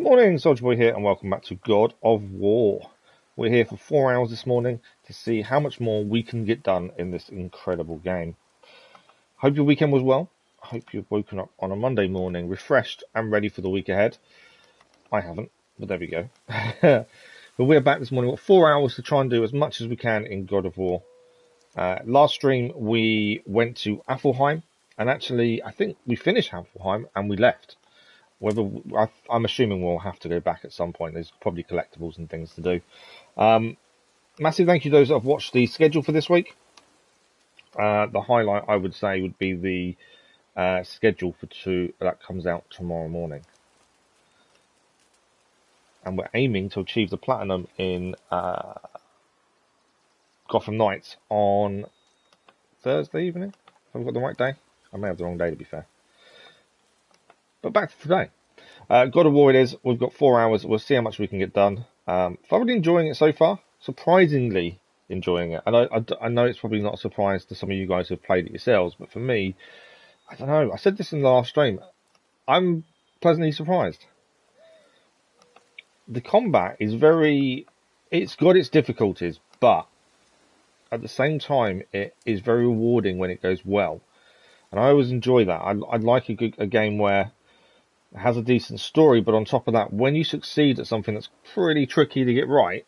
Good morning, Soldier Boy here, and welcome back to God of War. We're here for 4 hours this morning to see how much more we can get done in this incredible game. Hope your weekend was well. Hope you've woken up on a Monday morning refreshed and ready for the week ahead. I haven't, but there we go. But we're back this morning. We've got 4 hours to try and do as much as we can in God of War. Last stream we went to Affelheim, and actually I think we finished Affelheim and we left. I'm assuming we'll have to go back at some point. There's probably collectibles and things to do. Massive thank you to those that have watched the schedule for this week. The highlight, I would say, would be the schedule for 2 that comes out tomorrow morning. And we're aiming to achieve the platinum in Gotham Knights on Thursday evening. Have I got the right day? I may have the wrong day, to be fair. But back to today. God of War it is. We've got 4 hours. We'll see how much we can get done. Thoroughly enjoying it so far. Surprisingly enjoying it. And I know it's probably not a surprise to some of you guys who have played it yourselves. But for me, I don't know. I said this in the last stream. I'm pleasantly surprised. The combat is it's got its difficulties. But at the same time, it is very rewarding when it goes well. And I always enjoy that. I'd like a game where it has a decent story, but on top of that, when you succeed at something that's pretty tricky to get right,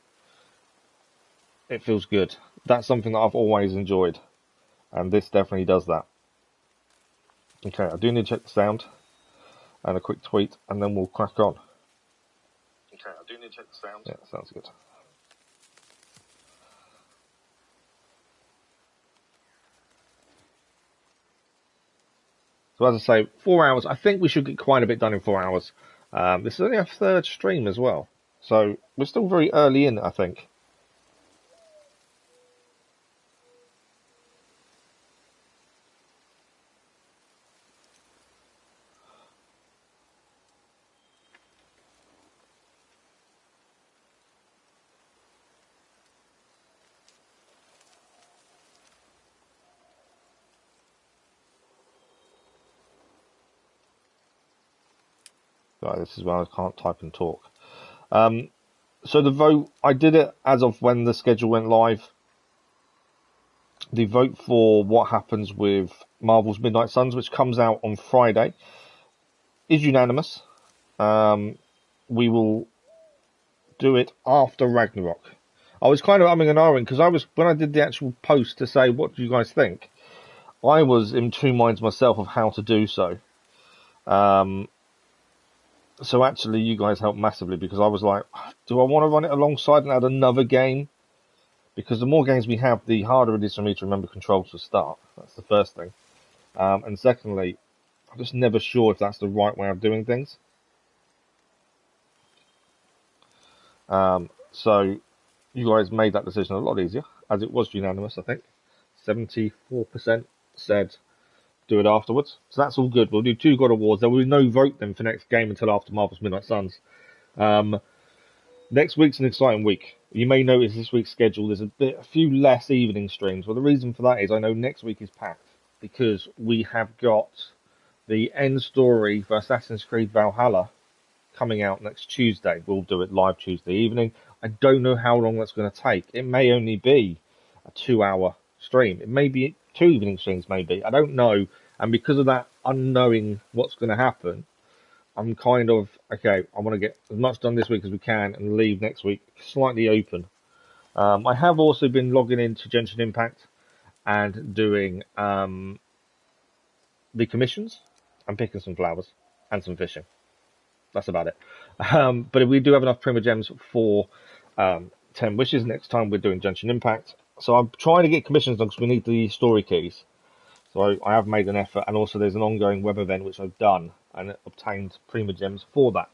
it feels good. That's something that I've always enjoyed, and this definitely does that. Okay, I do need to check the sound, and a quick tweet, and then we'll crack on. Okay, I do need to check the sound. Yeah, sounds good. So as I say, 4 hours. I think we should get quite a bit done in 4 hours. This is only our 3rd stream as well. So we're still very early in, I think. Right, this is where I can't type and talk. So the vote, I did it as of when the schedule went live. The vote for what happens with Marvel's Midnight Suns, which comes out on Friday, is unanimous. We will do it after Ragnarok. I was kind of umming and ahhing because when I did the actual post to say what do you guys think, I was in 2 minds myself of how to do so. So actually, you guys helped massively because I was like, do I want to run it alongside and add another game? Because the more games we have, the harder it is for me to remember controls to start. That's the first thing. And secondly, I'm just never sure if that's the right way of doing things. So you guys made that decision a lot easier, as it was unanimous, I think. 74% said do it afterwards. So that's all good. We'll do 2 God of Wars. There will be no vote then for next game until after Marvel's Midnight Suns. Next week's an exciting week. You may notice this week's schedule, there's a few less evening streams. Well, the reason for that is I know next week is packed because we have got the end story for Assassin's Creed Valhalla coming out next Tuesday. We'll do it live Tuesday evening. I don't know how long that's going to take. It may only be a 2-hour stream. It may be 2 evening streams, maybe. I don't know. And because of that unknowing what's going to happen, I'm kind of, okay, I want to get as much done this week as we can and leave next week slightly open. I have also been logging into Genshin Impact and doing the commissions and picking some flowers and some fishing. That's about it. But we do have enough Prima Gems for 10 wishes next time we're doing Genshin Impact. So I'm trying to get commissions done because we need the story keys. So I have made an effort, and also there's an ongoing web event which I've done and obtained Prima Gems for that.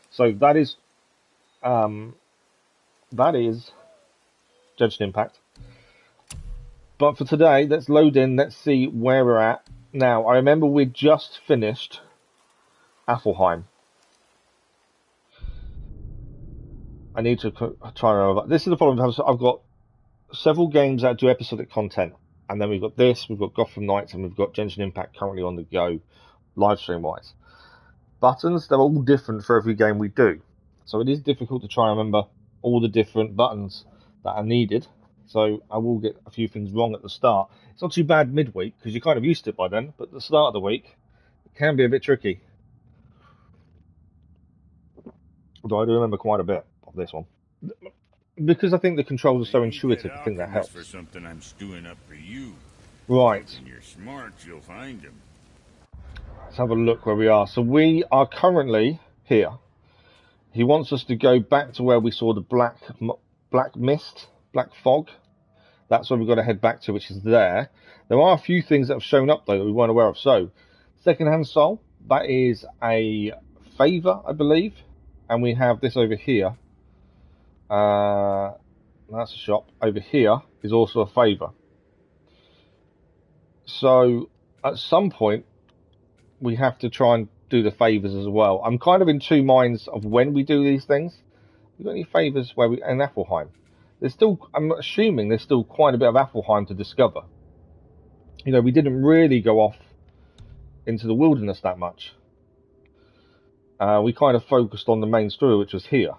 So that is Genshin Impact. But for today, let's load in. Let's see where we're at. Now, I remember we just finished Affelheim. I need to try and remember. This is the problem. I've got several games that do episodic content. And then we've got this, we've got Gotham Knights, and we've got Genshin Impact currently on the go, live stream wise. buttons, they're all different for every game we do. So it is difficult to try and remember all the different buttons that are needed. So I will get a few things wrong at the start. It's not too bad midweek because you're kind of used to it by then, but the start of the week it can be a bit tricky. Although I do remember quite a bit of this one. Because I think the controls are so intuitive, I think that helps. For something I'm stewing up for you. Right. When you're smart, you'll find him. Let's have a look where we are. So we are currently here. He wants us to go back to where we saw the black mist, black fog. That's where we've got to head back to, which is there. There are a few things that have shown up, though, that we weren't aware of. So, second-hand soul, that is a favour, I believe. And we have this over here. That's a shop. Over here is also a favour. So, at some point, we have to try and do the favours as well. I'm kind of in two minds of when we do these things. We've got any favours where we in Niflheim? There's still, I'm assuming there's still quite a bit of Niflheim to discover. You know, we didn't really go off into the wilderness that much. We kind of focused on the main story, which was here.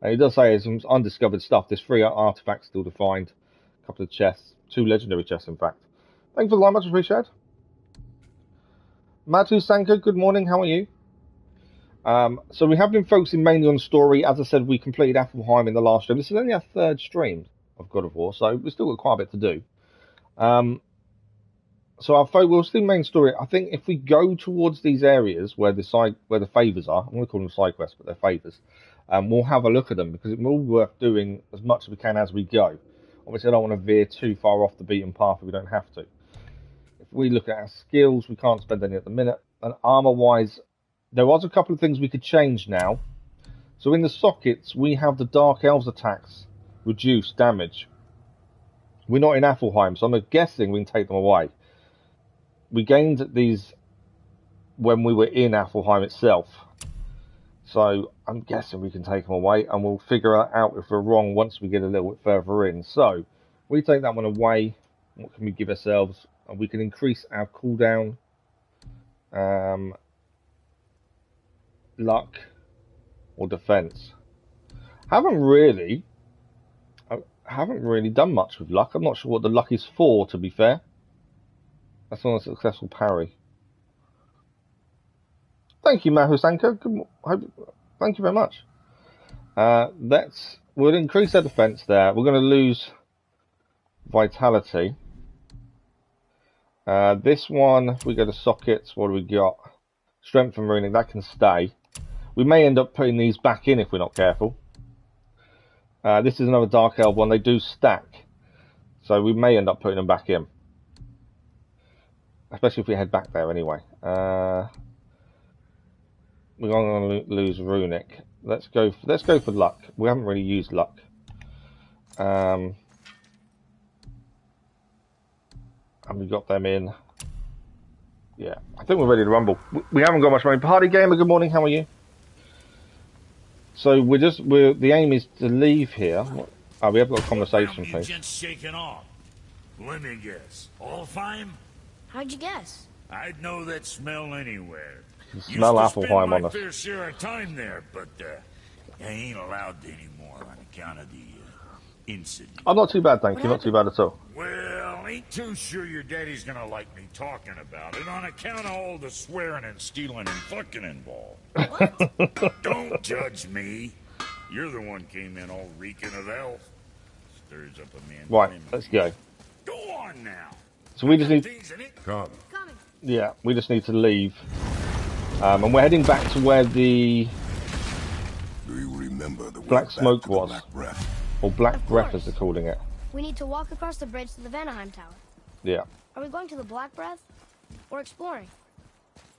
And it does say there's some undiscovered stuff. There's 3 artifacts still to find, a couple of chests, 2 legendary chests, in fact. Thanks for the line, much appreciated. Matu Sanko, good morning, how are you? So we have been focusing mainly on story. As I said, we completed Niflheim in the last stream. This is only our 3rd stream of God of War, so we've still got quite a bit to do. So we'll still main story. I think if we go towards these areas where the favours are, I'm going to call them side quests, but they're favours. We'll have a look at them because it's all worth doing as much as we can as we go. Obviously, I don't want to veer too far off the beaten path if we don't have to. If we look at our skills, we can't spend any at the minute. And armour-wise, there was a couple of things we could change now. So in the sockets, we have the Dark Elves attacks reduced damage. We're not in Niflheim, so I'm guessing we can take them away. We gained these when we were in Niflheim itself. So I'm guessing we can take them away, and we'll figure out if we're wrong once we get a little bit further in. So we take that one away. What can we give ourselves? And we can increase our cooldown, luck, or defense. Haven't really done much with luck. I'm not sure what the luck is for, to be fair. That's not a successful parry. Thank you, Mahusanko. Thank you very much. We'll increase our defense there. We're going to lose vitality. This one, if we go to sockets, what do we got? Strength and ruining, that can stay. We may end up putting these back in if we're not careful. This is another Dark Elf one. They do stack. So we may end up putting them back in. Especially if we head back there anyway. We're going to lose runic. Let's go for luck. We haven't really used luck. And we got them in. Yeah, I think we're ready to rumble. We haven't got much money. Party Gamer, good morning. How are you? So the aim is to leave here. Oh, we have got a conversation, please. Just shaking off. Let me guess. Alfheim? How'd you guess? I'd know that smell anywhere. You can smell Niflheim on us. Fair share of time there, but I ain't allowed anymore on account of the incident. I'm not too bad, thank you. Not too bad at all. Well, ain't too sure your daddy's gonna like me talking about it on account of all the swearing and stealing and fucking involved. What? Don't judge me. You're the one came in all reeking of elf. Stirs up a man. Right, let's go. Go on now. So we just need. Coming. Yeah, we just need to leave. And we're heading back to where the Do you remember the black smoke was, Black Breath? or black breath as they're calling it. We need to walk across the bridge to the Vanaheim Tower. Yeah. Are we going to the Black Breath or exploring?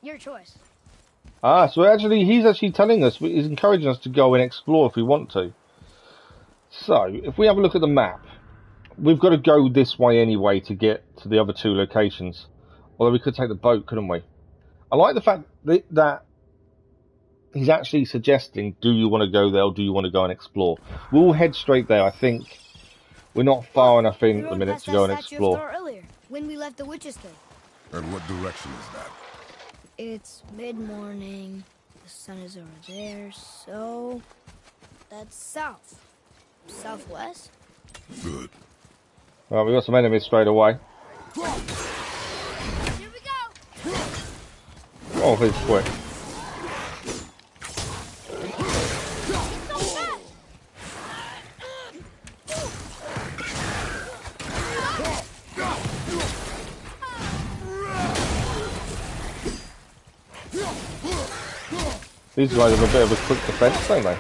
Your choice. So actually, he's actually telling us, he's encouraging us to go and explore if we want to. So, if we have a look at the map, we've got to go this way anyway to get to the other 2 locations. Although we could take the boat, couldn't we? I like the fact that he's actually suggesting, do you want to go there or do you want to go and explore? We'll head straight there. I think we're not far enough in at the minute to go and explore. Earlier, when we left the Witch's Cave. And what direction is that? It's mid-morning. The sun is over there, so that's south. Southwest? Good. Well, we got some enemies straight away. Here we go! Oh, he's quick. These guys have a bit of a quick defense, don't they?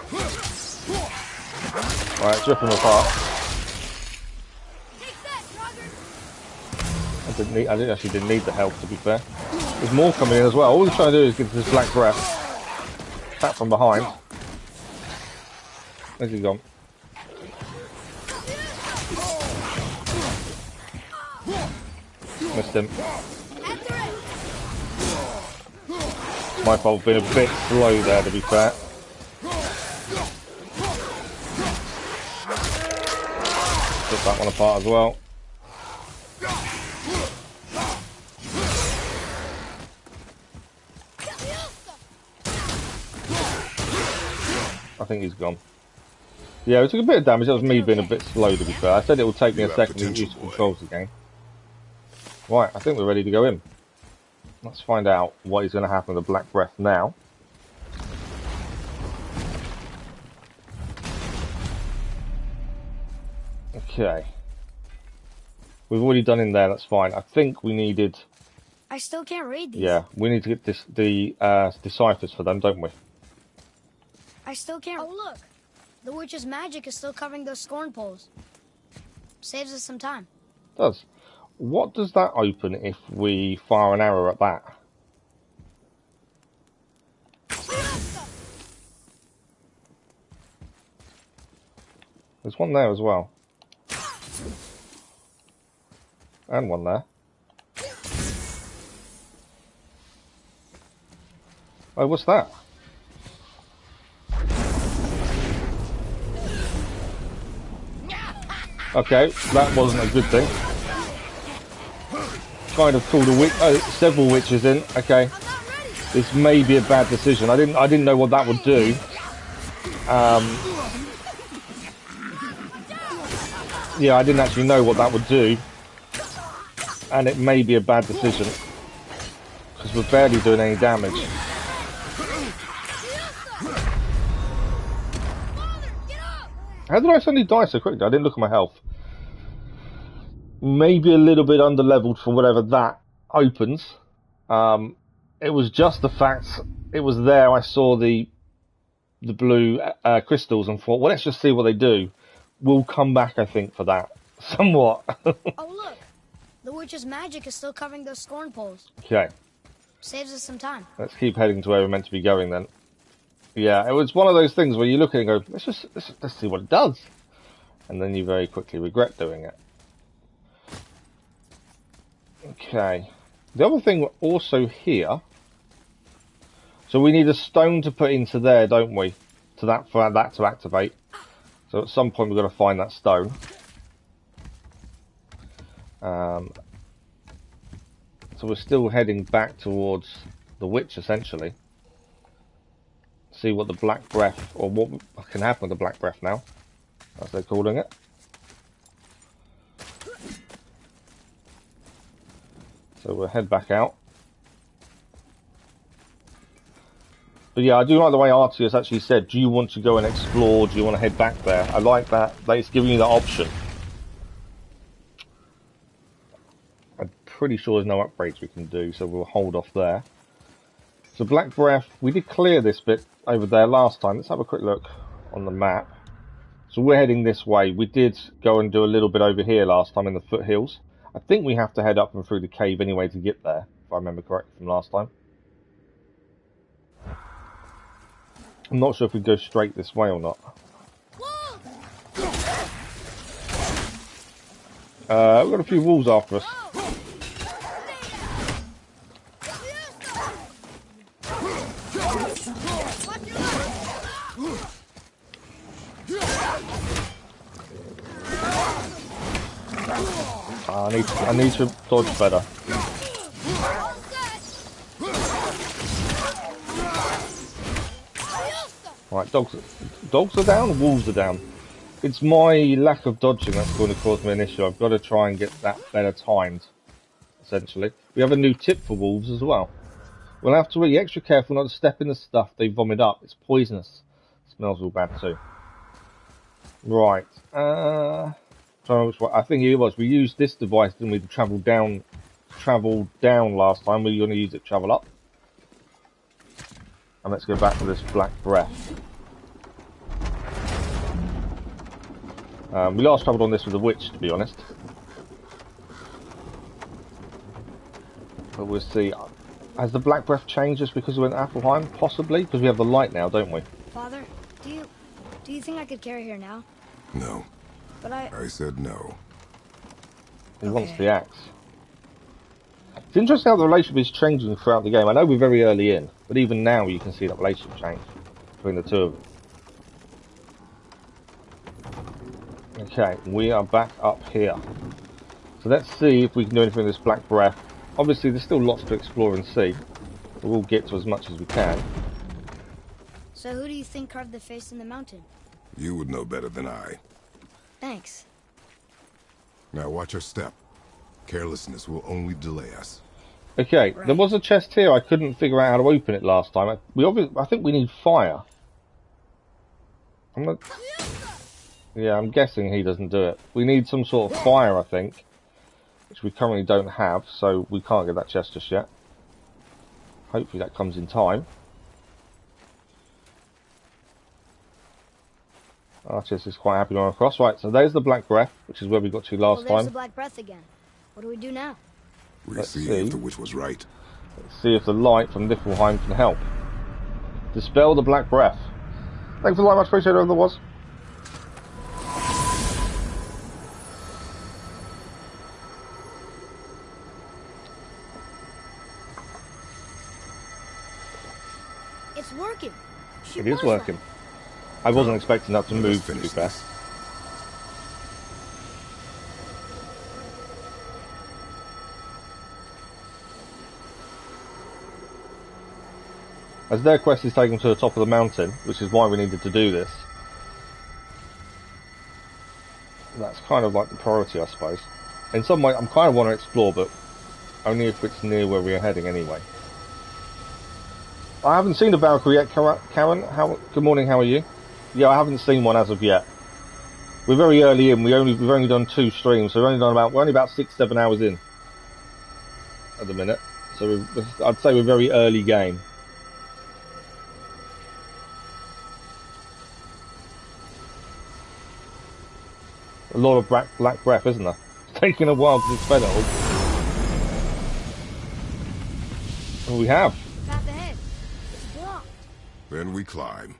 Alright, rip them apart. I actually didn't need the help, to be fair. There's more coming in as well. All we're trying to do is get this black breath. Attack from behind. Where's he gone? Missed him. My fault, been a bit slow there, to be fair. Put that one apart as well. I think he's gone. Yeah, it took a bit of damage. That was me being a bit slow, to be fair. I said it would take me a second to use the controls again. Right, I think we're ready to go in. Let's find out what is going to happen with the Black Breath now. Okay. We've already done in there, that's fine. I think we needed... I still can't read these. Yeah, we need to get the deciphers for them, don't we? I still can't... Oh, look! The witch's magic is still covering those scorn poles. Saves us some time. It does. What does that open if we fire an arrow at that? There's one there as well. And one there. Oh, what's that? Okay, that wasn't a good thing. Kind of pulled a witch, several witches in. Okay, this may be a bad decision. I didn't know what that would do. Yeah, I didn't actually know what that would do, and it may be a bad decision because we're barely doing any damage. How did I suddenly die so quickly? I didn't look at my health. Maybe a little bit under-leveled for whatever that opens. It was just the fact it was there. I saw the blue crystals and thought, well, let's just see what they do. We'll come back, I think, for that. Somewhat. Oh, look. The witch's magic is still covering those scorn poles. Okay. Saves us some time. Let's keep heading to where we're meant to be going then. Yeah, it was one of those things where you look at it and go, let's see what it does. And then you very quickly regret doing it. Okay. The other thing also here, so we need a stone to put into there, don't we? For that to activate. So at some point we've got to find that stone. So we're still heading back towards the witch, essentially. See what the Black Breath, or what can happen with the Black Breath now, as they're calling it. So we'll head back out. But yeah, I do like the way Artius actually said, do you want to go and explore, do you want to head back there? I like that it's giving you that option. I'm pretty sure there's no upgrades we can do, so we'll hold off there. So Black Breath, we did clear this bit over there last time. Let's have a quick look on the map. So we're heading this way. We did go and do a little bit over here last time in the foothills. I think we have to head up and through the cave anyway to get there, if I remember correctly from last time. I'm not sure if we go straight this way or not. We've got a few wolves after us. I need to dodge better. Right, dogs are down, wolves are down. It's my lack of dodging that's going to cause me an issue. I've got to try and get that better timed, essentially. We have a new tip for wolves as well. We'll have to be extra careful not to step in the stuff they vomit up. It's poisonous. It smells all bad too. Right. I think it was. We used this device, didn't we, to travel down last time. We're going to use it to travel up. And let's go back to this black breath. We last travelled on this with a witch, to be honest. But we'll see. Has the black breath changed just because we went to Apfelheim? Possibly, because we have the light now, don't we? Father, do you think I could carry her now? No. But I said no. He wants the axe. It's interesting how the relationship is changing throughout the game. I know we're very early in, but even now you can see that relationship change between the two of them. Okay, we are back up here. So let's see if we can do anything with this black breath. Obviously, there's still lots to explore and see. But we'll get to as much as we can. So who do you think carved the face in the mountain? You would know better than I. Thanks. Now watch your step. Carelessness will only delay us. Okay, Right. There was a chest here. I couldn't figure out how to open it last time. I think we need fire. Yeah, I'm guessing he doesn't do it. We need some sort of fire, I think. Which we currently don't have, so we can't get that chest just yet. Hopefully that comes in time. Artist is quite happy going across. Right, so there's the black breath, which is where we got to last Well, there's time. the black breath again. What do we do now? Let's see if the witch was right. Let's see if the light from Niflheim can help. Dispel the black breath. Thanks for the light, much appreciated, whoever there was. It's working. It is working. I wasn't expecting that to move too fast. As their quest is taken to the top of the mountain, which is why we needed to do this. That's kind of like the priority, I suppose. In some way, I'm kind of want to explore, but only if it's near where we are heading anyway. I haven't seen a Valkyrie yet, Karen. Good morning, how are you? Yeah, I haven't seen one as of yet. We're very early in. We've only done 2 streams, so we're only about 6-7 hours in at the minute. So I'd say we're very early game. A lot of black breath, isn't there? It's taking a while to dispel it all. Well, we have. Path ahead. It's blocked. Then we climb.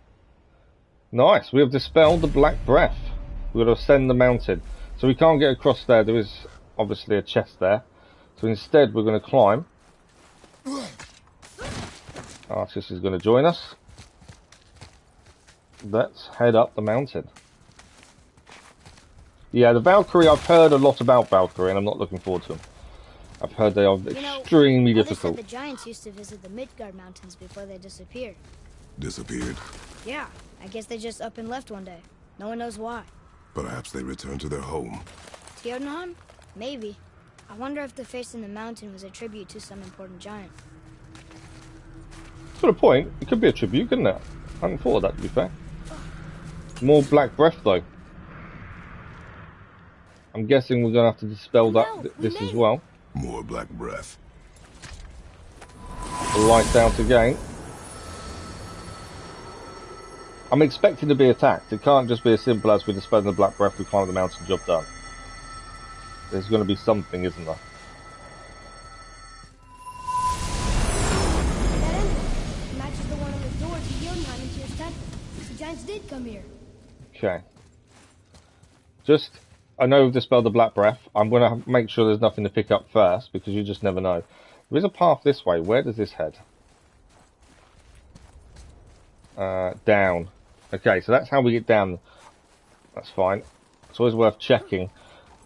Nice, we have dispelled the black breath. We've got to ascend the mountain. So we can't get across there. There is obviously a chest there. So instead we're going to climb. Artist is going to join us. Let's head up the mountain. Yeah, the Valkyrie, I've heard a lot about Valkyrie and I'm not looking forward to them. I've heard they are extremely difficult. Said the giants used to visit the Midgard mountains before they disappeared. Disappeared. Yeah, I guess they just up and left one day. No one knows why. Perhaps they returned to their home. Jotunheim? Maybe. I wonder if the face in the mountain was a tribute to some important giant. To a point, it could be a tribute, couldn't it? I hadn't thought of that, to be fair. More black breath, though. I'm guessing we're going to have to dispel this as well. More black breath. The light out again. I'm expecting to be attacked. It can't just be as simple as we dispel the black breath, we climb the mountain, job done. There's going to be something, isn't there? That entrance matches the one on the door to Jotunheim and Tyr's temple. The giants did come here. Okay. I know we've dispelled the black breath. I'm going to make sure there's nothing to pick up first, because you just never know. There is a path this way. Where does this head? Down. Okay, so that's how we get down. That's fine. It's always worth checking.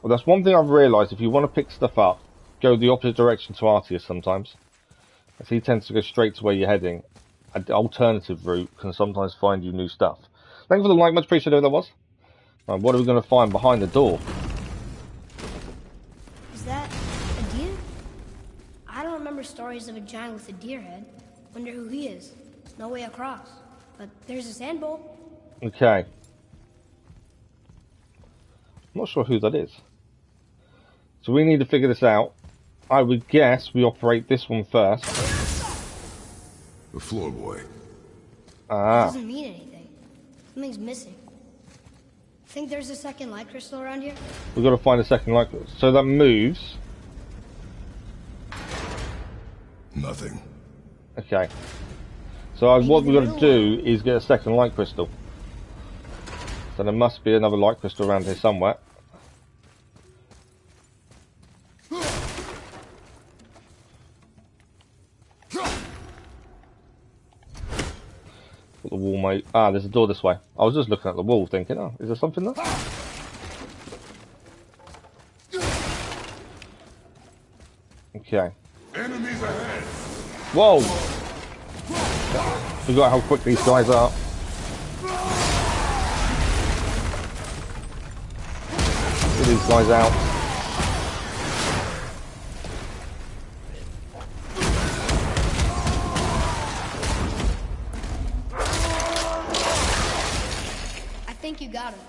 Well, that's one thing I've realised. If you want to pick stuff up, go the opposite direction to Artius sometimes. As he tends to go straight to where you're heading. an alternative route can sometimes find you new stuff. Thank you for the like, much appreciated. That was. Right, what are we going to find behind the door? Is that a deer? I don't remember stories of a giant with a deer head. Wonder who he is. No way across. But there's a sand bowl. Okay. I'm not sure who that is. So we need to figure this out. I would guess we operate this one first. The floor boy. Ah. It doesn't mean anything. Something's missing. Think there's a second light crystal around here? We've got to find a second light crystal. So that moves. Nothing. Okay. So what we've got to do is get a second light crystal. So there must be another light crystal around here somewhere. The wall, mate. Ah, there's a door this way. I was just looking at the wall thinking, oh, is there something there? Okay. Enemies ahead. Whoa! Forgot how quick these guys are. Get these guys out. I think you got him.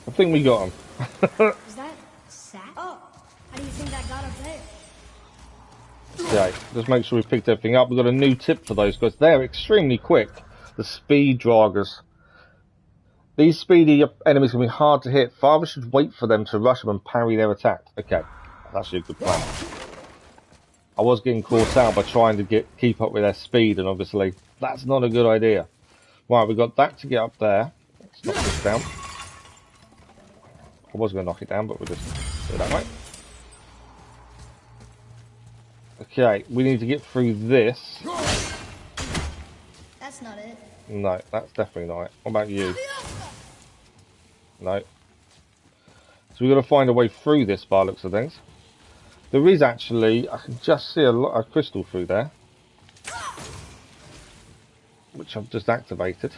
I think we got him. Is that sack? Oh, how do you think that got up there? Okay, just make sure we picked everything up. We've got a new tip for those guys. They're extremely quick. The speed draggers. These speedy enemies can be hard to hit. Father should wait for them to rush them and parry their attack. Okay, that's actually a good plan. I was getting caught out by trying to keep up with their speed, and obviously that's not a good idea. Right, we've got that to get up there. Let's knock this down. I was going to knock it down, but we'll just do it that way. Okay, we need to get through this. That's not it. No, that's definitely not it. What about you? No. So we've got to find a way through this by the looks of things. There is actually, I can just see a crystal through there. Which I've just activated.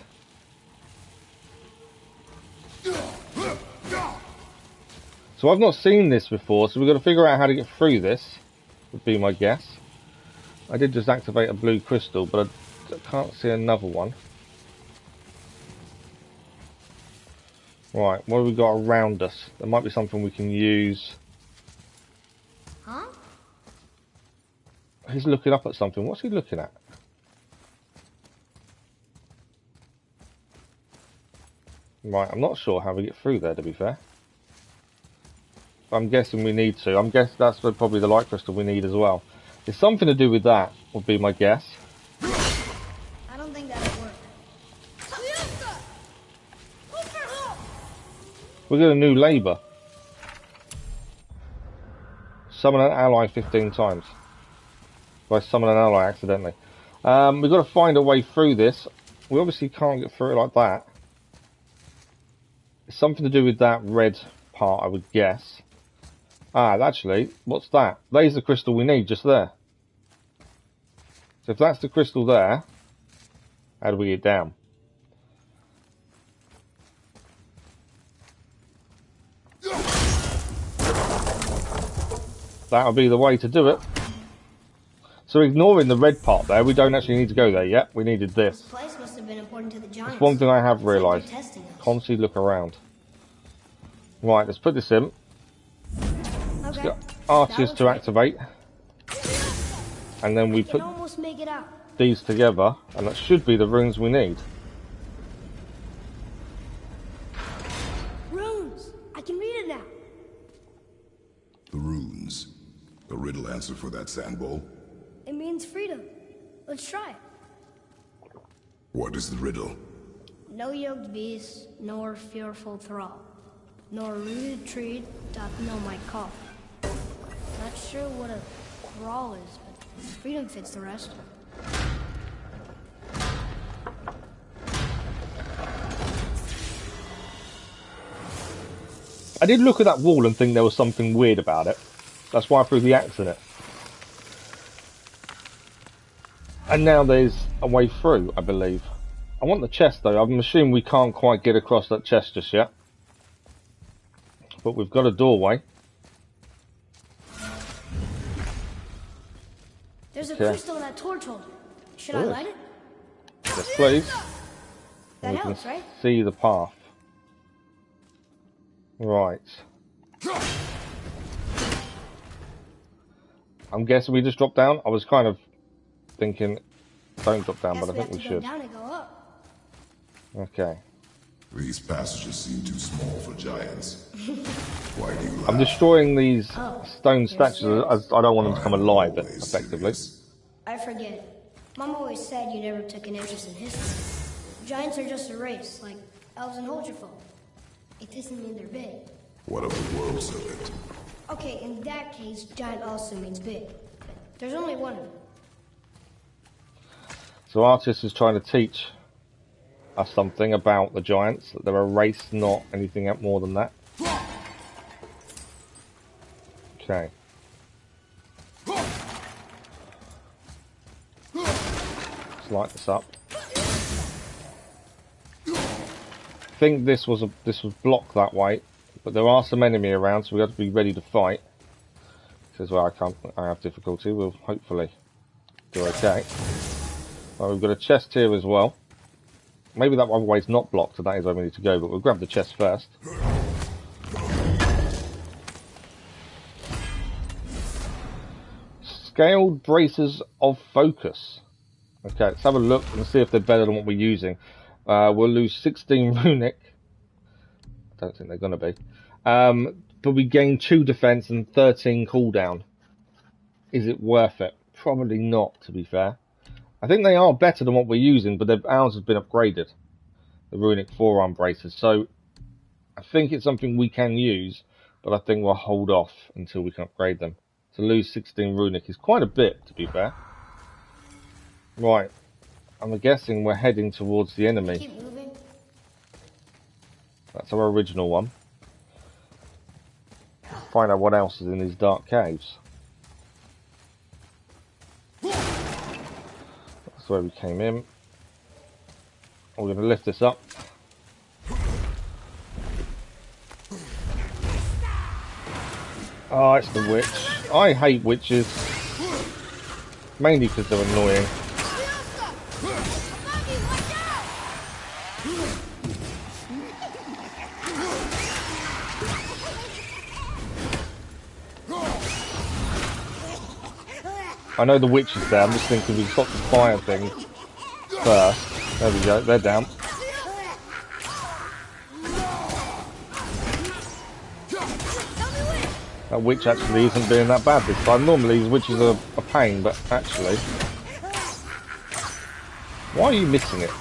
So I've not seen this before, so we've got to figure out how to get through this, would be my guess. I did just activate a blue crystal, but I can't see another one. Right, what have we got around us? There might be something we can use. Huh? He's looking up at something. What's he looking at? Right, I'm not sure how we get through there, to be fair. I'm guessing we need to. I'm guessing that's probably the light crystal we need as well. It's something to do with that, would be my guess. I don't think that'll work. We got a new labour. Summon an ally 15 times. If I summon an ally accidentally. We've got to find a way through this. We obviously can't get through it like that. It's something to do with that red part, I would guess. Ah, actually, what's that? There's the crystal we need, just there. So if that's the crystal there, how do we get down? That'll be the way to do it. So ignoring the red part there, we don't actually need to go there yet. We needed this. This place must have been important to the giants. That's one thing I have realised. It's like they're testing us. Constantly look around. Right, let's put this in. Okay. Get arches to activate. And then we I can put almost make it out. these together, and that should be the runes we need. Runes! I can read it now. The runes. The riddle answer for that sand bowl. It means freedom. Let's try it. What is the riddle? No yoked beast, nor fearful thrall, nor rooted tree doth know my call. Not sure what a thrall is, but freedom fits the rest. I did look at that wall and think there was something weird about it. That's why I threw the axe in it. And now there's a way through, I believe. I want the chest though. I'm assuming we can't quite get across that chest just yet. But we've got a doorway. There's a crystal in that torch holder. Should I light it? Yes, please. That We helps, can right? see the path. Right. I'm guessing we just drop down. I was kind of thinking don't drop down, but I think we should. Down and go up. Okay. These passages seem too small for giants. Why do you laugh? I'm destroying these stone statues as I don't want them to come alive, Always effectively. serious. I forget. Mom always said you never took an interest in history. Giants are just a race, like elves and Holgerfolk. It doesn't mean they're big. What of the world serpent? Okay, in that case, giant also means big. There's only one of them. So Artis is trying to teach us something about the giants, that they're a race, not anything more than that. Okay. Let's light this up. I think this was blocked that way, but there are some enemy around, so we have to be ready to fight. This is where I have difficulty. We'll hopefully do okay. Well, we've got a chest here as well. Maybe that one way's not blocked, and that is where we need to go, but we'll grab the chest first. Scaled braces of focus. Okay, let's have a look and see if they're better than what we're using. We'll lose 16 runic. I don't think they're going to be. But we gain 2 defense and 13 cooldown. Is it worth it? Probably not, to be fair. I think they are better than what we're using, but ours has been upgraded. The runic forearm braces. So I think it's something we can use, but I think we'll hold off until we can upgrade them. To lose 16 runic is quite a bit, to be fair. Right. I'm guessing we're heading towards the enemy. Keep moving. That's our original one. Find out what else is in these dark caves. That's where we came in. We're going to lift this up. Oh, it's the witch. I hate witches. Mainly because they're annoying. I know the witch is there, I'm just thinking we've got the fire thing first. There we go, they're down. That witch actually isn't doing that bad this time. Normally these witches are a pain, but actually... Why are you missing it?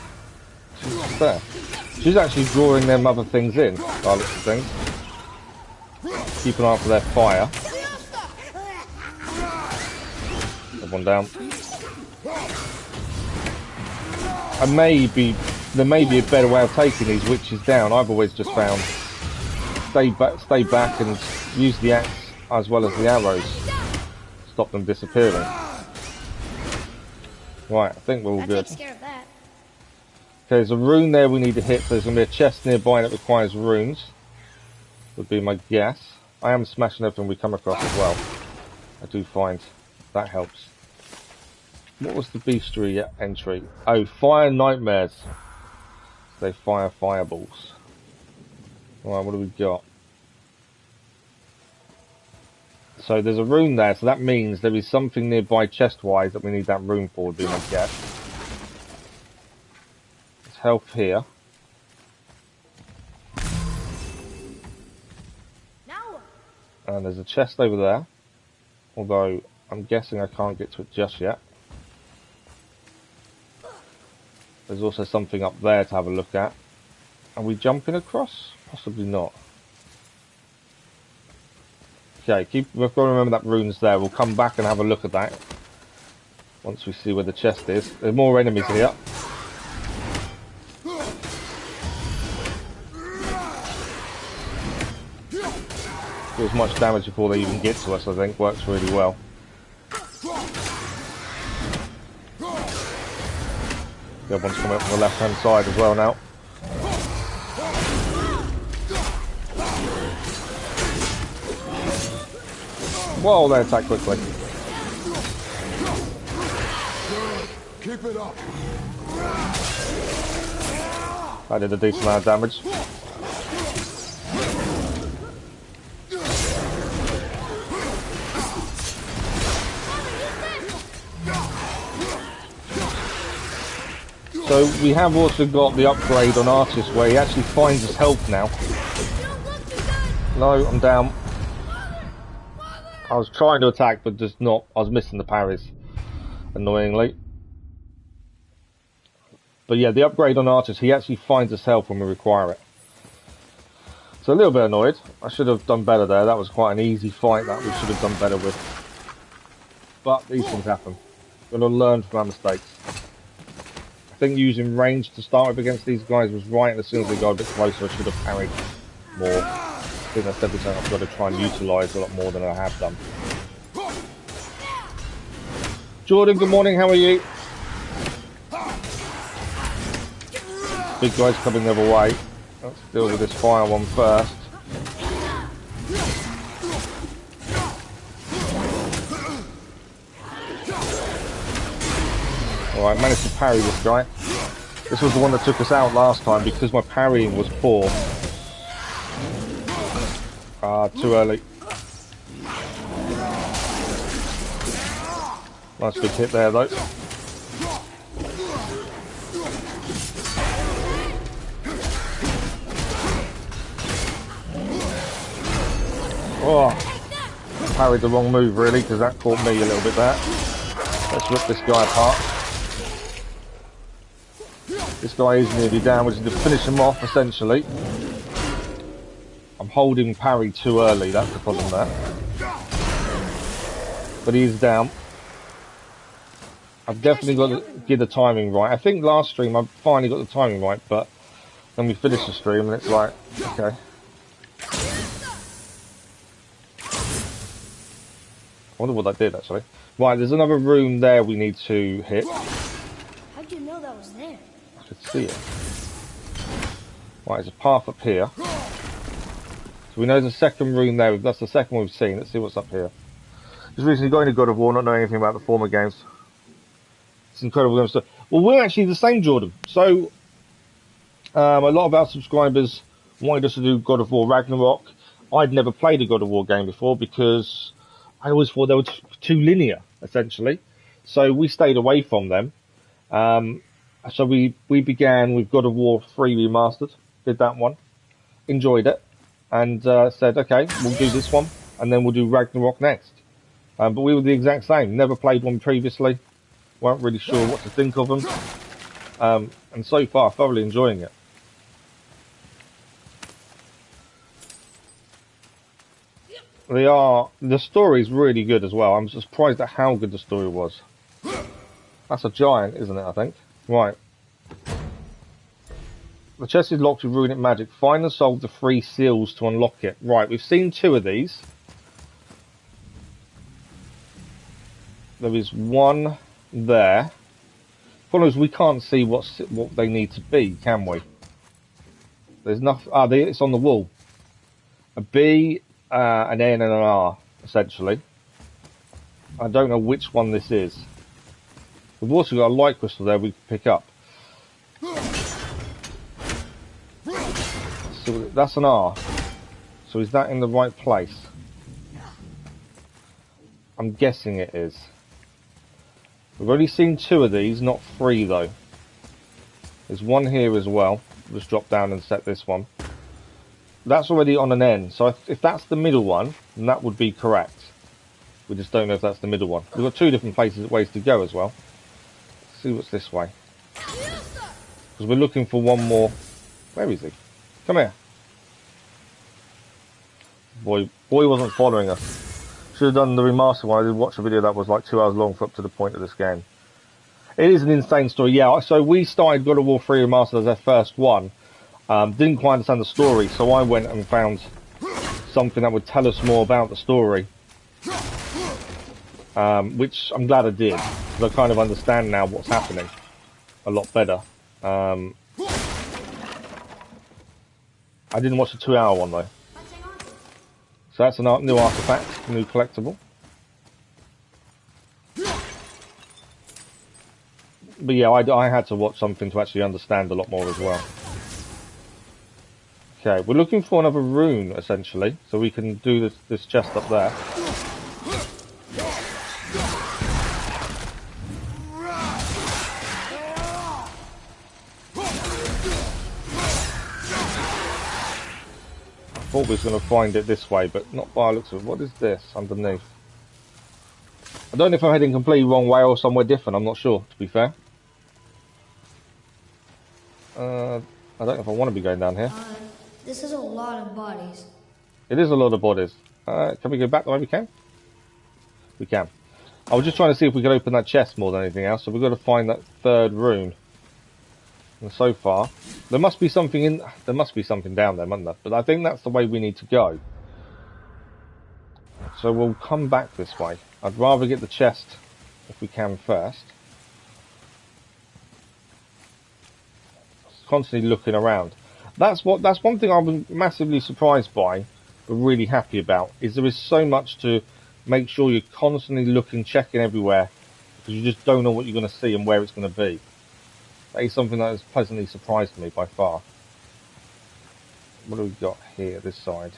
She's just there. She's actually drawing them other things in, by looks of things. Keep an eye out for their fire. One down. There may be a better way of taking these witches down. I've always just found stay back and use the axe as well as the arrows. Stop them disappearing. Right, I think we're all good. Takes care of that. Okay, there's a rune there we need to hit, so there's going to be a chest nearby that requires runes. Would be my guess. I am smashing everything we come across as well. I do find that helps. What was the bestiary entry? Oh, fire nightmares. They fire fireballs. Right, what do we got? So there's a rune there, so that means there is something nearby chest-wise that we need that rune for, would be my guess. There's health here. Now. And there's a chest over there. Although, I'm guessing I can't get to it just yet. There's also something up there to have a look at. Are we jumping across? Possibly not. Okay, we've got to remember that rune's there. We'll come back and have a look at that once we see where the chest is. There are more enemies here. Do as much damage before they even get to us, I think. Works really well. The other one's coming up from the left-hand side as well now. Whoa, they attack quickly. Keep it up. I did a decent amount of damage. So we have also got the upgrade on Artist where he actually finds his health now. No, I'm down. I was trying to attack but just not. I was missing the parries, annoyingly. But yeah, the upgrade on Artist, he actually finds his health when we require it. So a little bit annoyed. I should have done better there. That was quite an easy fight that we should have done better with. But these things happen. Got to learn from our mistakes. I think using range to start with against these guys was right, and as soon as we got a bit closer I should have parried more. I think that's definitely something I've got to try and utilise a lot more than I have done. Jordan, good morning, how are you? Big guy's coming the other way. Let's deal with this fire one first. Alright, managed to parry this guy. This was the one that took us out last time because my parrying was poor. Too early. Nice big hit there though. Oh, parried the wrong move really because that caught me a little bit there. Let's rip this guy apart. This guy is nearly down, which is to finish him off essentially. I'm holding parry too early, that's the problem there. But he is down. I've definitely got to get the timing right. I think last stream I finally got the timing right, but then we finished the stream and it's like, okay. I wonder what that did actually. Right, there's another room there we need to hit. How'd you know that was there? I could see it. Right, there's a path up here. So we know there's a second room there. That's the second one we've seen. Let's see what's up here. Just recently got into God of War, not knowing anything about the former games. It's incredible game stuff. Well, we're actually the same, Jordan. So, a lot of our subscribers wanted us to do God of War Ragnarok. I'd never played a God of War game before because I always thought they were too linear, essentially. So we stayed away from them. So we began with God of War 3 Remastered. Did that one. Enjoyed it. And said, okay, we'll do this one. And then we'll do Ragnarok next. But we were the exact same. Never played one previously. Weren't really sure what to think of them. And so far, thoroughly enjoying it. The story's really good as well. I'm surprised at how good the story was. That's a giant, isn't it, I think? Right. The chest is locked with runic magic. Find and solve the 3 seals to unlock it. Right, we've seen 2 of these. There is one there. Problem is, we can't see what they need to be, can we? There's nothing. It's on the wall. A B, an N, and an R, essentially. I don't know which one this is. We've also got a light crystal there we can pick up. So that's an R. So is that in the right place? I'm guessing it is. We've only seen 2 of these, not 3 though. There's one here as well. Let's drop down and set this one. That's already on an N, so if that's the middle one, then that would be correct. We just don't know if that's the middle one. We've got 2 different ways to go as well. Let's see what's this way. Because we're looking for one more. Where is he? Come here. Boy wasn't following us. Should have done the remaster one. I did watch a video that was like 2 hours long for up to the point of this game. It is an insane story, yeah. So we started God of War 3 Remastered as our first one. Didn't quite understand the story, so I went and found something that would tell us more about the story. Which I'm glad I did, because I kind of understand now what's happening. a lot better. I didn't watch the 2-hour one though. So that's a new artifact, new collectible. But yeah, I had to watch something to actually understand a lot more as well. Okay, we're looking for another rune, essentially, so we can do this chest up there. I thought we was going to find it this way, but not by the looks of it. What is this underneath? I don't know if I'm heading completely wrong way or somewhere different, I'm not sure, to be fair. I don't know if I want to be going down here. This is a lot of bodies. It is a lot of bodies. Can we go back the way we came? We can. I was just trying to see if we could open that chest more than anything else, so we've got to find that third rune. And so far, there must be something down there, mustn't there? But I think that's the way we need to go. So we'll come back this way. I'd rather get the chest if we can first. Constantly looking around. That's one thing I was massively surprised by, but really happy about, is there is so much to make sure you're constantly looking, checking everywhere, because you just don't know what you're going to see and where it's going to be. That is something that has pleasantly surprised me by far. What do we got here, this side?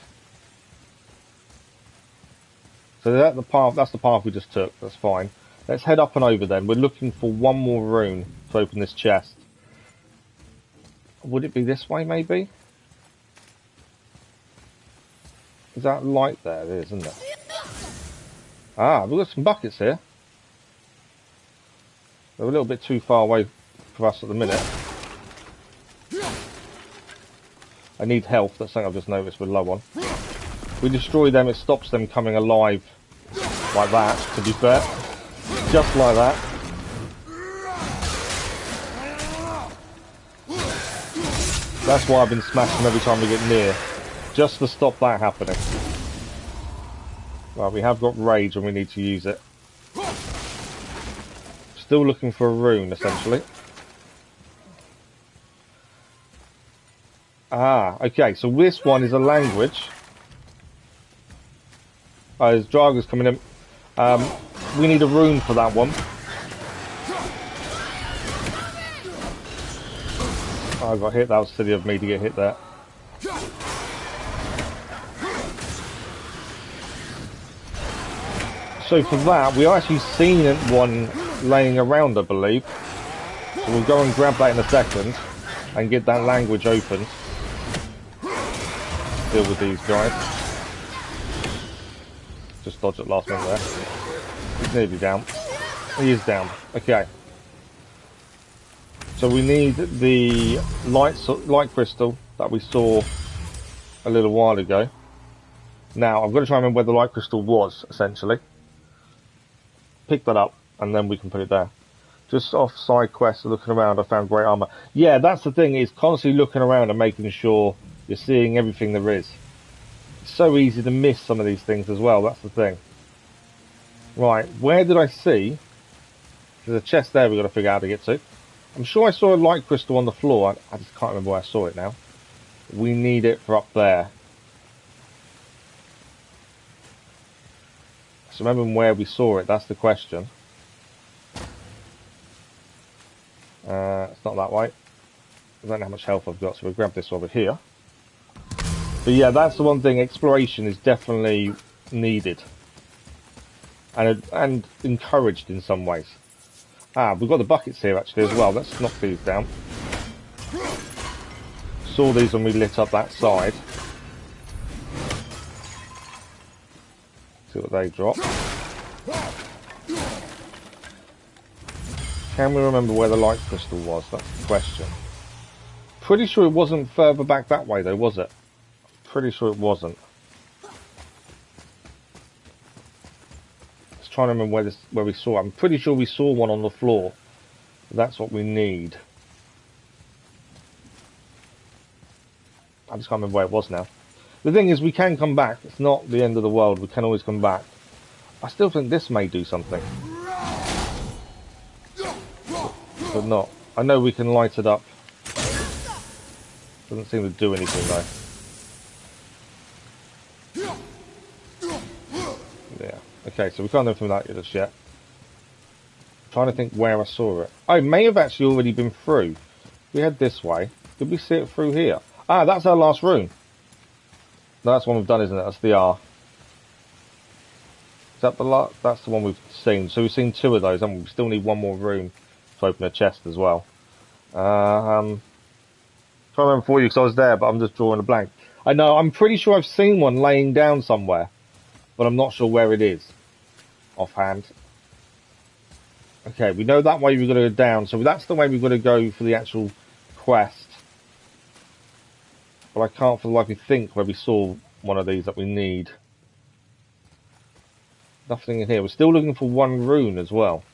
So that's the path we just took, that's fine. Let's head up and over then. We're looking for one more rune to open this chest. Would it be this way, maybe? Is that light there? It is, isn't it? Ah, we've got some buckets here. They're a little bit too far away for us at the minute. I need health, that's something I've just noticed we're low on. If we destroy them, it stops them coming alive like that, to be fair. Just like that. That's why I've been smashing every time we get near. Just to stop that happening. Right, we have got rage and we need to use it. Still looking for a rune, essentially. Ah, okay, so this one is a language. As Draga's coming in. We need a rune for that one. Oh, I got hit, that was silly of me to get hit there. So for that, we actually seen one laying around, I believe. So we'll go and grab that in a second and get that language open. Deal with these guys. Just dodge at last minute there. He's nearly down. He is down. Okay. So we need the light crystal that we saw a little while ago. Now, I've got to try and remember where the light crystal was, essentially. Pick that up, and then we can put it there. Just off side quest, looking around, I found great armor. Yeah, that's the thing, is constantly looking around and making sure you're seeing everything there is. It's so easy to miss some of these things as well, that's the thing. Right, where did I see? There's a chest there we've got to figure out how to get to. I'm sure I saw a light crystal on the floor. I just can't remember where I saw it now. We need it for up there. So remembering where we saw it, that's the question. It's not that way. I don't know how much health I've got, so we'll grab this over here. But yeah, that's the one thing. Exploration is definitely needed. And encouraged in some ways. Ah, we've got the buckets here actually as well. Let's knock these down. Saw these when we lit up that side. See what they drop. Can we remember where the light crystal was? That's the question. Pretty sure it wasn't further back that way though, was it? Pretty sure it wasn't. Trying to remember where we saw it. I'm pretty sure we saw one on the floor. That's what we need. I just can't remember where it was now. The thing is, we can come back. It's not the end of the world. We can always come back. I still think this may do something. But not. I know we can light it up. Doesn't seem to do anything though. Yeah. Okay, so we can't do anything with that just yet. Trying to think where I saw it. I may have actually already been through. We head this way. Did we see it through here? Ah, that's our last room. No, that's the one we've done, isn't it? That's the R. Is that the last? That's the one we've seen. So we've seen 2 of those, and we still need 1 more room to open a chest as well. Trying to remember for you because I was there, but I'm just drawing a blank. I know, I'm pretty sure I've seen one laying down somewhere, but I'm not sure where it is offhand. Okay, we know that way we've got to go down, so that's the way we've got to go for the actual quest. But I can't for the life of me think where we saw one of these that we need. Nothing in here. We're still looking for 1 rune as well.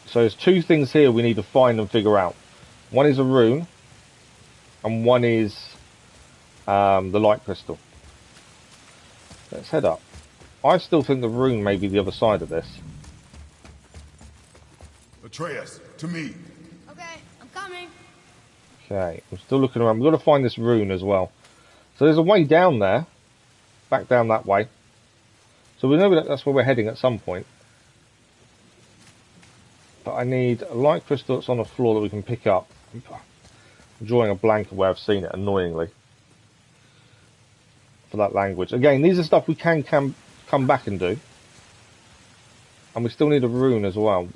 So there's 2 things here we need to find and figure out. One is a rune, and one is the light crystal. Let's head up. I still think the rune may be the other side of this. Atreus, to me. Okay, I'm coming. Okay, I'm still looking around. We've got to find this rune as well. So there's a way down there. Back down that way. So we know that that's where we're heading at some point. But I need a light crystal that's on the floor that we can pick up. I'm drawing a blank of where I've seen it, annoyingly. For that language. Again, these are stuff we can come back and do. And we still need a rune as well.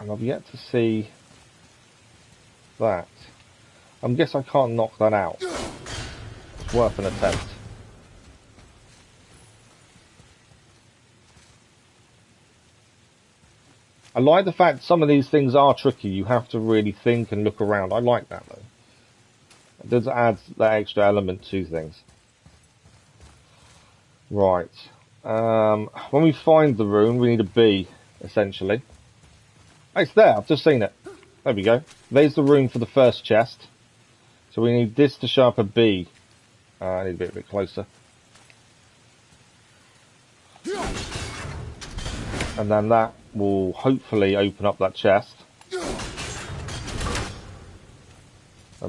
And I've yet to see that. I guess I can't knock that out. It's worth an attempt. I like the fact some of these things are tricky. You have to really think and look around. I like that though. It does add that extra element to things. Right. When we find the rune, we need a B, essentially. Oh, it's there. I've just seen it. There we go. There's the rune for the first chest. So we need this to show up a B. I need to be a bit closer. And then that will hopefully open up that chest. There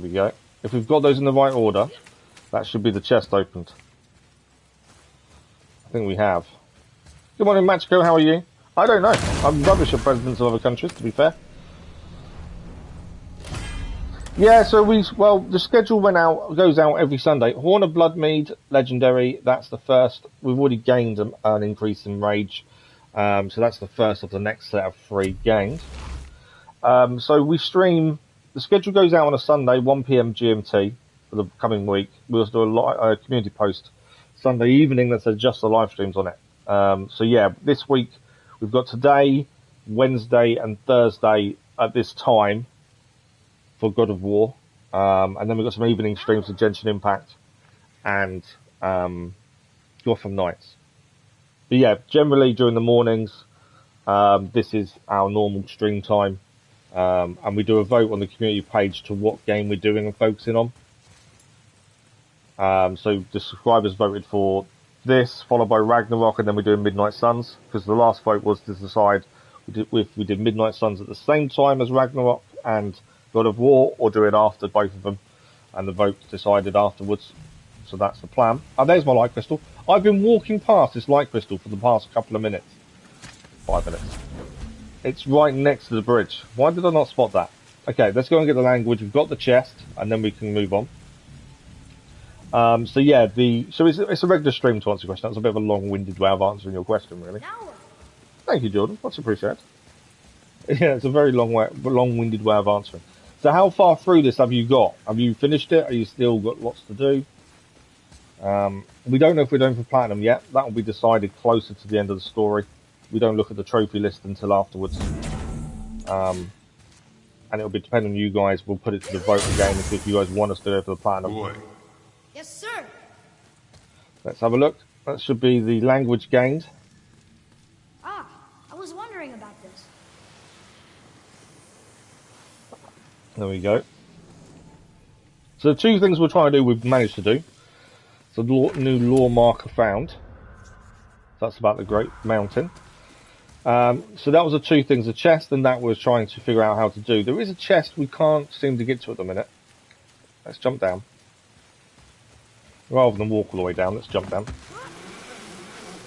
we go. If we've got those in the right order, that should be the chest opened. I think we have. Good morning, Machiko. How are you? I don't know. I'm rubbish at presidents of other countries, to be fair. Yeah, so the schedule goes out every Sunday. Horn of Bloodmead, Legendary, that's the first. We've already gained an increase in Rage. So that's the first of the next set of 3 gained. So we stream, the schedule goes out on a Sunday, 1 PM GMT for the coming week. We also do a community post Sunday evening that says just the live streams on it. So yeah, this week we've got today, Wednesday and Thursday at this time for God of War. And then we've got some evening streams for Genshin Impact and Dwarfen Nights. But yeah, generally during the mornings, this is our normal stream time. And we do a vote on the community page to what game we're doing and focusing on. So the subscribers voted for this, followed by Ragnarok, and then we're doing Midnight Suns, because the last vote was to decide if we did Midnight Suns at the same time as Ragnarok and God of War, or do it after both of them, and the vote decided afterwards. So that's the plan. Oh, there's my light crystal. I've been walking past this light crystal for the past couple of minutes. 5 minutes. It's right next to the bridge. Why did I not spot that? Okay, let's go and get the language. We've got the chest, and then we can move on. So yeah, it's a regular stream to answer your question. That was a bit of a long-winded way of answering your question, really. Thank you, Jordan. Much appreciated. Yeah, it's a very long-winded way of answering. So how far through this have you got? Have you finished it? Are you still got lots to do? We don't know if we're going for platinum yet. That will be decided closer to the end of the story. We don't look at the trophy list until afterwards. And it'll be depending on you guys. We'll put it to the vote again if you guys want us to go for the platinum. Boy. Yes, sir. Let's have a look. That should be the language gained. Ah, I was wondering about this. There we go. So the 2 things we're trying to do, we've managed to do. So new lore marker found. That's about the Great Mountain. So that was the two things, the chest and that was trying to figure out how to do. There is a chest we can't seem to get to at the minute. Let's jump down. Rather than walk all the way down, let's jump down.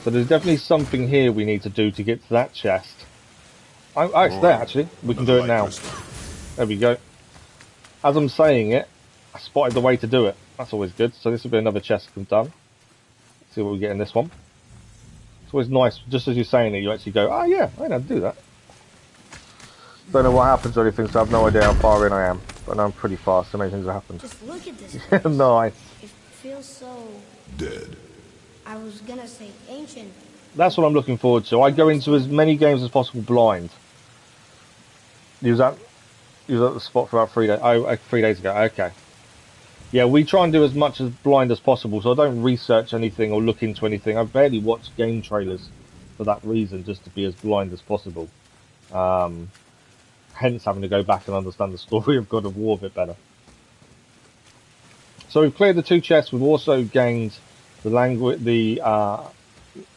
So there's definitely something here we need to do to get to that chest. Oh, it's there actually. We can do it now. There we go. As I'm saying it, I spotted the way to do it. That's always good. So this will be another chest we've done. Let's see what we get in this one. It's always nice, just as you're saying it, you actually go, oh yeah, I know how to do that. Don't know what happens or anything, so I have no idea how far in I am. But I know I'm pretty fast, so many things have happened. Just look at this. Nice. It feels so... Dead. I was gonna say ancient. That's what I'm looking forward to. I go into as many games as possible blind. You was at the spot for about 3 days. Oh, 3 days ago. Okay. Yeah, we try and do as much as blind as possible, so I don't research anything or look into anything. I barely watch game trailers for that reason, just to be as blind as possible. Hence having to go back and understand the story of God of War a bit better. So we've cleared the 2 chests. We've also gained the language, I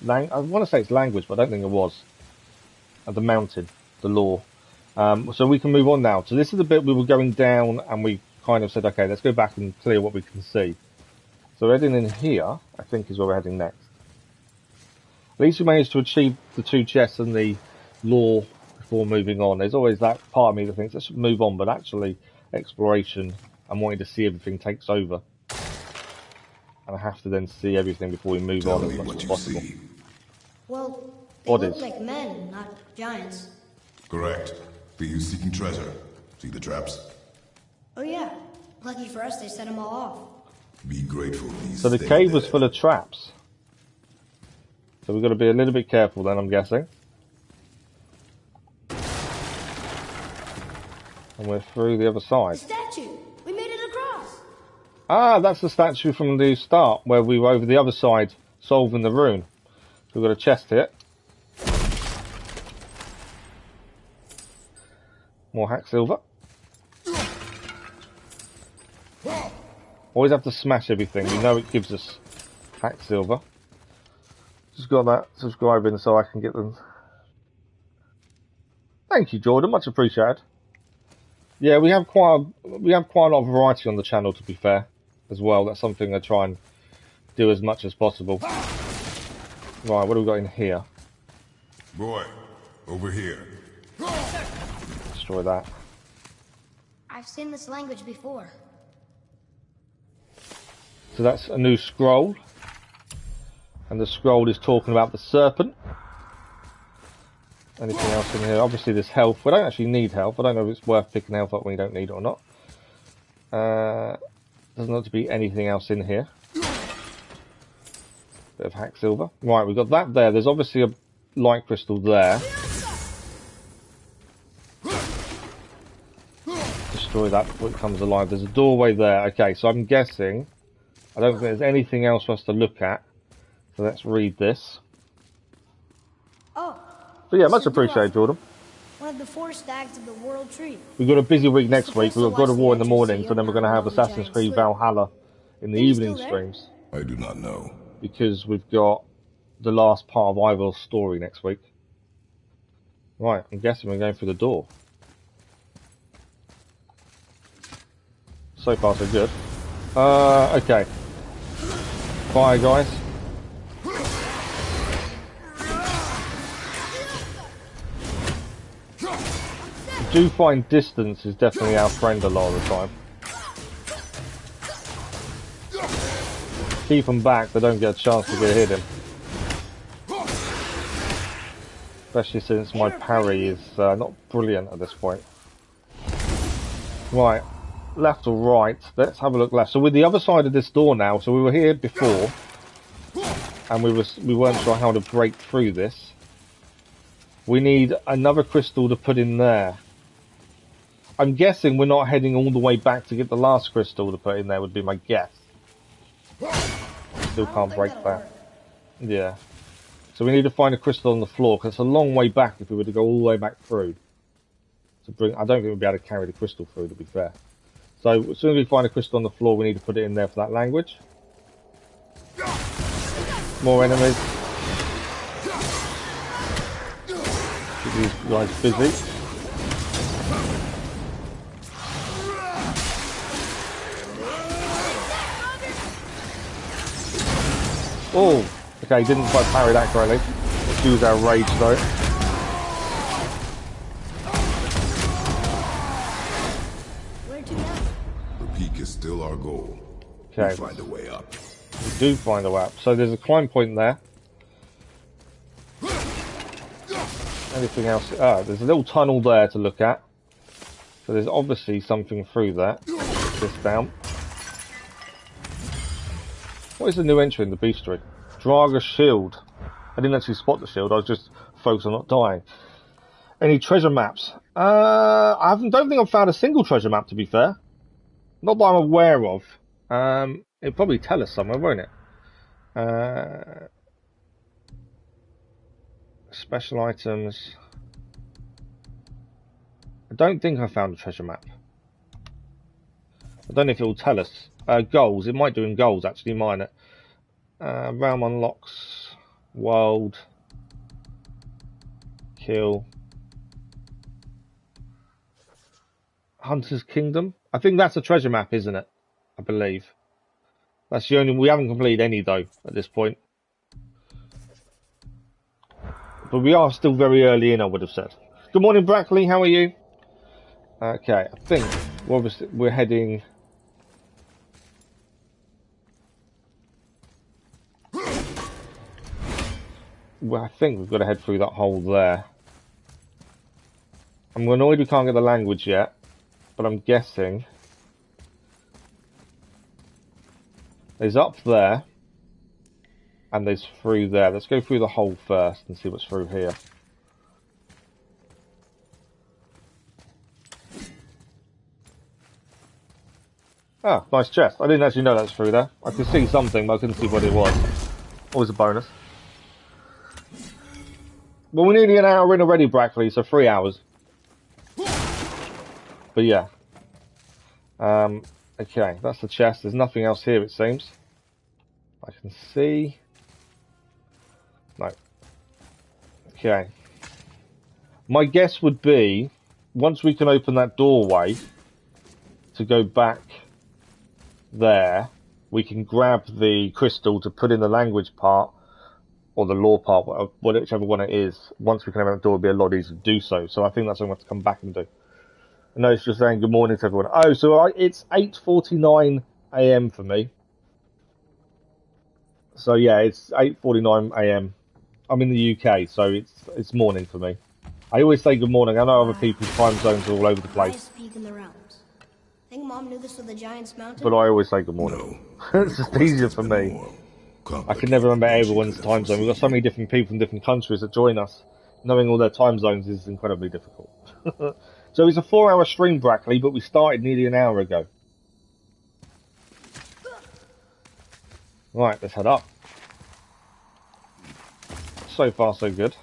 want to say it's language, but I don't think it was. The mountain, the lore. So we can move on now. So this is the bit we were going down and we kind of said, okay, let's go back and clear what we can see. So heading in here, I think is where we're heading next. At least we managed to achieve the 2 chests and the lore before moving on. There's always that part of me that thinks let's move on, but actually exploration and wanting to see everything takes over. And I have to then see everything before we move on as much as possible. Well, they look like men, not giants. Correct. For you seeking treasure. See the traps? Oh yeah. Lucky for us, they set them all off. Be grateful these So the cave was full of traps. So we've got to be a little bit careful then, I'm guessing. And we're through the other side. The statue! We made it across! Ah, that's the statue from the start, where we were over the other side, solving the rune. So we've got a chest here. More hack silver. Always have to smash everything. We know it gives us hack silver. Just got that subscribing so I can get them. Thank you, Jordan. Much appreciated. Yeah, we have quite a lot of variety on the channel, to be fair, as well. That's something I try and do as much as possible. Right, what do we got in here? Boy, over here. Destroy that. I've seen this language before. So that's a new scroll. And the scroll is talking about the serpent. Anything else in here? Obviously there's health. We don't actually need health. I don't know if it's worth picking health up when you don't need it or not. Doesn't look to be anything else in here. Bit of hack silver. Right, we've got that there. There's obviously a light crystal there. Destroy that before it comes alive. There's a doorway there. Okay, so I'm guessing... I don't think there's anything else for us to look at. So let's read this. Oh. So yeah, much appreciated, Jordan. One of the 4 stags of the World Tree. We've got a busy week next week. We've got God of War in the morning, so then we're going to have Assassin's Creed Valhalla in the evening streams. I do not know. Because we've got the last part of Ivor's story next week. Right, I'm guessing we're going through the door. So far so good. Okay. Fire, guys. I do find distance is definitely our friend a lot of the time. Keep them back, they don't get a chance to get hit him. Especially since my parry is not brilliant at this point. Right, left or right? Let's have a look left. So we're the other side of this door now. So we were here before, and we weren't sure how to break through this. We need another crystal to put in there. I'm guessing we're not heading all the way back to get the last crystal to put in there, would be my guess. Still can't break that. Yeah. So we need to find a crystal on the floor, because it's a long way back if we were to go all the way back through. I don't think we'll be able to carry the crystal through, to be fair. So as soon as we find a crystal on the floor, we need to put it in there for that language. More enemies. Keep these guys busy. Oh, okay, didn't quite parry that correctly. Let's use our rage though. Where to now? The peak is still our goal. Okay. We'll find a way up. We do find a way up. So there's a climb point there. Anything else? Ah, there's a little tunnel there to look at. So there's obviously something through there. This down. What is the new entry in the bestiary? Draga shield. I didn't actually spot the shield. I was just focused on not dying. Any treasure maps? Don't think I've found a single treasure map, to be fair. Not that I'm aware of. It'll probably tell us somewhere, won't it? Special items. I don't think I found a treasure map. I don't know if it will tell us. Goals. It might do in goals, actually, mine it. Realm unlocks. World. Kill. Hunter's Kingdom. I think that's a treasure map, isn't it? I believe. That's the only... We haven't completed any, though, at this point. But we are still very early in, I would have said. Good morning, Brackley. How are you? Okay, I think we're heading... Well, I think we've got to head through that hole there. I'm annoyed we can't get the language yet, but I'm guessing there's up there and there's through there. Let's go through the hole first and see what's through here. Ah, nice chest. I didn't actually know that's through there. I could see something, but I couldn't see what it was. Always a bonus. Well, we're nearly an hour in already, Brackley, so 3 hours. But yeah. Okay, that's the chest. There's nothing else here, it seems. I can see. No. Okay. My guess would be, once we can open that doorway to go back there, we can grab the crystal to put in the language part, or the law part, whichever one it is. Once we can open that door, it'll be a lot easier to do so. So I think that's what I'm going to have to come back and do. No, it's just saying good morning to everyone. Oh, so it's 8:49 AM for me. So yeah, it's 8:49 AM. I'm in the UK, so it's morning for me. I always say good morning. I know other people's time zones are all over the place. Peak in the realms. Think Mom knew this was the Giant's Mountain? But I always say good morning. No. It's just easier for me. I can never remember everyone's time zone. We've got so many different people from different countries that join us. Knowing all their time zones is incredibly difficult. So it's a 4-hour stream, Brackley, but we started nearly an hour ago. Right, let's head up. So far, so good.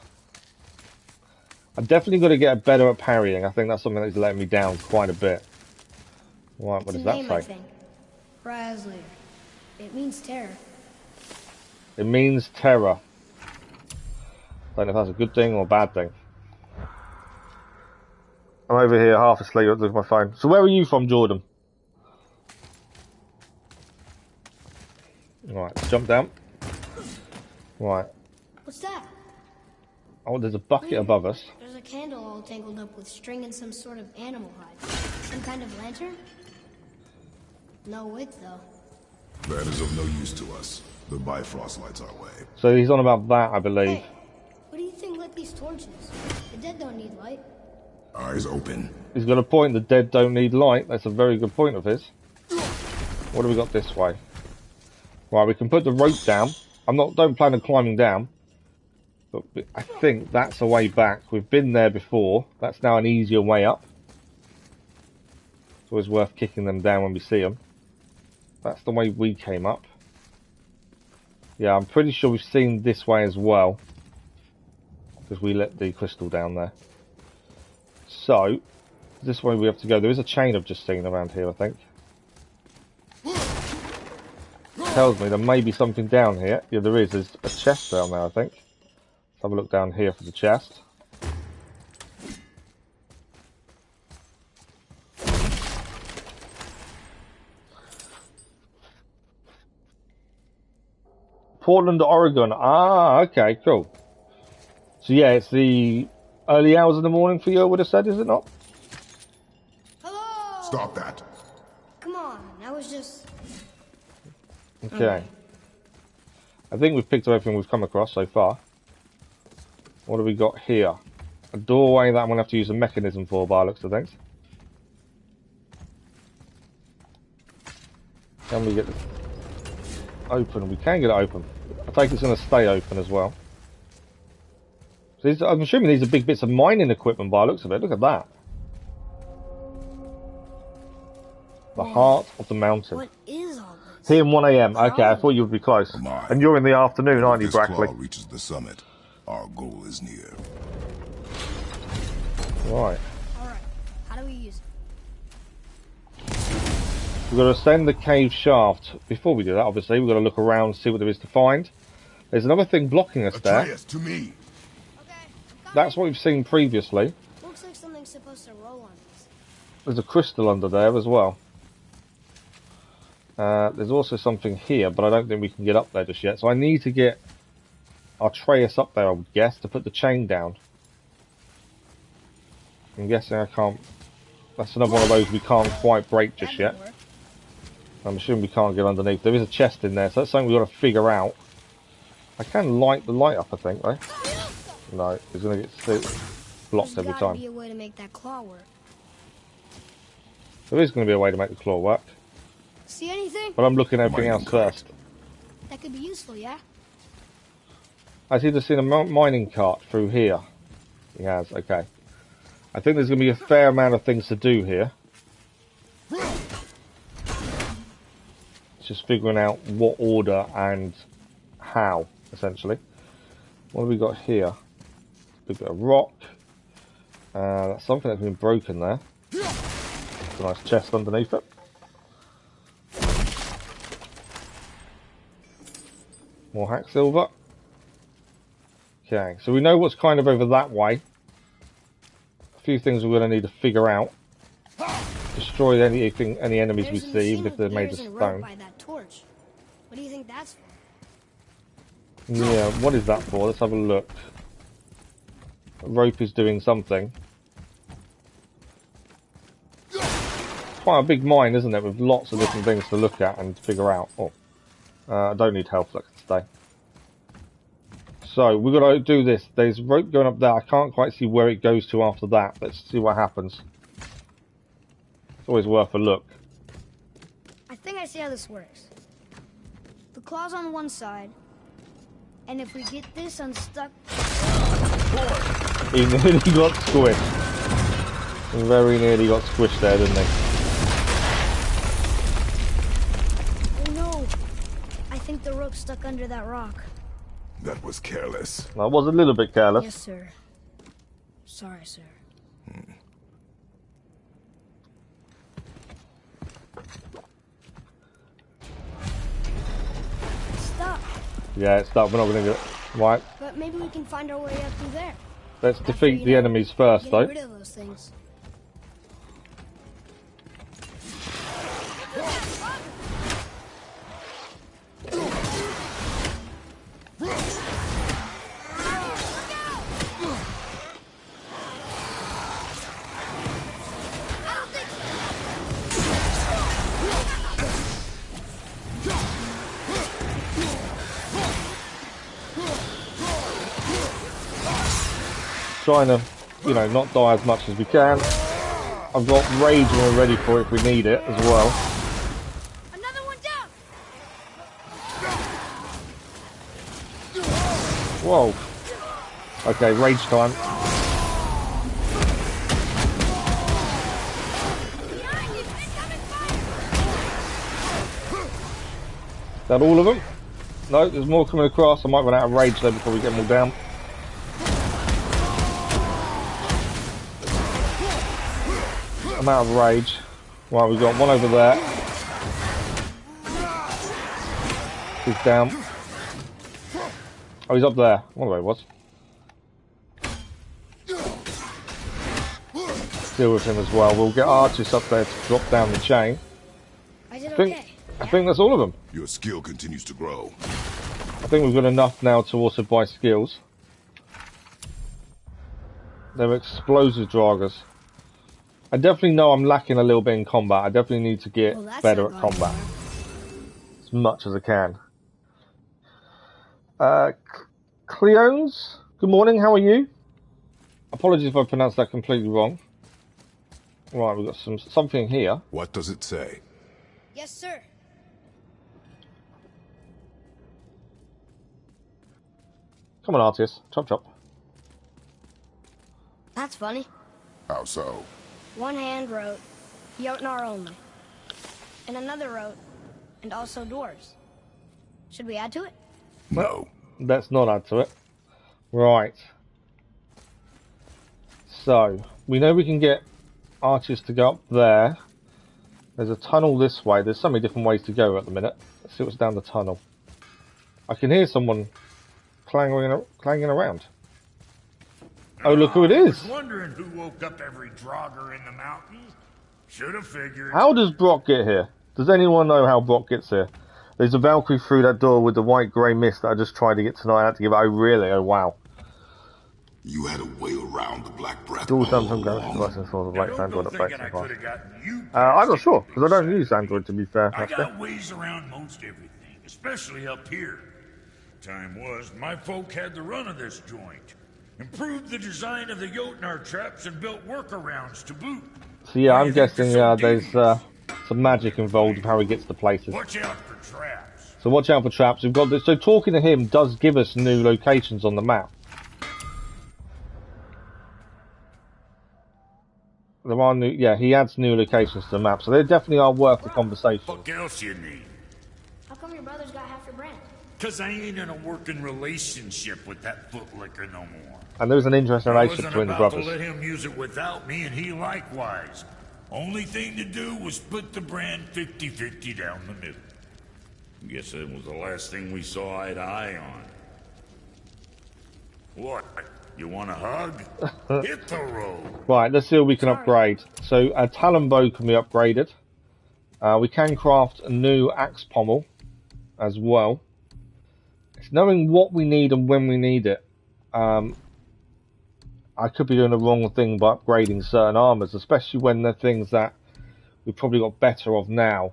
I've definitely got to get better at parrying. I think that's something that's letting me down quite a bit. Right, what does that say? Hraezlyr. It means terror. It means terror. Don't know if that's a good thing or a bad thing. I'm over here half asleep with my phone. So where are you from, Jordan? Right, let's jump down. Right. What's that? Oh, there's a bucket above us. There's a candle all tangled up with string and some sort of animal hide. Some kind of lantern? No wick, though. That is of no use to us. The Bifrost lights our way. So he's on about that, I believe. Hey, what do you think lit these torches? The dead don't need light. Eyes open. He's got a point, the dead don't need light. That's a very good point of his. What do we got this way? Right, we can put the rope down. Don't plan on climbing down. But I think that's a way back. We've been there before. That's now an easier way up. It's always worth kicking them down when we see them. That's the way we came up. Yeah, I'm pretty sure we've seen this way as well. Because we let the crystal down there. So, this way we have to go. There is a chain I've just seen around here, I think. Tells me there may be something down here. Yeah, there is. There's a chest down there, I think. Let's have a look down here for the chest. Portland, Oregon. Ah, okay, cool. So yeah, it's the early hours of the morning for you, I would have said, is it not? Hello! Stop that. Come on, I was just... Okay. I think we've picked up everything we've come across so far. What have we got here? A doorway that I'm going to have to use a mechanism for by the looks of things. Can we get this open? We can get it open. I think it's going to stay open as well. So I'm assuming these are big bits of mining equipment by the looks of it. Look at that. The heart of the mountain. What is all this? Here 1 a.m. Okay, I thought you would be close. My. And you're in the afternoon, aren't you, If this Brackley? claw reaches the summit, our goal is near. Right. Alright, how do we use it? We've got to ascend the cave shaft. Before we do that, obviously, we've got to look around and see what there is to find. There's another thing blocking us there. Atreus, to me. Okay, I'm That's what we've seen previously. Looks like something's supposed to roll on this. There's a crystal under there as well. There's also something here, but I don't think we can get up there just yet. So I need to get Hraezlyr up there, I would guess, to put the chain down. I'm guessing I can't... That's another one of those we can't quite break just yet. I'm assuming we can't get underneath. There is a chest in there, so that's something we've got to figure out. I can light the light up, I think, though. No, it's going to get blocked every There's gotta time. be a way to make that claw work. There is going to be a way to make the claw work. See anything? But I'm looking at everything Mining else cart. first. That could be useful, yeah? Has he just seen a mining cart through here? He has, okay. I think there's going to be a fair amount of things to do here. It's just figuring out what order and how, essentially. What have we got here? A bit of rock. That's something that's been broken there. There's a nice chest underneath it. More hack silver. Okay, so we know what's kind of over that way. A few things we're going to need to figure out. Destroy any enemies we There's a see, even machine if they're with made of gears and rope stone. by that torch. What do you think that's for? Yeah, what is that for? Let's have a look. The rope is doing something. Quite a big mine, isn't it? With lots of different things to look at and figure out. Oh, I don't need health, that can stay. So, we've got to do this. There's rope going up there. I can't quite see where it goes to after that. Let's see what happens. It's always worth a look. I think I see how this works. The claw's on one side, and if we get this unstuck... He nearly got squished. He very nearly got squished there, didn't he? Oh no! I think the rope's stuck under that rock. That was careless. That was a little bit careless. Yes, sir. Sorry, sir. Stop. Yeah, it's stuck. We're not going to get it. Right. But maybe we can find our way up through there. Let's After, defeat you the know, enemies first, getting though. rid of those things. Trying to, you know, not die as much as we can. I've got rage when we're ready for it if we need it as well. Another one down. Whoa. Okay, rage time. Behind you, incoming fire. Is that all of them? No, there's more coming across. I might run out of rage though before we get them all down. I'm out of rage. Right, we've got one over there. He's down. Oh, he's up there. I wonder where he was. Deal with him as well. We'll get archers up there to drop down the chain. I did I think, okay. I think that's all of them. Your skill continues to grow. I think we've got enough now to also buy skills. They're explosive draggers. I definitely know I'm lacking a little bit in combat. I definitely need to get better at combat. As much as I can. Cleones, good morning, how are you? Apologies if I pronounced that completely wrong. Right, we've got something here. What does it say? Yes, sir. Come on, Artius. Chop chop. That's funny. How so? One hand wrote, Jotnar only. And another wrote, and also dwarves. Should we add to it? No. Let's not add to it. Right. So, we know we can get Artius to go up there. There's a tunnel this way. There's so many different ways to go at the minute. Let's see what's down the tunnel. I can hear someone clanging around. Oh, look who it is! I was wondering who woke up every Draugr in the mountains. Should have figured. How does Brock get here? Does anyone know how Brock gets here? There's a Valkyrie through that door with the white-grey mist that I just tried to get tonight. I had to give it. Oh, really? Oh, wow. You had a way around the Black Breath. Dual Samsung Galaxy license for the Black Android thinking upgrade I could have gotten you. I'm not sure, because I don't use Android, to be fair. I got ways around most everything, especially up here. Time was, my folk had the run of this joint. Improved the design of the Jotnar traps and built workarounds to boot. So yeah, I'm guessing there's some magic involved with how he gets to places. Watch out for traps. So watch out for traps. We've got this. So talking to him does give us new locations on the map. There are new, yeah, he adds new locations to the map, so they definitely are worth the conversation. What else you need? How come your brother's got half your brand? Cause I ain't in a working relationship with that footlicker no more. And there's an interesting I relationship wasn't between the about brothers. to let him use it without me, and he likewise. Only thing to do was split the brand 50-50 down the middle. Guess that was the last thing we saw eye to eye on. What? You want a hug? Hit the road. Right, let's see what we can upgrade. So a Talon Bow can be upgraded. We can craft a new axe pommel as well. It's knowing what we need and when we need it. I could be doing the wrong thing by upgrading certain armors, especially when they're things that we've probably got better of now.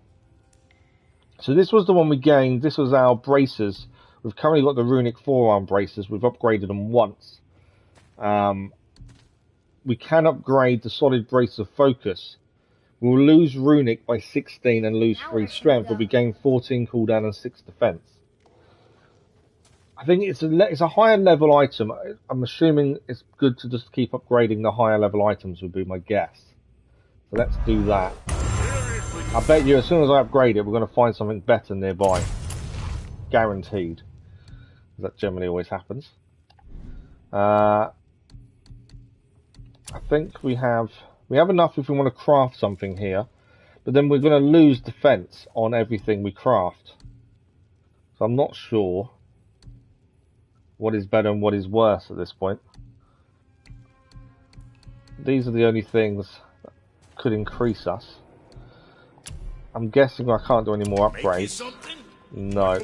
So this was the one we gained. This was our bracers. We've currently got the runic forearm bracers. We've upgraded them once. We can upgrade the solid brace of focus. We'll lose runic by 16 and lose 3 strength, but we gain 14 cooldown and 6 defense. I think it's a higher level item. I'm assuming it's good to just keep upgrading the higher level items would be my guess. So let's do that. I bet you as soon as I upgrade it, we're going to find something better nearby. Guaranteed. That generally always happens. I think we have enough if we want to craft something here, but then we're going to lose defense on everything we craft. So I'm not sure what is better and what is worse at this point. These are the only things that could increase us. I'm guessing I can't do any more upgrades. No.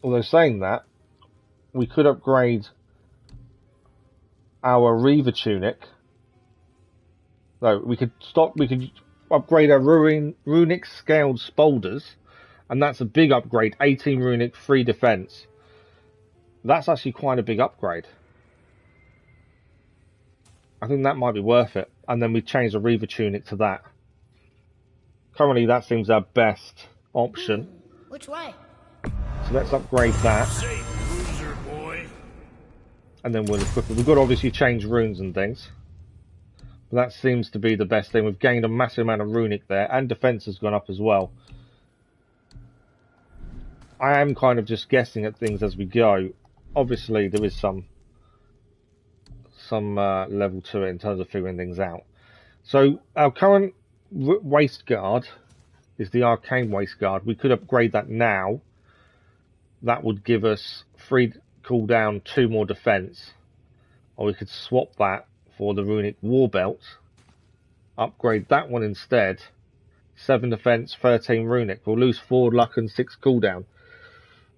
Although saying that, we could upgrade our Reaver tunic. No, we could upgrade our runic scaled spolders, and that's a big upgrade. 18 runic, 3 defense. That's actually quite a big upgrade. I think that might be worth it. And then we change the Reaver tunic to that. Currently, that seems our best option. Which way? So let's upgrade that. Loser, boy. And then we'll equip it. We've got to obviously change runes and things. But that seems to be the best thing. We've gained a massive amount of runic there. And defense has gone up as well. I am kind of just guessing at things as we go. Obviously, there is some level to it in terms of figuring things out. So our current waist guard is the arcane waist guard. We could upgrade that now. That would give us 3 cooldown, 2 more defense. Or we could swap that for the runic war belt. Upgrade that one instead. 7 defense, 13 runic. We'll lose 4 luck and 6 cooldown.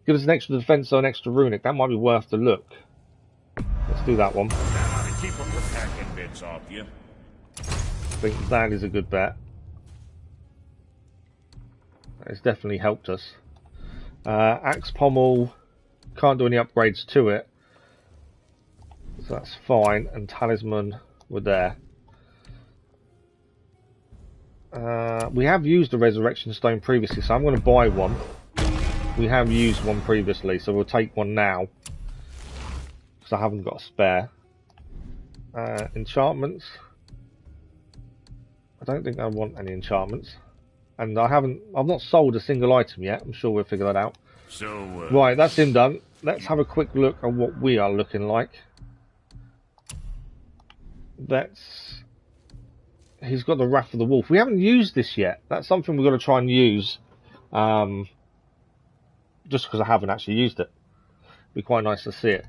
Give us an extra defense or an extra runic. That might be worth the look. Let's do that one. Keep them from hacking bits off you. I think that is a good bet. It's definitely helped us. Axe pommel, can't do any upgrades to it, so that's fine. And talisman, we're there. We have used the resurrection stone previously, so I'm going to buy one. We have used one previously, so we'll take one now because I haven't got a spare. Enchantments, I don't think I want any enchantments. And I've not sold a single item yet. I'm sure we'll figure that out. So, right, that's him done. Let's have a quick look at what we are looking like. He's got the Wrath of the Wolf. We haven't used this yet. That's something we've got to try and use. Just because I haven't actually used it. Be quite nice to see it.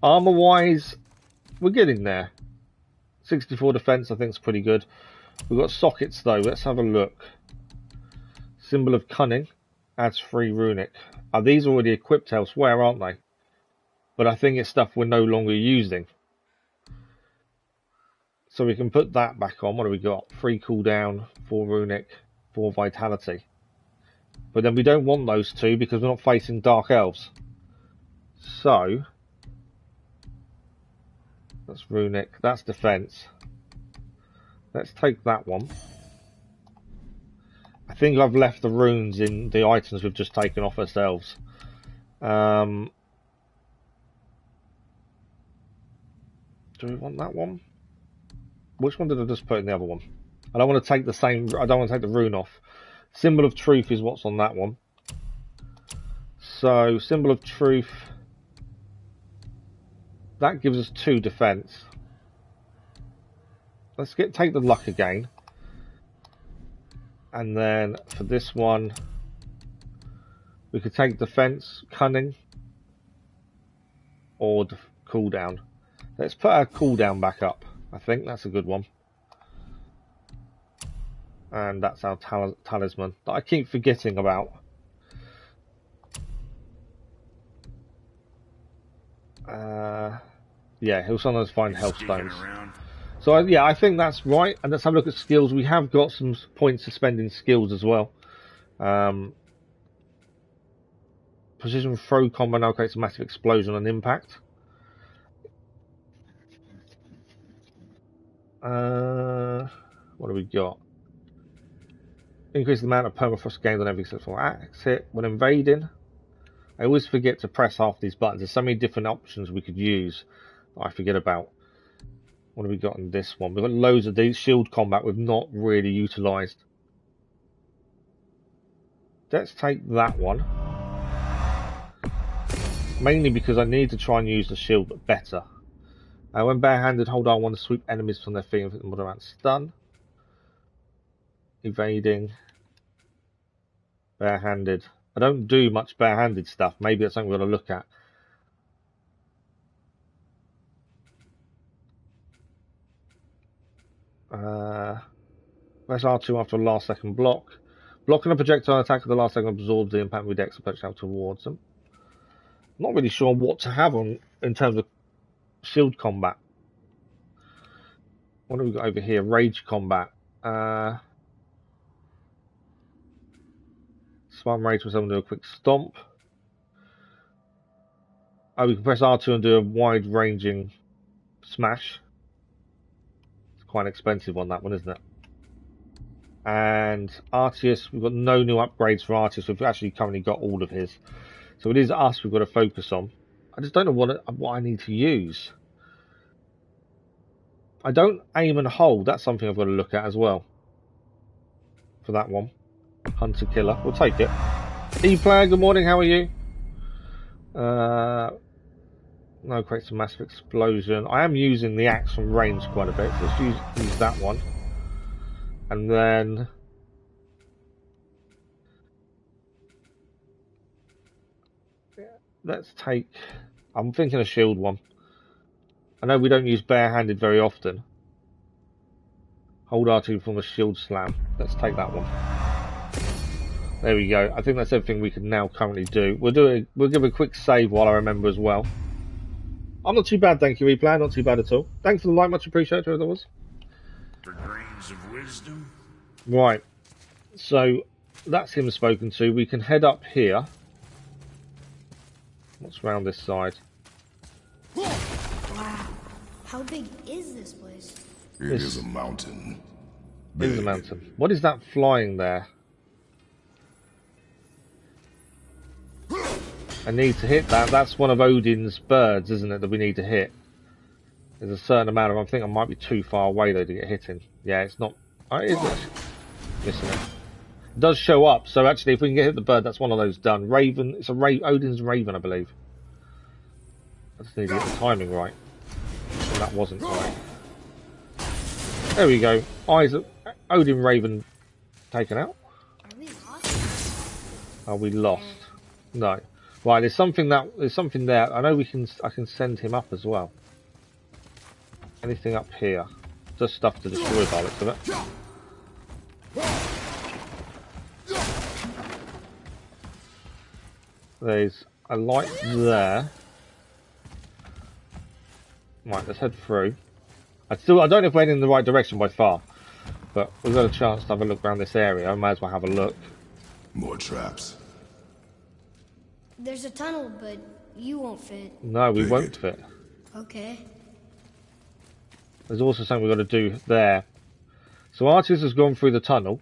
Armor-wise, we're getting there. 64 defense, I think is pretty good. We've got sockets though. Let's have a look. Symbol of Cunning adds 3 runic. Are these already equipped elsewhere, aren't they? But I think it's stuff we're no longer using. So we can put that back on. What do we got? 3 cooldown, 4 runic, 4 vitality. But then we don't want those 2 because we're not facing dark elves. So that's runic, that's defense. Let's take that one. I think I've left the runes in the items we've just taken off ourselves. Do we want that one? Which one did I just put in the other one? I don't want to take the same. I don't want to take the rune off. Symbol of Truth is what's on that one. So Symbol of Truth, that gives us 2 defense. Let's take the luck again. And then for this one, we could take defense, cunning, or cooldown. Let's put our cooldown back up. I think that's a good one. And that's our talisman that I keep forgetting about. Yeah, he'll sometimes find health stones. So yeah, I think that's right. And let's have a look at skills. We have got some points to spend in skills as well. Precision throw combo now creates a massive explosion and impact. What do we got? Increase the amount of permafrost gained on every successful axe hit when invading. I always forget to press half these buttons. There's so many different options we could use that I forget about. What have we got in this one? We've got loads of these. Shield combat we've not really utilised. Let's take that one. Mainly because I need to try and use the shield better. When barehanded, hold R1 to sweep enemies from their feet and put them around stun. Evading. Barehanded. I don't do much barehanded stuff. Maybe that's something we've got to look at. Press R2 after a last second block. Blocking a projectile attack at the last second absorbs the impact with Dex projectile towards them. I'm not really sure what to have on in terms of shield combat. What have we got over here? Rage combat. Spam rage for someone to do a quick stomp. Oh, we can press R2 and do a wide ranging smash. It's quite an expensive one, that one, isn't it? And Artius, we've got no new upgrades for Artius. We've actually currently got all of his. So it is us we've got to focus on. I just don't know what I need to use. I don't aim and hold. That's something I've got to look at as well. For that one. Hunter Killer. We'll take it. E-Player, good morning. How are you? No, creates a massive explosion. I am using the axe from range quite a bit. So let's use that one. And then... let's take... I'm thinking a shield one. I know we don't use barehanded very often. Hold R2 from a shield slam. Let's take that one. There we go. I think that's everything we can now currently do. We'll give a quick save while I remember as well. I'm not too bad, thank you, Replan. Not too bad at all. Thanks for the like, much appreciated, whoever that was. For grains of wisdom. Right. So that's him spoken to. We can head up here. What's around this side? Wow. How big is this place? It is a mountain. It is a mountain. What is that flying there? I need to hit that. That's one of Odin's birds, isn't it, that we need to hit? There's a certain amount of... I think I might be too far away, though, to get hit in. Yeah, it's not... It is missing it. It does show up, so actually, if we can get hit the bird, that's one of those done. Raven... It's a Odin's raven, I believe. I just need to get the timing right. And that wasn't right. There we go. Eyes of Odin raven taken out. Are we lost? Are we lost? No. Right, there's something there. I know I can send him up as well. Anything up here? Just stuff to destroy by the looks of it. There's a light there. Right, let's head through. I don't know if we're heading in the right direction by far, but we've got a chance to have a look around this area. I might as well have a look. More traps. There's a tunnel, but you won't fit. No, we won't fit. Okay. There's also something we've got to do there. So Artis has gone through the tunnel.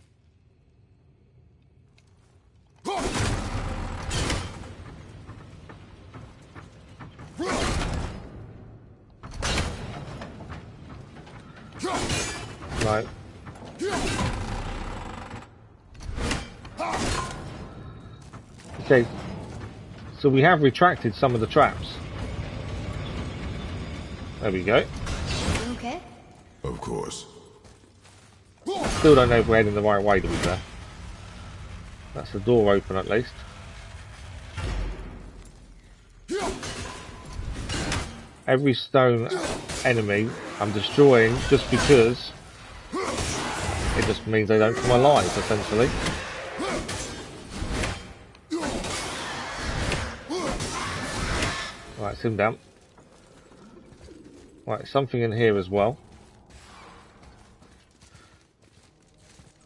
Right. Okay. So we have retracted some of the traps. There we go. You okay? Of course. Still don't know if we're heading the right way, to be fair. That's the door open at least. Every stone enemy I'm destroying just because it just means they don't come alive, essentially. Right, it's him down. Right, something in here as well.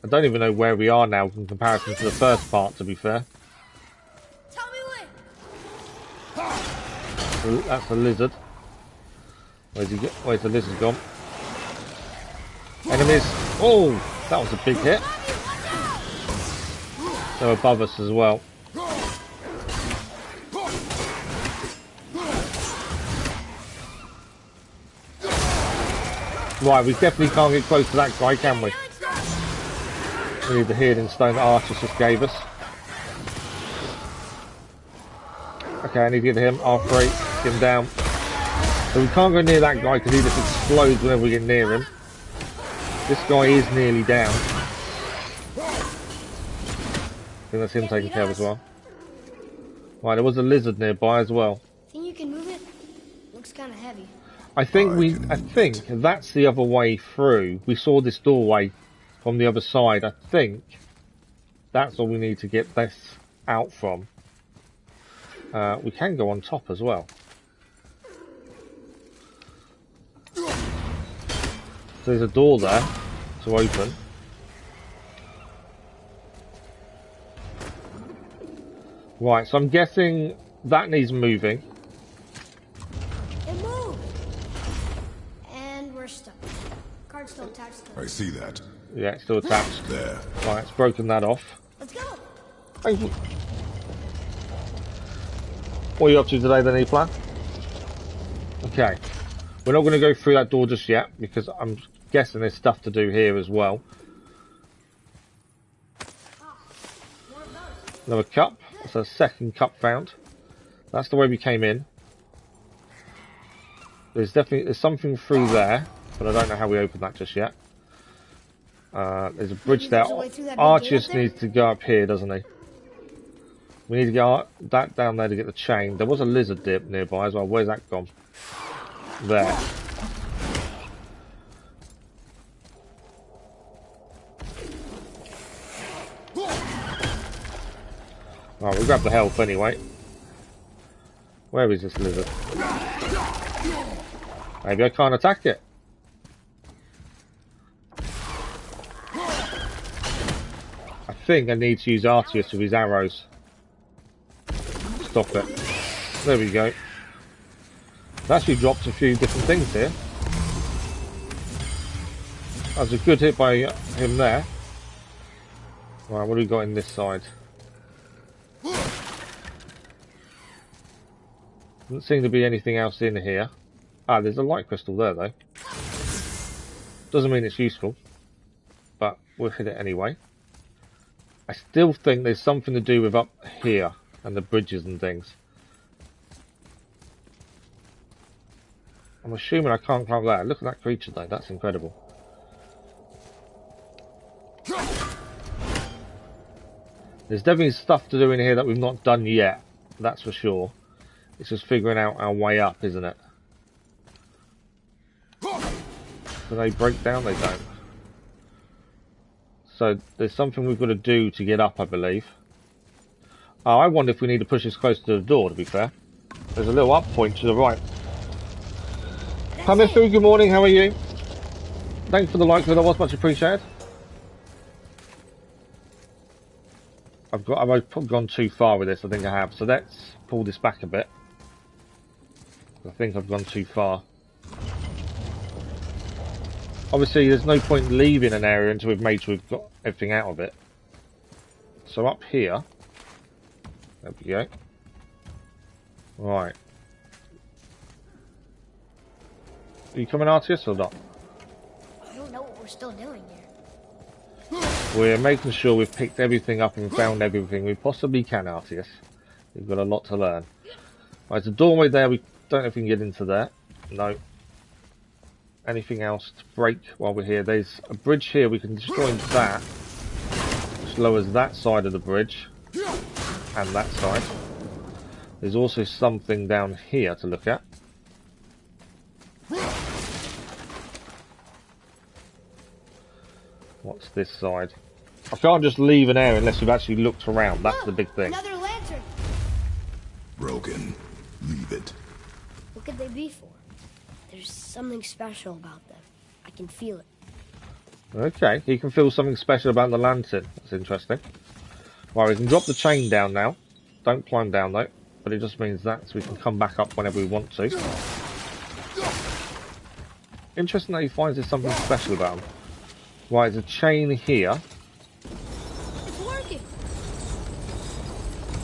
I don't even know where we are now in comparison to the first part, to be fair. Tell me when. That's a lizard. Where's the lizard gone? Enemies! Oh! That was a big hit. They're above us as well. Right, we definitely can't get close to that guy, can we? We need the healing stone that Archer just gave us. Okay, I need to get him. R3, get him down. So we can't go near that guy because he just explodes whenever we get near him. This guy is nearly down. I think that's him taken care of as well. Right, there was a lizard nearby as well. Think you can move it? Looks kind of heavy. I think that's the other way through. We saw this doorway from the other side. I think that's all we need to get this out from. We can go on top as well. So there's a door there to open. Right, so I'm guessing that needs moving. It moved! And we're stuck. Card's still attached to it. I see that. Yeah, it's still attached. There. Right, it's broken that off. Let's go! Thank you. What are you up to today then, E-Plan? Okay. We're not going to go through that door just yet, because I'm guessing there's stuff to do here as well. Another cup. That's a second cup found. That's the way we came in. There's something through there, but I don't know how we open that just yet. There's a bridge there. Archers needs to go up here, doesn't he? We need to get that down there to get the chain. There was a lizard dip nearby as well. Where's that gone? There. Right, we'll grab the health anyway. Where is this lizard? Maybe I can't attack it. I think I need to use Arceus with his arrows. Stop it. There we go. I've actually dropped a few different things here. That was a good hit by him there. Right, what do we got in this side? Doesn't seem to be anything else in here. Ah, there's a light crystal there though. Doesn't mean it's useful, but we'll hit it anyway. I still think there's something to do with up here and the bridges and things. I'm assuming I can't climb that. Look at that creature though, that's incredible. There's definitely stuff to do in here that we've not done yet, that's for sure. It's just figuring out our way up, isn't it? Do they break down? They don't. So there's something we've got to do to get up, I believe. Oh, I wonder if we need to push this closer to the door, to be fair. There's a little up point to the right. Hamifu, good morning, how are you? Thanks for the like, that was much appreciated. I've probably gone too far with this, I think I have. So let's pull this back a bit. I think I've gone too far. Obviously, there's no point leaving an area until we've made sure we've got everything out of it. So up here, there we go. Right. Are you coming, Arceus, or not? I don't know what we're still doing here. We're making sure we've picked everything up and found everything we possibly can, Arceus. We've got a lot to learn. Right, there's a doorway there. We don't know if we can get into there. No. Anything else to break while we're here? There's a bridge here. We can destroy that, which lowers that side of the bridge and that side. There's also something down here to look at. What's this side? I can't just leave an area unless we've actually looked around. That's the big thing. Another lantern. Broken. Leave it. What could they be for? There's something special about them. I can feel it. Okay, you can feel something special about the lantern. That's interesting. Right, we can drop the chain down now. Don't climb down though, but it just means that so we can come back up whenever we want to. Interesting that he finds there's something special about him. Right, there's a chain here. It's working.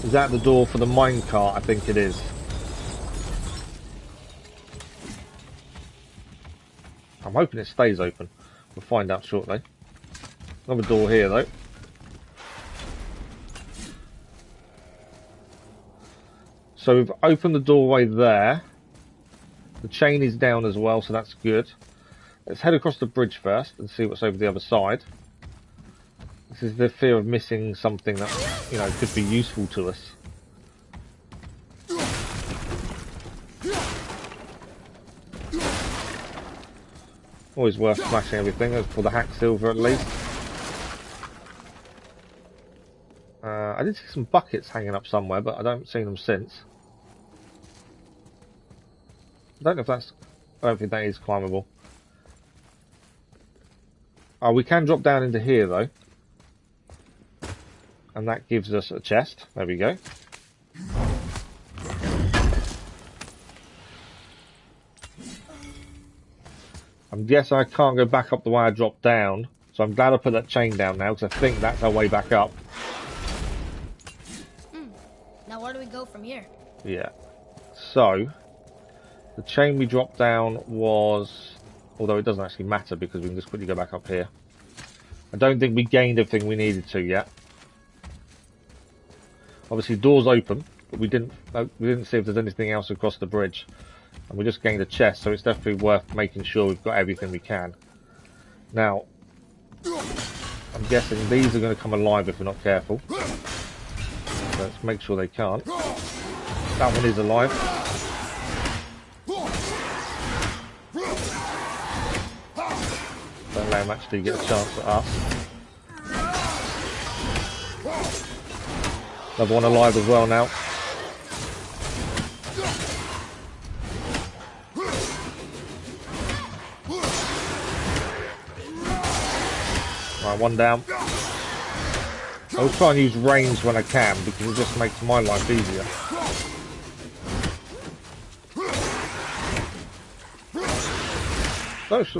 Is that the door for the minecart? I think it is. I'm hoping it stays open. We'll find out shortly. Another door here though. So we've opened the doorway there. The chain is down as well, so that's good. Let's head across the bridge first and see what's over the other side. This is the fear of missing something that, you know, could be useful to us. Always worth smashing everything, for the hack silver at least. I did see some buckets hanging up somewhere, but I don't see them since. I don't know if that's... I don't think that is climbable. Oh, we can drop down into here though. And that gives us a chest. There we go. I'm guessing I can't go back up the way I dropped down. So I'm glad I put that chain down now, because I think that's our way back up. Now where do we go from here? Yeah. So, the chain we dropped down was... Although it doesn't actually matter because we can just quickly go back up here. I don't think we gained everything we needed to yet. Obviously, the door's open, but we didn't see if there's anything else across the bridge. And we just gained a chest, so it's definitely worth making sure we've got everything we can. Now, I'm guessing these are going to come alive if we're not careful. So let's make sure they can't. That one is alive. Don't let him actually get a chance at us. Another one alive as well now. Right, one down. I'll try and use range when I can because it just makes my life easier.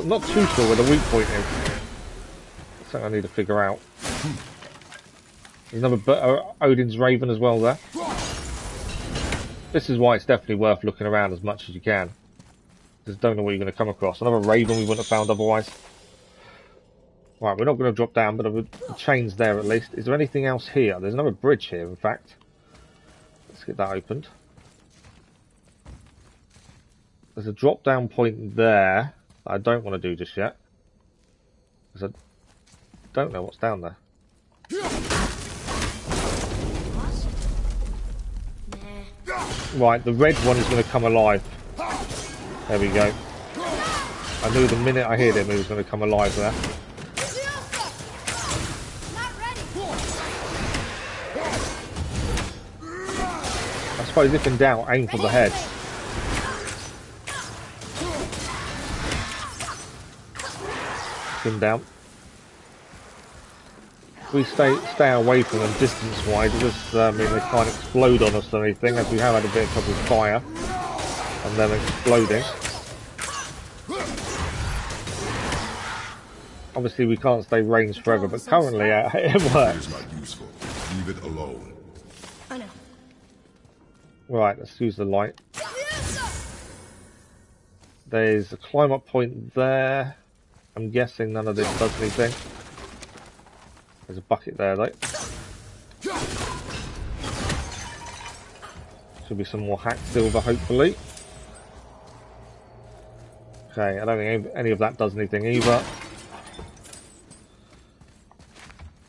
Not too sure where the weak point is. Something I need to figure out. There's another Odin's Raven as well there. This is why it's definitely worth looking around as much as you can. Just don't know what you're going to come across. Another Raven we wouldn't have found otherwise. Right, we're not going to drop down, but the chain's there at least. Is there anything else here? There's another bridge here, in fact. Let's get that opened. There's a drop-down point there that I don't want to do just yet. Because I don't know what's down there. Right, the red one is going to come alive. There we go. I knew the minute I heard him he was going to come alive there. I suppose if in doubt, aim for the head. Him down. If we stay away from them distance-wise, it just mean they can't explode on us or anything, as we have had a bit of trouble with fire and them exploding. Obviously, we can't stay ranged forever, but currently it works. It's not useful. Leave it alone. I know. Right, let's use the light. There's a climb-up point there. I'm guessing none of this does anything. There's a bucket there, though. Should be some more hacked silver, hopefully. Okay, I don't think any of that does anything either.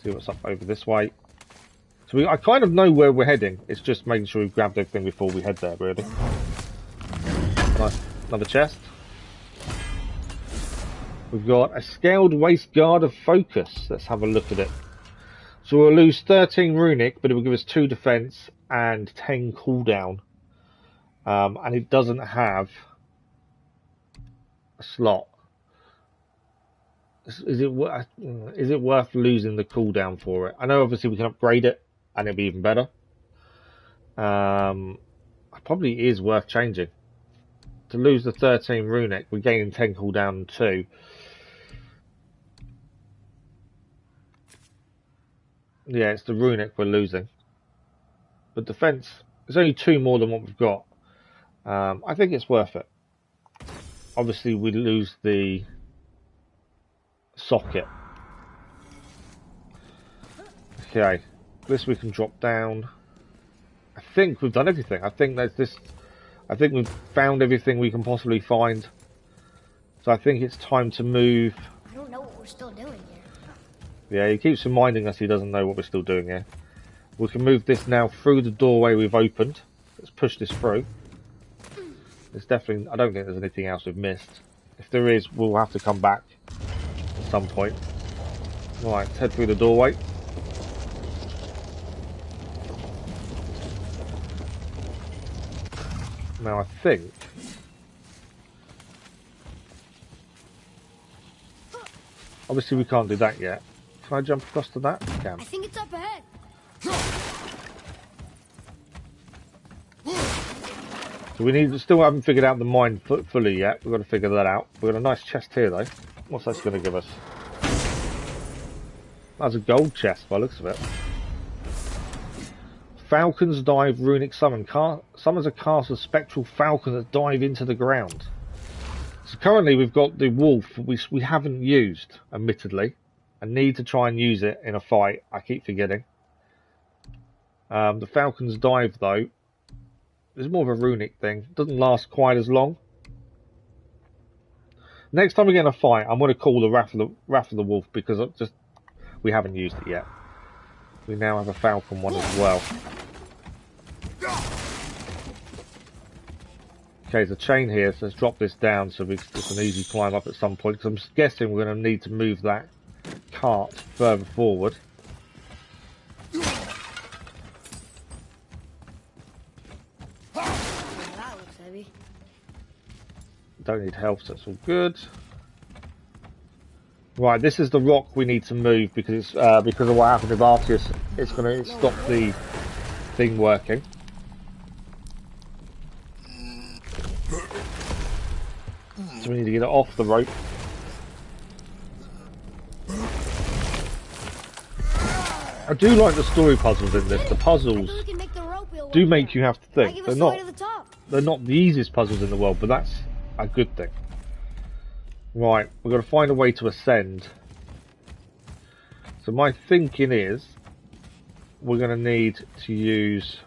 See what's up over this way. So I kind of know where we're heading. It's just making sure we've grabbed everything before we head there, really. Nice. Another chest. We've got a scaled waist guard of focus. Let's have a look at it. So we'll lose 13 runic, but it will give us 2 defense and 10 cooldown. And it doesn't have a slot. Is it worth losing the cooldown for it? I know obviously we can upgrade it and it'll be even better. It probably is worth changing. To lose the 13 runic, we're gaining 10 cooldown and 2. Yeah, it's the runic we're losing. But defense, it's only 2 more than what we've got. I think it's worth it. Obviously, we lose the socket. Okay, this we can drop down. I think we've done everything. I think there's this. I think we've found everything we can possibly find. So I think it's time to move. I don't know what we're still doing here. Yeah, he keeps reminding us he doesn't know what we're still doing here. We can move this now through the doorway we've opened. Let's push this through. There's definitely, I don't think there's anything else we've missed. If there is, we'll have to come back at some point. Right, let's head through the doorway. Now I think obviously we can't do that yet. Can I jump across to that? I can. I think it's up ahead. So we still haven't figured out the mine fully yet. We've got to figure that out. We've got a nice chest here though. What's that going to give us? That's a gold chest by the looks of it. Falcon's dive runic summon. Summons a cast of spectral falcons that dive into the ground. So currently we've got the wolf, which we haven't used, admittedly. I need to try and use it in a fight. I keep forgetting. The Falcon's dive, though, is more of a runic thing. Doesn't last quite as long. Next time we get in a fight, I'm going to call the Wrath of the Wolf because we haven't used it yet. We now have a Falcon one as well. Okay, there's a chain here, so let's drop this down so it's an easy climb up at some point. Because I'm guessing we're going to need to move that cart further forward. don't need health, so that's all good. Right, this is the rock we need to move because it's because of what happened with Arceus. It's going to stop the thing working. So we need to get it off the rope. I do like the story puzzles in this. The puzzles do make you have to think. They're not the easiest puzzles in the world, but that's a good thing. Right, we've got to find a way to ascend. So my thinking is we're going to need to use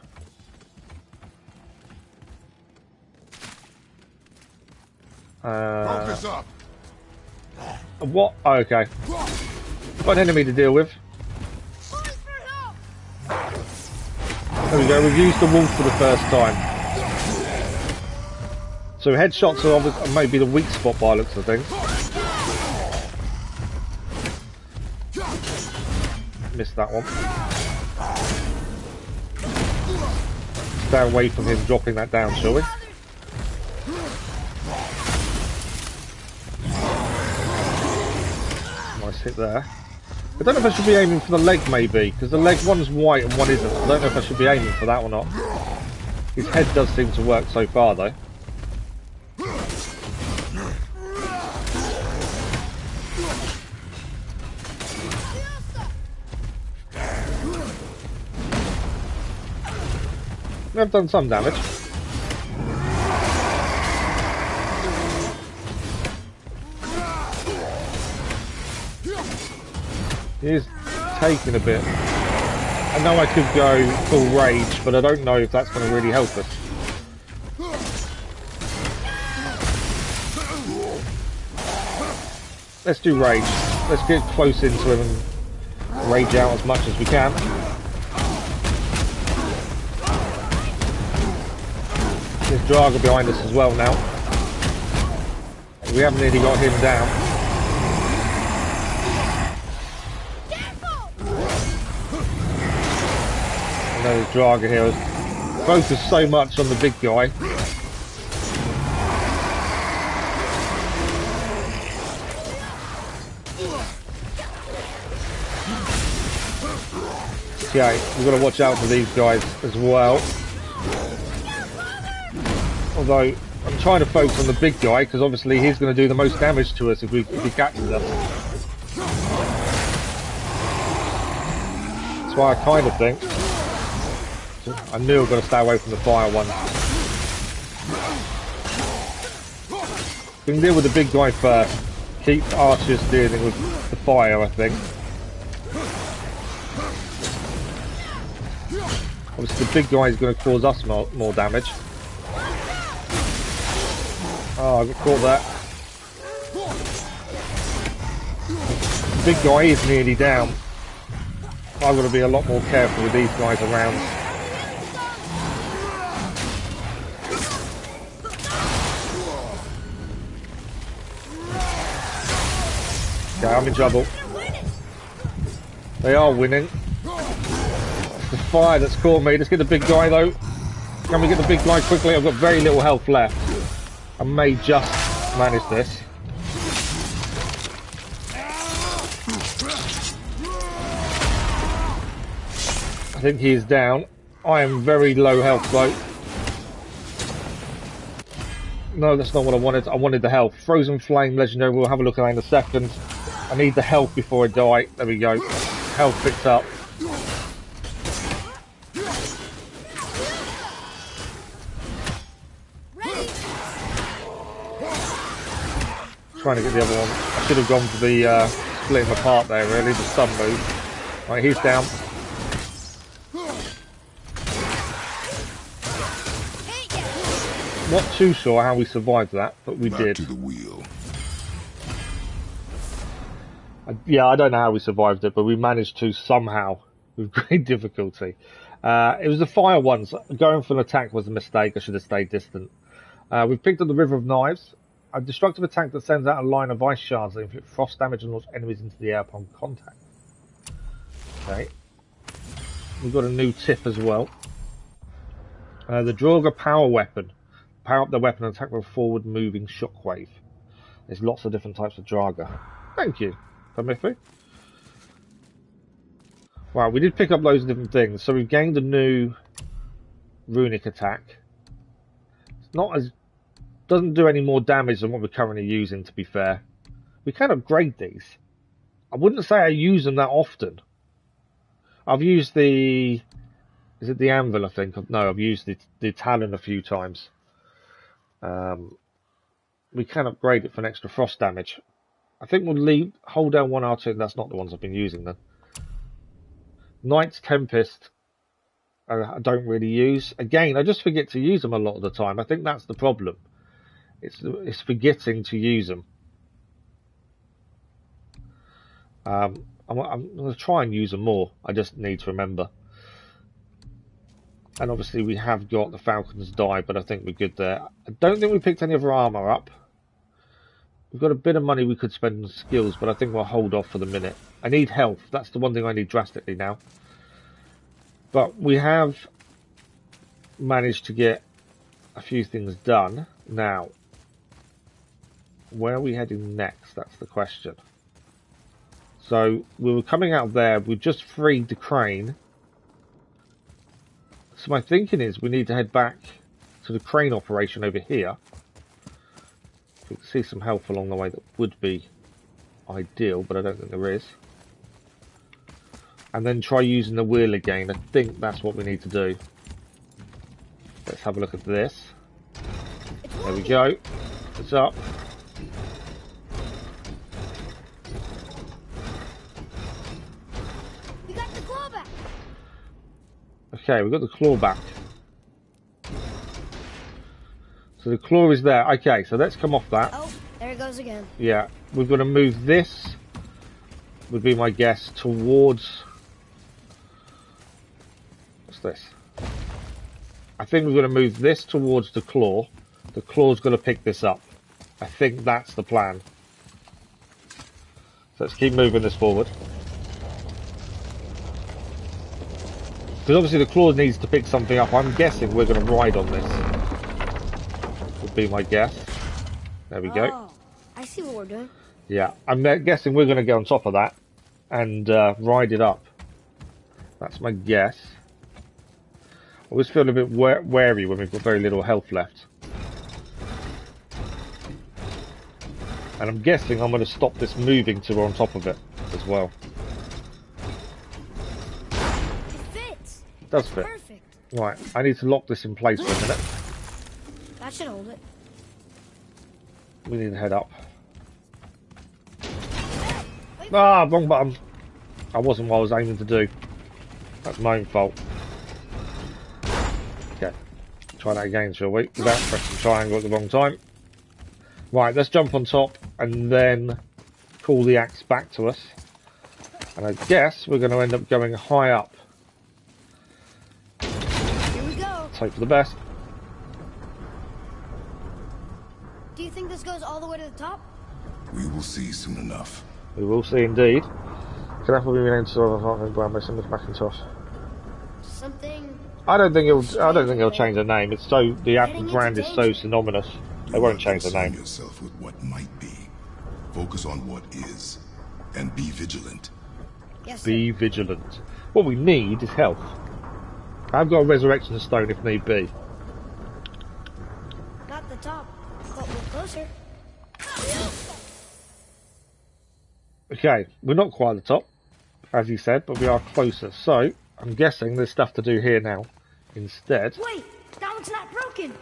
Focus up. what? Oh, okay. Got an enemy to deal with. There we go, we've used the wolf for the first time. So headshots are maybe the weak spot by looks of things. Missed that one. Stay away from him dropping that down, shall we? Nice hit there. I don't know if I should be aiming for the leg maybe, because the leg one's white and one isn't. I don't know if I should be aiming for that or not. His head does seem to work so far though. I've done some damage. He is taking a bit. I know I could go full rage, but I don't know if that's going to really help us. Let's do rage. Let's get close into him and rage out as much as we can. There's Draga behind us as well now. We haven't really got him down. I know there's Draga here. I focus so much on the big guy. Okay, we've got to watch out for these guys as well. Although, I'm trying to focus on the big guy, because obviously he's going to do the most damage to us if he catches us. That's why I kind of think. I knew I've got to stay away from the fire one. We can deal with the big guy first. Keep Arceus dealing with the fire, I think. Obviously the big guy is going to cause us more damage. Oh, I got caught there. The big guy is nearly down. I've got to be a lot more careful with these guys around. Okay, I'm in trouble. They are winning. It's the fire that's caught me. Let's get the big guy though. Can we get the big guy quickly? I've got very little health left. I may just manage this. I think he is down. I am very low health though. No, that's not what I wanted. I wanted the health. Frozen Flame Legendary, we'll have a look at that in a second. I need the health before I die. There we go. Health picked up. Trying to get the other one. I should have gone for the split him apart there really, the stun move. Right, he's down. Not too sure how we survived that, but we did. To the wheel. Yeah, I don't know how we survived it, but we managed to somehow, with great difficulty. It was the fire ones. Going for an attack was a mistake. I should have stayed distant. We've picked up the River of Knives. A destructive attack that sends out a line of ice shards that inflict frost damage and launch enemies into the air upon contact. Okay. We've got a new tip as well. The Draga power weapon. Power up their weapon and attack with a forward-moving shockwave. There's lots of different types of Draga. Thank you, Pamifi. Wow, we did pick up loads of different things. So we've gained a new runic attack. It's not as... doesn't do any more damage than what we're currently using, to be fair. We can upgrade these. I wouldn't say I use them that often. I've used the... is it the anvil, I think? No, I've used the talon a few times. We can upgrade it for an extra frost damage. I think we'll hold down 1 R2. That's not the ones I've been using then. Knight's Tempest, I don't really use. Again, I just forget to use them a lot of the time. I think that's the problem. It's forgetting to use them. I'm going to try and use them more. I just need to remember. And obviously we have got the Falcon's Die, but I think we're good there. I don't think we picked any other armour up. We've got a bit of money we could spend on skills, but I think we'll hold off for the minute. I need health. That's the one thing I need drastically now. But we have managed to get a few things done. Now, where are we heading next? That's the question. So, we were coming out of there. We've just freed the crane. So my thinking is we need to head back to the crane operation over here. If we can see some help along the way, that would be ideal, but I don't think there is. And then try using the wheel again. I think that's what we need to do. Let's have a look at this. There we go. It's up. We got the claw back. Okay, we've got the claw back. So the claw is there. Okay, so let's come off that. Oh, there it goes again. Yeah, we've got to move this, would be my guess, towards... what's this? I think we're going to move this towards the claw. The claw's going to pick this up. I think that's the plan. So let's keep moving this forward. Because obviously the claw needs to pick something up. I'm guessing we're going to ride on this. Would be my guess. There we go. Oh, I see what we're doing. Yeah, I'm guessing we're going to go on top of that and ride it up. That's my guess. I always feel a bit wary when we've got very little health left. And I'm guessing I'm going to stop this moving till we're on top of it as well. It fits. It does fit. Perfect. Right, I need to lock this in place for a minute. That should hold it. We need to head up. Ah, wrong button. That wasn't what I was aiming to do. That's my own fault. Okay, try that again, shall we? Without pressing triangle at the wrong time. Right, let's jump on top and then call the axe back to us. And I guess we're going to end up going high up. Here we go. Let's hope for the best. Do you think this goes all the way to the top? We will see soon enough. We will see indeed. Can I be renamed to Brown by Simmons Macintosh? Something. I don't think it'll change the name. It's so the Apple brand is so synonymous. They won't change the name. Yourself with what might be. Focus on what is, and be vigilant. Yes, Be vigilant. What we need is health. I've got a resurrection stone if need be. not the top, but we're closer. Okay, we're not quite at the top, as you said, but we are closer. So, I'm guessing there's stuff to do here now. Instead, Wait, that one's not broken.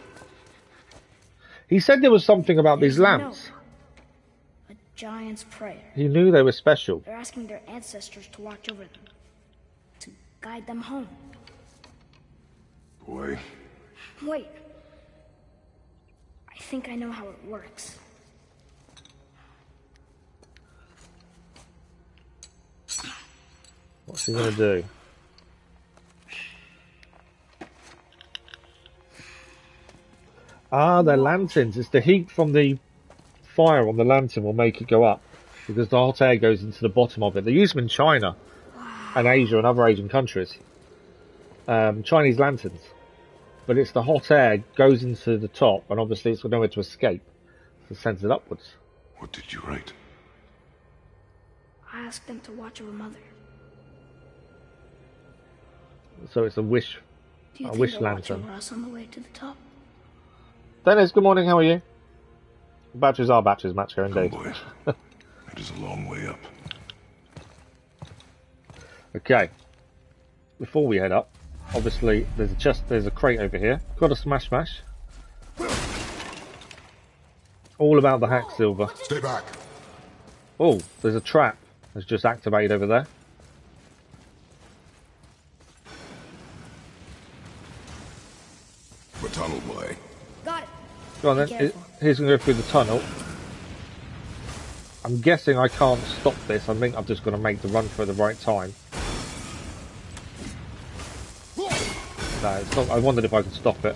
he said there was something about these lamps. A giant's prayer. He knew they were special. They're asking their ancestors to watch over them, to guide them home. Boy, Wait. I think I know how it works. What's he going to do? Ah, they're lanterns. It's the heat from the fire on the lantern will make it go up because the hot air goes into the bottom of it. They use them in China and Asia and other Asian countries. Chinese lanterns. but it's the hot air goes into the top, and obviously it's got nowhere to escape, so it sends it upwards. What did you write? I asked them to watch over Mother. So it's a wish, Do you a think wish they'll watch lantern. over us on the way to the top? Dennis, good morning. How are you? Batteries are batteries, Matchko, Oh indeed. boy. That is a long way up. Okay. Before we head up, obviously there's a chest, there's a crate over here. Got a smash. All about the Hraezlyr. Stay back. Oh, there's a trap that's just activated over there. The tunnel boy. Got it. Go on then. careful. He's going to go through the tunnel. I'm guessing I can't stop this. I think I'm just going to make the run for the right time. No, it's not. I wondered if I could stop it.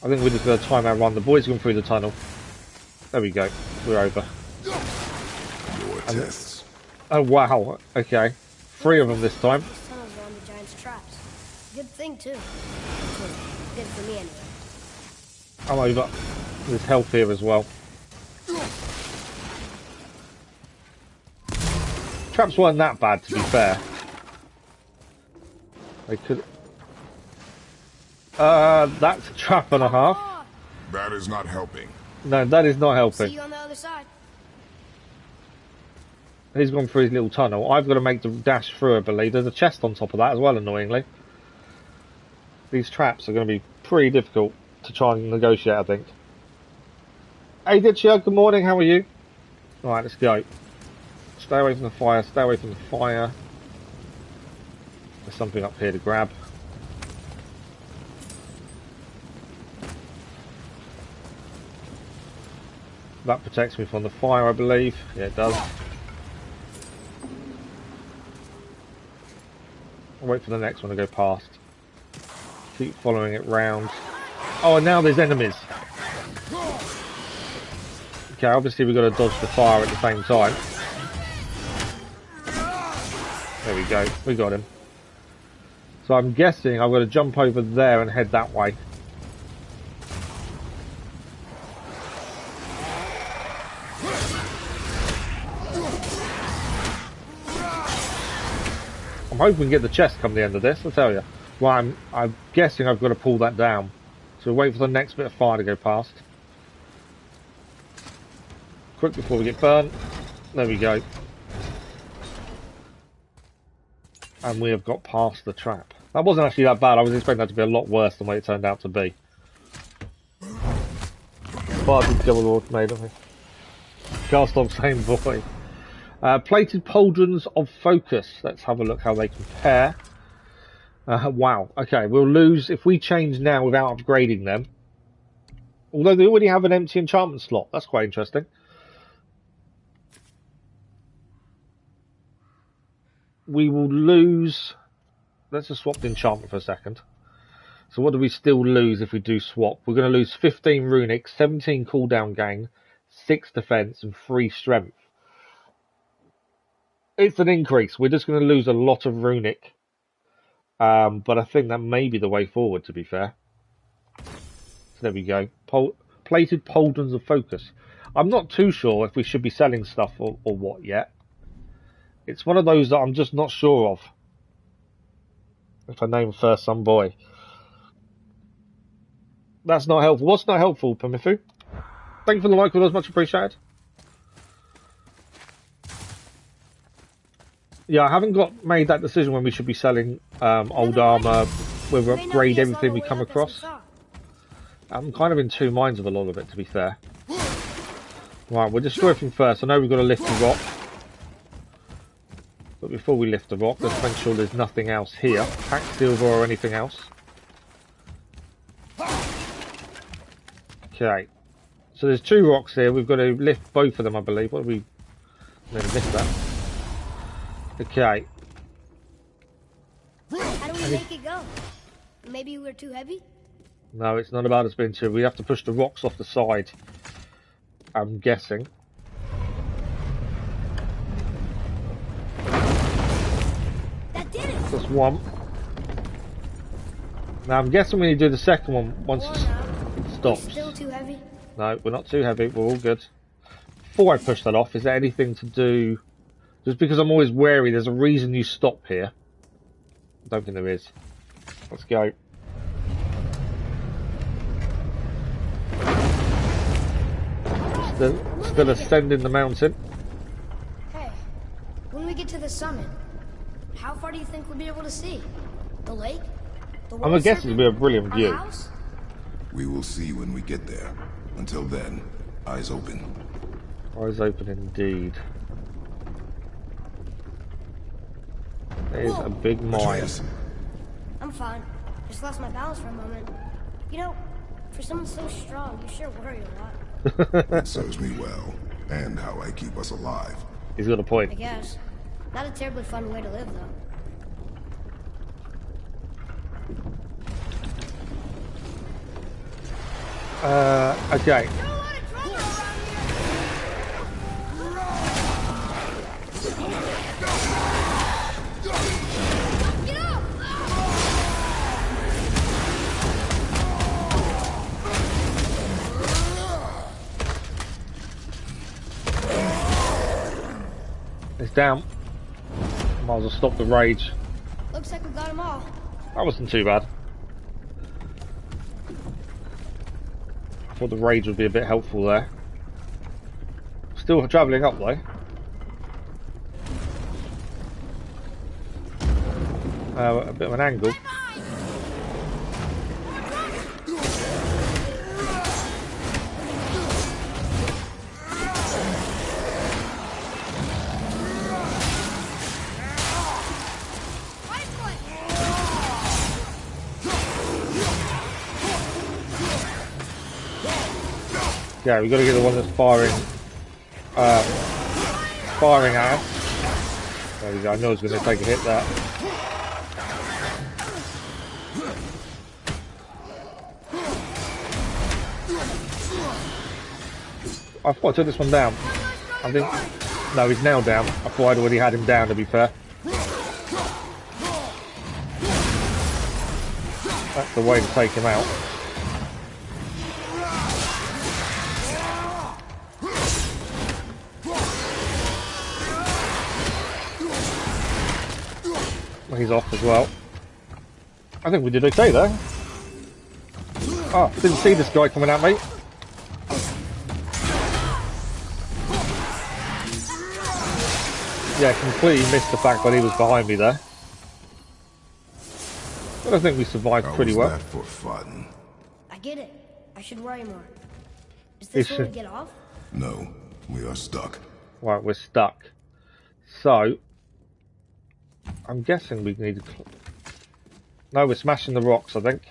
I think we're just going to time our run. The boys are going through the tunnel. There we go. We're over. Your tests. Oh, wow. Okay. 3 of them this time. These tunnels are on the giant's traps. Good thing, too. Good for me, anyway. I'm over. There's health here as well. Traps weren't that bad, to be fair. They could... that's a trap and a half. That is not helping. No, that is not See helping. you on the other side. He's gone through his little tunnel. I've got to make the dash through, I believe. There's a chest on top of that as well, annoyingly. These traps are going to be pretty difficult to try and negotiate, I think. Hey, Ditchia, good morning. How are you? Alright, let's go. Stay away from the fire. Stay away from the fire. There's something up here to grab. That protects me from the fire, I believe. Yeah, it does. I'll wait for the next one to go past. Keep following it round. Oh, and now there's enemies. Okay, obviously we've got to dodge the fire at the same time. There we go. We got him. So I'm guessing I'm going to jump over there and head that way. I'm hoping we can get the chest come the end of this, I'll tell you. Well, I'm guessing I've got to pull that down. So we'll wait for the next bit of fire to go past. Quick before we get burned. There we go. And we have got past the trap. That wasn't actually that bad. I was expecting that to be a lot worse than what it turned out to be. But I did go with automated. Can't stop saying boy. Plated pauldrons of focus. Let's have a look how they compare. Wow. Okay, we'll lose if we change now without upgrading them. Although they already have an empty enchantment slot. That's quite interesting. We will lose... Let's just swap the enchantment for a second. So what do we still lose if we do swap? We're going to lose 15 runic, 17 cooldown gain, 6 defense, and 3 strength. It's an increase. We're just going to lose a lot of runic. But I think that may be the way forward, to be fair. So there we go. Plated pauldrons of focus. I'm not too sure if we should be selling stuff or what yet. It's one of those that I'm just not sure of. If I name first some boy. That's not helpful. What's not helpful, Pamifu? Thank you for the like, it was much appreciated. Yeah, I haven't made that decision when we should be selling old armour, where we upgrade everything we come across. I'm kind of in two minds of a lot of it, to be fair. Right, we'll destroy everything first. I know we've got to lift the rock. But before we lift the rock, let's make sure there's nothing else here. Hraezlyr or anything else. Okay. So there's 2 rocks here. We've got to lift both of them, I believe. What do we... Never missed that. Okay. How do we make it go? Maybe we're too heavy? No, it's not about us being too... We have to push the rocks off the side. I'm guessing. That did it! That's one. Now I'm guessing we need to do the second one once Or it not. stops. Still too heavy? No, we're not too heavy. We're all good. Before I push that off, is there anything to do? Just because I'm always wary, there's a reason you stop here. I don't think there is. Let's go. Still ascending the mountain. Hey, when we get to the summit, how far do you think we'll be able to see? The lake? The I'm gonna guess it'll be a brilliant Our view. house? We will see when we get there. Until then, eyes open. Eyes open indeed. There's a big mine. Atreus, I'm fine. Just lost my balance for a moment. You know, for someone so strong, you sure worry a lot. that serves me well, and how I keep us alive. He's got a I point. guess. Not a terribly fun way to live, though. Okay. It's down. Might as well stop the rage. Looks like we got them all. That wasn't too bad. I thought the rage would be a bit helpful there. Still travelling up though. A bit of an angle. Yeah, we've got to get the one that's firing at us. There we go, I know it's going to take a hit there. I thought I took this one down. I think... No, he's now down. I thought I'd already had him down, to be fair. That's the way to take him out. He's off as well. I think we did okay there. Oh, didn't see this guy coming at me. Yeah, completely missed the fact that he was behind me there. But I think we survived pretty well. That for fun? I get it. I should worry more. Is this where we get off? No, we are stuck. Right, we're stuck. So, I'm guessing we need to... No, we're smashing the rocks, I think.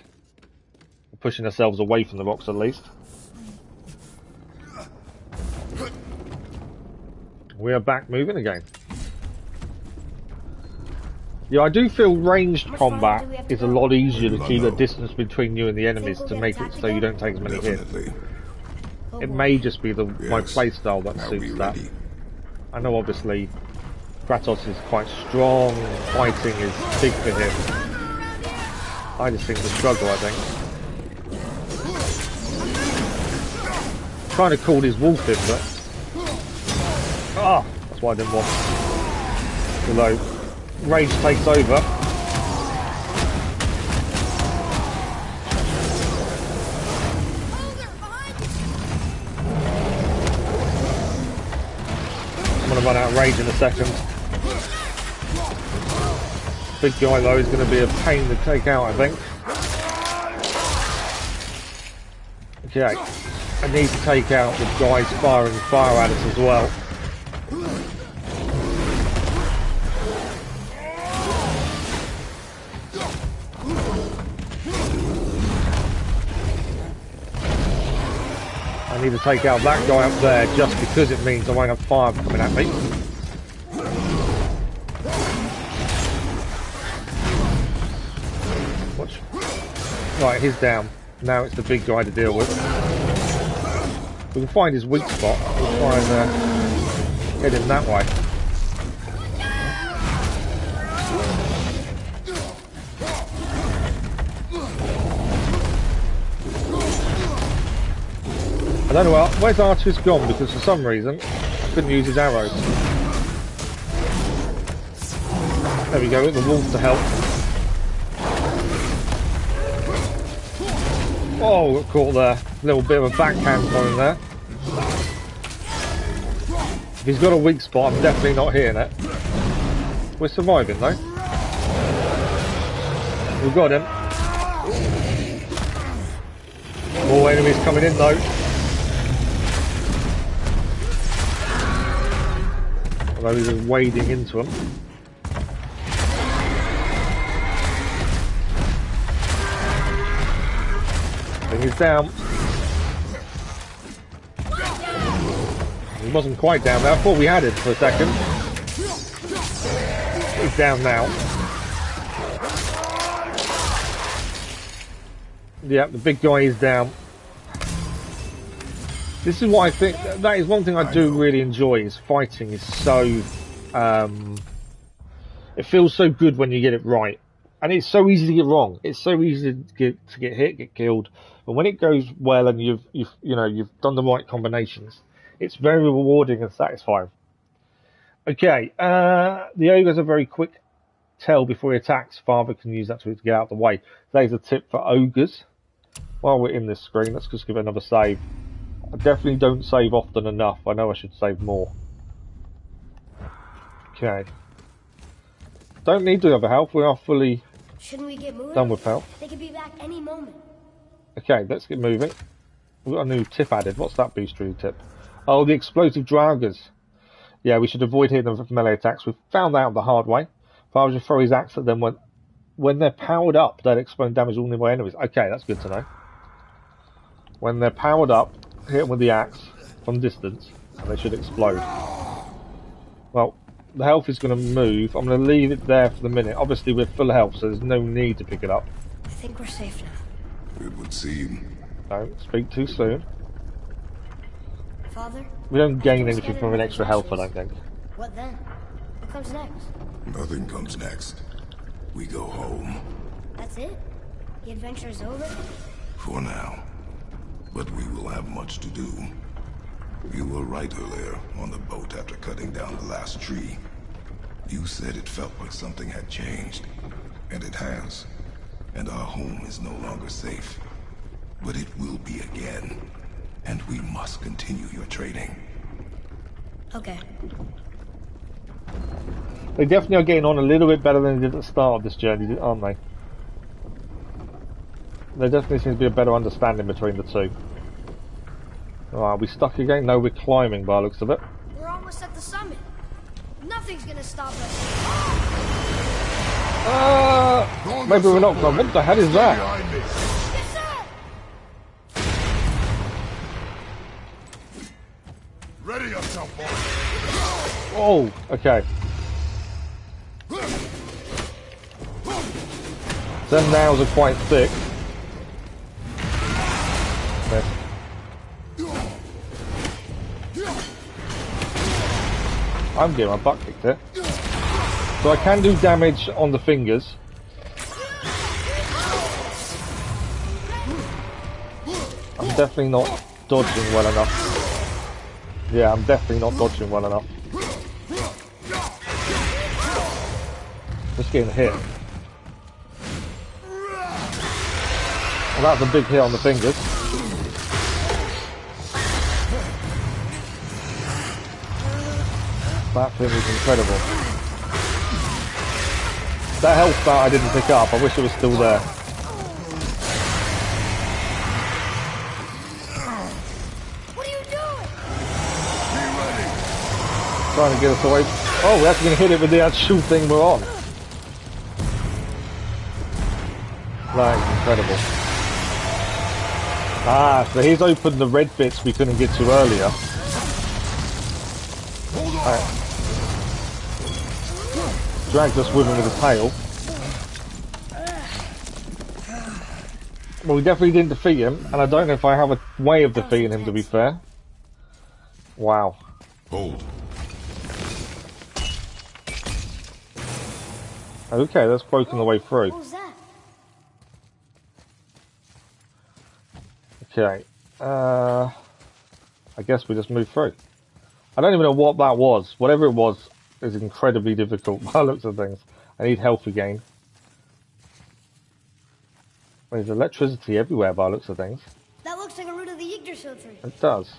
We're pushing ourselves away from the rocks, at least. We are back moving again. Yeah, I do feel ranged combat is a lot easier to keep the distance between you and the enemies to make it so you don't take as many hits. It may just be my playstyle that suits that. I know obviously Kratos is quite strong, fighting is big for him. I just seem to struggle, I think. Trying to call his wolf in, but... Ah! That's why I didn't want. Although, rage takes over. I'm going to run out of rage in a second. Big guy though is going to be a pain to take out, I think. Okay, I need to take out the guys firing fire at us as well. I need to take out that guy up there just because it means I won't have fire coming at me. Watch. Right, he's down. Now it's the big guy to deal with. We can find his weak spot. We'll try and head him that way. don't know where's Archer's gone, because for some reason I couldn't use his arrows. There we go, the wolf to help. Oh, got caught there. A little bit of a backhand on him there. If he's got a weak spot, I'm definitely not hitting it. We're surviving though. We've got him. More enemies coming in though. Although he's just wading into them. Thing is down. He wasn't quite down there. I thought we had it for a second. He's down now. Yeah, the big guy is down. This is what I think. That is one thing I do really enjoy. Is fighting is so. It feels so good when you get it right, and it's so easy to get wrong. It's so easy to get hit, get killed. But when it goes well and you've done the right combinations, it's very rewarding and satisfying. Okay, the ogres are very quick tell before he attacks. Father can use that to get out of the way. There's a tip for ogres. While we're in this screen, let's just give it another save. I definitely don't save often enough. I know I should save more. Okay. Don't need to have a health. We are fully Shouldn't we get moving? done with health. They could be back any moment. Okay, let's get moving. We've got a new tip added. What's that booster tip? Oh, the explosive draugrs. Yeah, we should avoid hitting them with melee attacks. We've found that out the hard way. Father should throw his axe at them when they're powered up. They'll explode and damage all nearby enemies. Okay, that's good to know. When they're powered up, hit them with the axe from distance, and they should explode. Well, the health is going to move. I'm going to leave it there for the minute. Obviously, we're full health, so there's no need to pick it up. I think we're safe now. It would seem. Don't speak too soon. Father? We don't gain anything from an extra health, I don't think. What then? What comes next? Nothing comes next. We go home. That's it? The adventure is over? For now. But we will have much to do. You were right earlier on the boat after cutting down the last tree. You said it felt like something had changed. And it has. And our home is no longer safe. But it will be again. And we must continue your training. Okay. They definitely are getting on a little bit better than they did at the start of this journey, aren't they? There definitely seems to be a better understanding between the two. Are we stuck again? No, we're climbing by the looks of it. We're almost at the summit. Nothing's gonna stop us. Maybe we're not climbing. What the hell is that? Yes, sir! Ready yourself, boy. Oh, okay. Them nails are quite thick. Missed. I'm getting my butt kicked here. So I can do damage on the fingers. I'm definitely not dodging well enough. Yeah, I'm definitely not dodging well enough. Just getting hit. Well, that's a big hit on the fingers. That thing is incredible. That health bar I didn't pick up. I wish it was still there. What are you doing? Trying to get us away. Oh, we're actually going to hit it with the actual thing we're on. That is incredible. Ah, so he's opened the red bits we couldn't get to earlier. Right. Dragged us with him with his tail. Well, we definitely didn't defeat him, and I don't know if I have a way of defeating him, to be fair. Wow. Hold. Okay, that's broken the way through. What was that? Okay. I guess we just move through. I don't even know what that was. Whatever it was is incredibly difficult by the looks of things. I need health again. There's electricity everywhere by the looks of things. That looks like a root of the Yggdrasil tree. It does.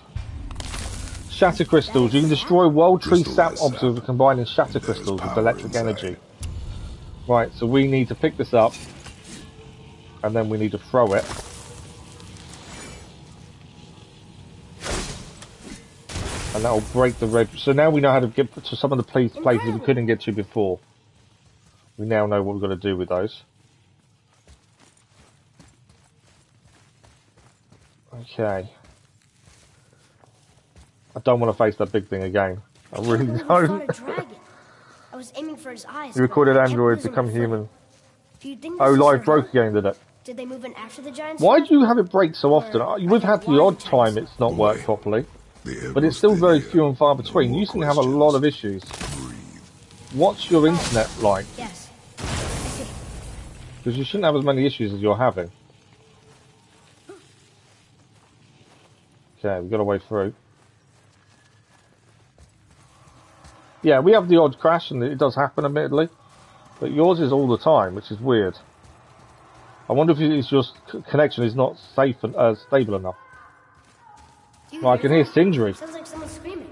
Shatter crystals. You can destroy world tree sap orbs with combining shatter crystals with electric energy. Right, so we need to pick this up. And then we need to throw it. And that will break the red. So now we know how to get to some of the places we couldn't get to before. We now know what we've got to do with those. Okay. I don't want to face that big thing again. I really don't. I was aiming for his eyes. You recorded android become human. Oh, live broke again, did it? Did they move in after the giants? Why do you have it break so often? We've had the odd time it's not worked properly. But it's still very few and far between. You seem to have a lot of issues. What's your internet like? Yes. I see. Because you shouldn't have as many issues as you're having. Okay, we've got a way through. Yeah, we have the odd crash, and it does happen, admittedly. But yours is all the time, which is weird. I wonder if it's your connection is not safe and stable enough. Well, I can hear Sindri. Sounds like someone screaming.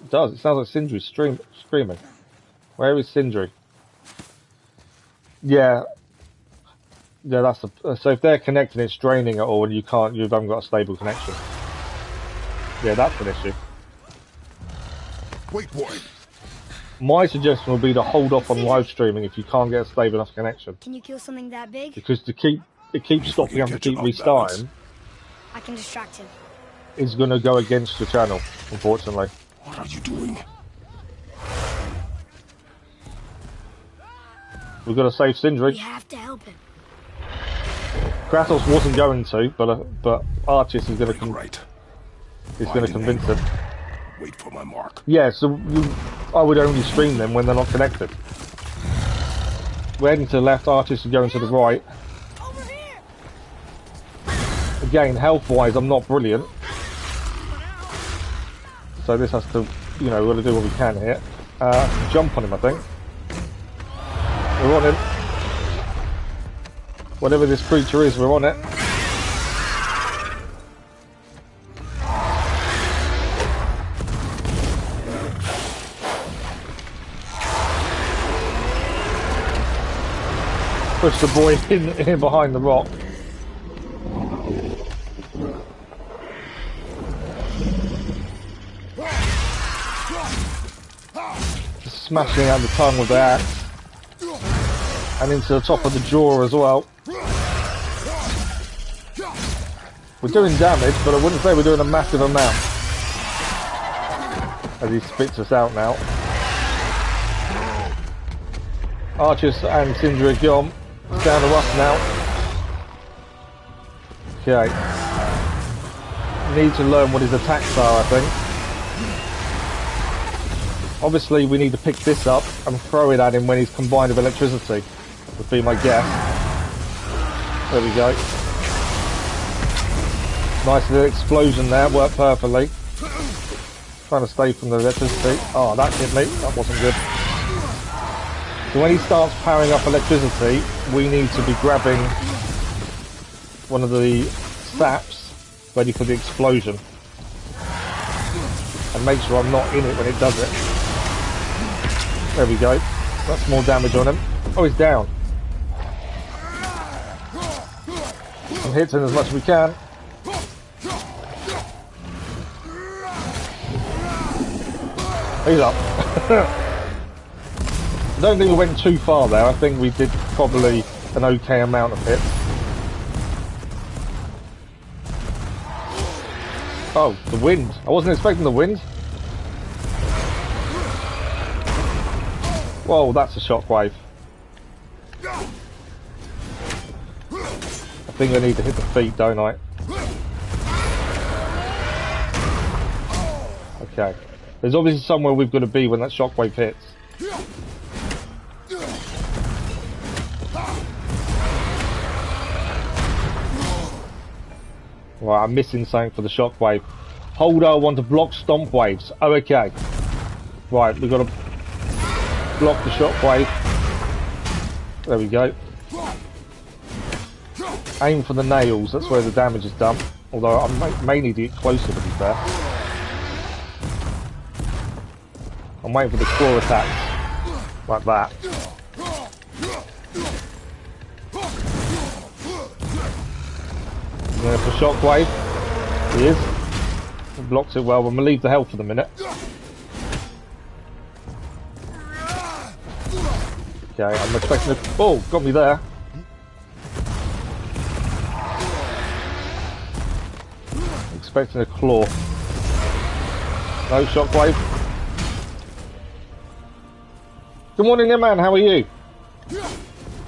It does. It sounds like Sindri screaming. Where is Sindri? Yeah. Yeah, that's so if they're connected, it's draining it all, and you haven't got a stable connection. Yeah, that's an issue. Wait, boy. My suggestion would be to hold off on live streaming if you can't get a stable enough connection. Can you kill something that big? Because it keeps stopping you, have to keep restarting. I can distract him. Is going to go against the channel, unfortunately. What are you doing? We've got to save Sindri. We have to help him. Kratos wasn't going to, but Artis is going to convince him. Wait for my mark. Yeah, so I would only stream them when they're not connected. We're heading to the left, Artis is going to the right. Over here. Again, health-wise, I'm not brilliant. So this has to, we've got to do what we can here. Jump on him, I think. We're on him. Whatever this creature is, we're on it. Push the boy in behind the rock. Just smashing out the tongue with the axe. And into the top of the jaw as well. We're doing damage, but I wouldn't say we're doing a massive amount. As he spits us out now. Archers and Sindri are gone. It's down to us now. Okay. Need to learn what his attacks are, I think. Obviously, we need to pick this up and throw it at him when he's combined with electricity. Would be my guess. There we go. Nice little explosion there, worked perfectly. Trying to stay from the electricity. Oh, that hit me. That wasn't good. So when he starts powering up electricity, we need to be grabbing one of the saps ready for the explosion. And make sure I'm not in it when it does it. There we go. That's more damage on him. Oh, he's down. I'm hitting as much as we can. He's up. I don't think we went too far there. I think we did probably an okay amount of hits. Oh, the wind. I wasn't expecting the wind. Whoa, that's a shockwave. I think I need to hit the feet, don't I? Okay. There's obviously somewhere we've got to be when that shockwave hits. Right, I'm missing something for the shockwave. Hold R1 to block stomp waves. Oh, okay. Right, we've got to block the shockwave. There we go. Aim for the nails, that's where the damage is done. Although I may need to get closer, to be fair. I'm waiting for the claw attacks. Like that. And then for shockwave. He is. He blocks it well. I'm going to leave the health for the minute. Okay, I'm expecting a... Oh, got me there. Expecting a claw. No shockwave. Good morning, there, man. How are you?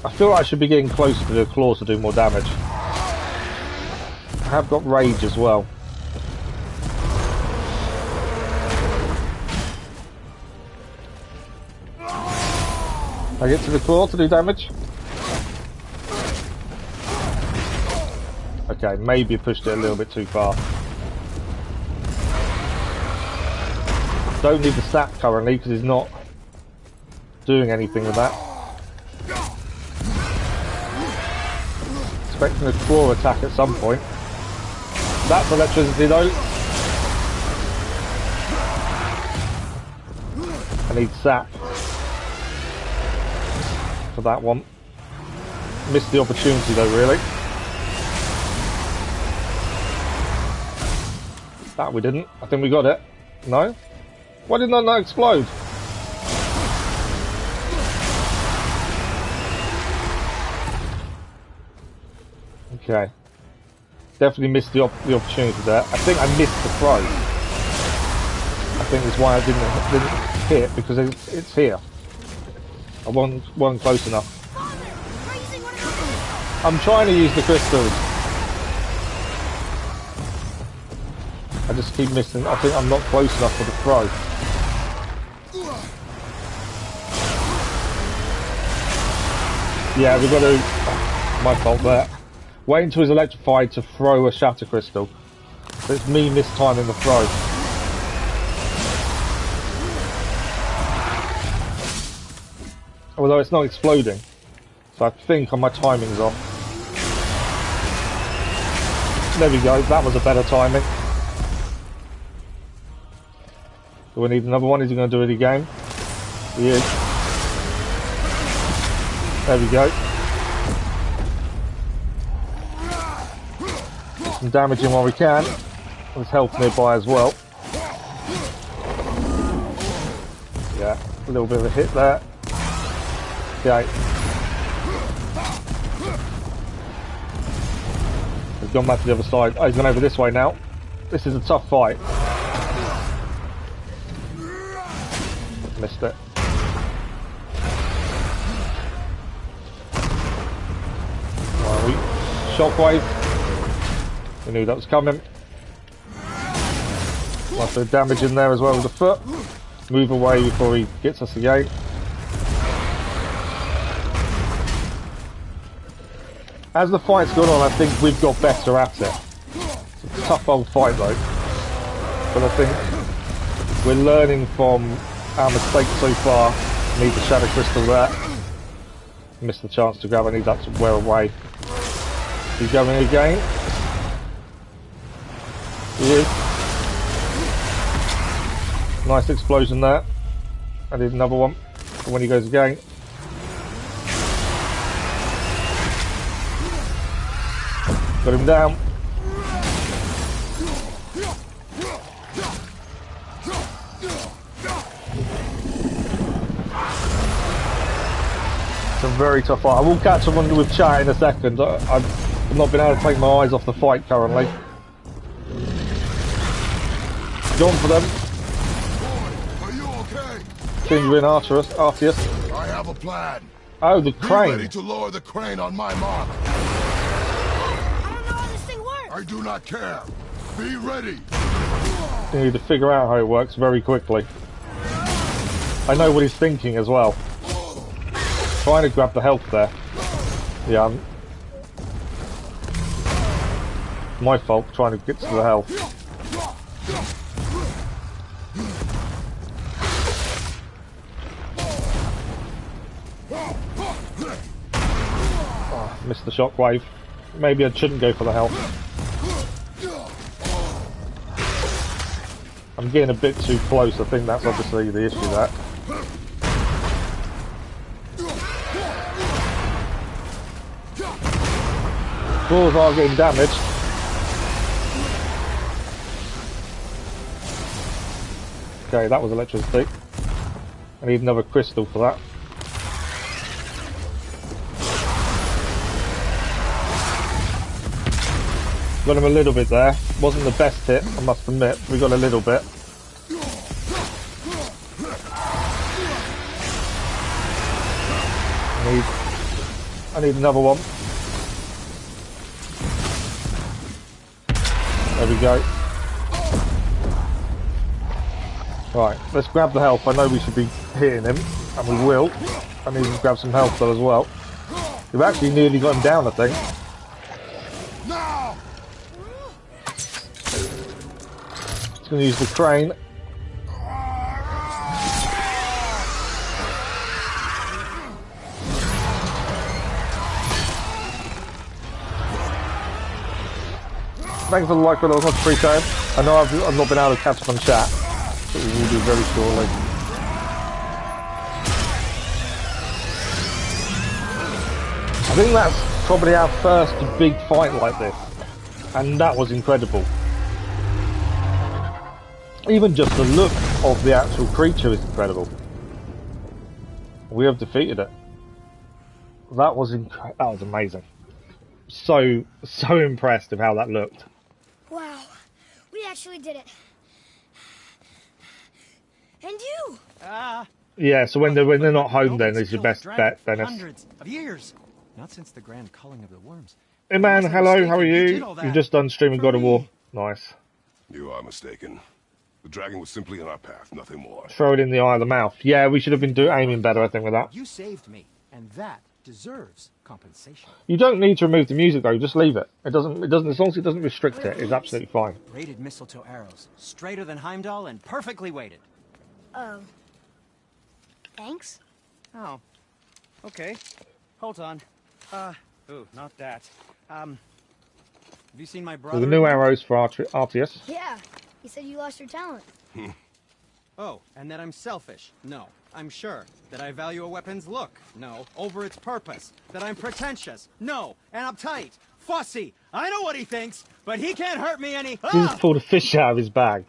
I feel like I should be getting closer to the claws to do more damage. I have got rage as well. I get to the claw to do damage. Okay, maybe pushed it a little bit too far. Don't need the sap currently because he's not doing anything with that. Expecting a claw attack at some point. That's electricity though. I need sap for that one. Missed the opportunity though, really. That we didn't. I think we got it. No? Why did that not explode? Okay. Definitely missed the opportunity there. I think I missed the throw. I think that's why I didn't hit, because it's here. I wasn't close enough. I'm trying to use the crystals. I just keep missing. I think I'm not close enough for the throw. Yeah, we've got to... Oh, my fault there. Wait until he's electrified to throw a shatter crystal. So it's me mistiming the throw. Although it's not exploding. So I think my timing's off. There we go, that was a better timing. Do we need another one? Is he going to do it again? He is. There we go. Get some damage in while we can. There's health nearby as well. Yeah, a little bit of a hit there. Okay. He's gone back to the other side. Oh, he's gone over this way now. This is a tough fight. Missed it. Shockwave. We knew that was coming. Lots of damage in there as well with the foot. Move away before he gets us again. As the fight's gone on, I think we've got better at it. It's a tough old fight though. But I think we're learning from our mistakes so far. Need the shadow crystal there. Missed the chance to grab. I need that to wear away. He's going again. He is. Nice explosion there. I need another one for when he goes again. Got him down. It's a very tough fight. I will catch someone with chat in a second. I've not been able to take my eyes off the fight currently. Gone for them. Boy, are you okay? Seems we're in Arceus. I have a plan. Oh, the Be crane. ready to lower the crane on my mark. I don't know how this thing works. I do not care. Be ready. You need to figure out how it works very quickly. I know what he's thinking as well. Trying to grab the health there. Yeah, my fault trying to get to the health. Oh, missed the shockwave. Maybe I shouldn't go for the health. I'm getting a bit too close. I think that's obviously the issue there. Balls are getting damaged. Okay, that was electricity. I need another crystal for that. Got him a little bit there. Wasn't the best hit, I must admit. We got a little bit. I need another one. There we go. Right, let's grab the health. I know we should be hitting him, and we will. I need to grab some health though as well. We've actually nearly got him down, I think. Just going to use the crane. Thanks for the like, but I was much appreciated. I know I've not been able to catch up on chat, but we will do very shortly. I think that's probably our first big fight like this, and that was incredible. Even just the look of the actual creature is incredible. We have defeated it. That was amazing. So impressed with how that looked. Wow, we actually did it. And you? Yeah, so when they're not home, then is your best bet, Dennis. Hundreds of years. Not since the grand culling of the worms. Hey man, hello, how are you? You've just done streaming God of War. Nice. You are mistaken. The dragon was simply in our path, nothing more. Throw it in the eye of the mouth. Yeah, we should have been aiming better, I think, with that. You saved me, and that deserves compensation. You don't need to remove the music though, just leave it. It doesn't, as long as it doesn't restrict it, it's absolutely fine. Braided mistletoe arrows, straighter than Heimdall and perfectly weighted. Thanks? Oh, okay. Hold on. Ooh, not that. Have you seen my brother? So the new arrows for Arceus. Yeah, he said you lost your talent. Oh, and that I'm selfish? No. I'm sure. That I value a weapon's look? No. Over its purpose? That I'm pretentious? No. And uptight? Fussy? I know what he thinks, but he can't hurt me any— He just pulled a fish out of his bag.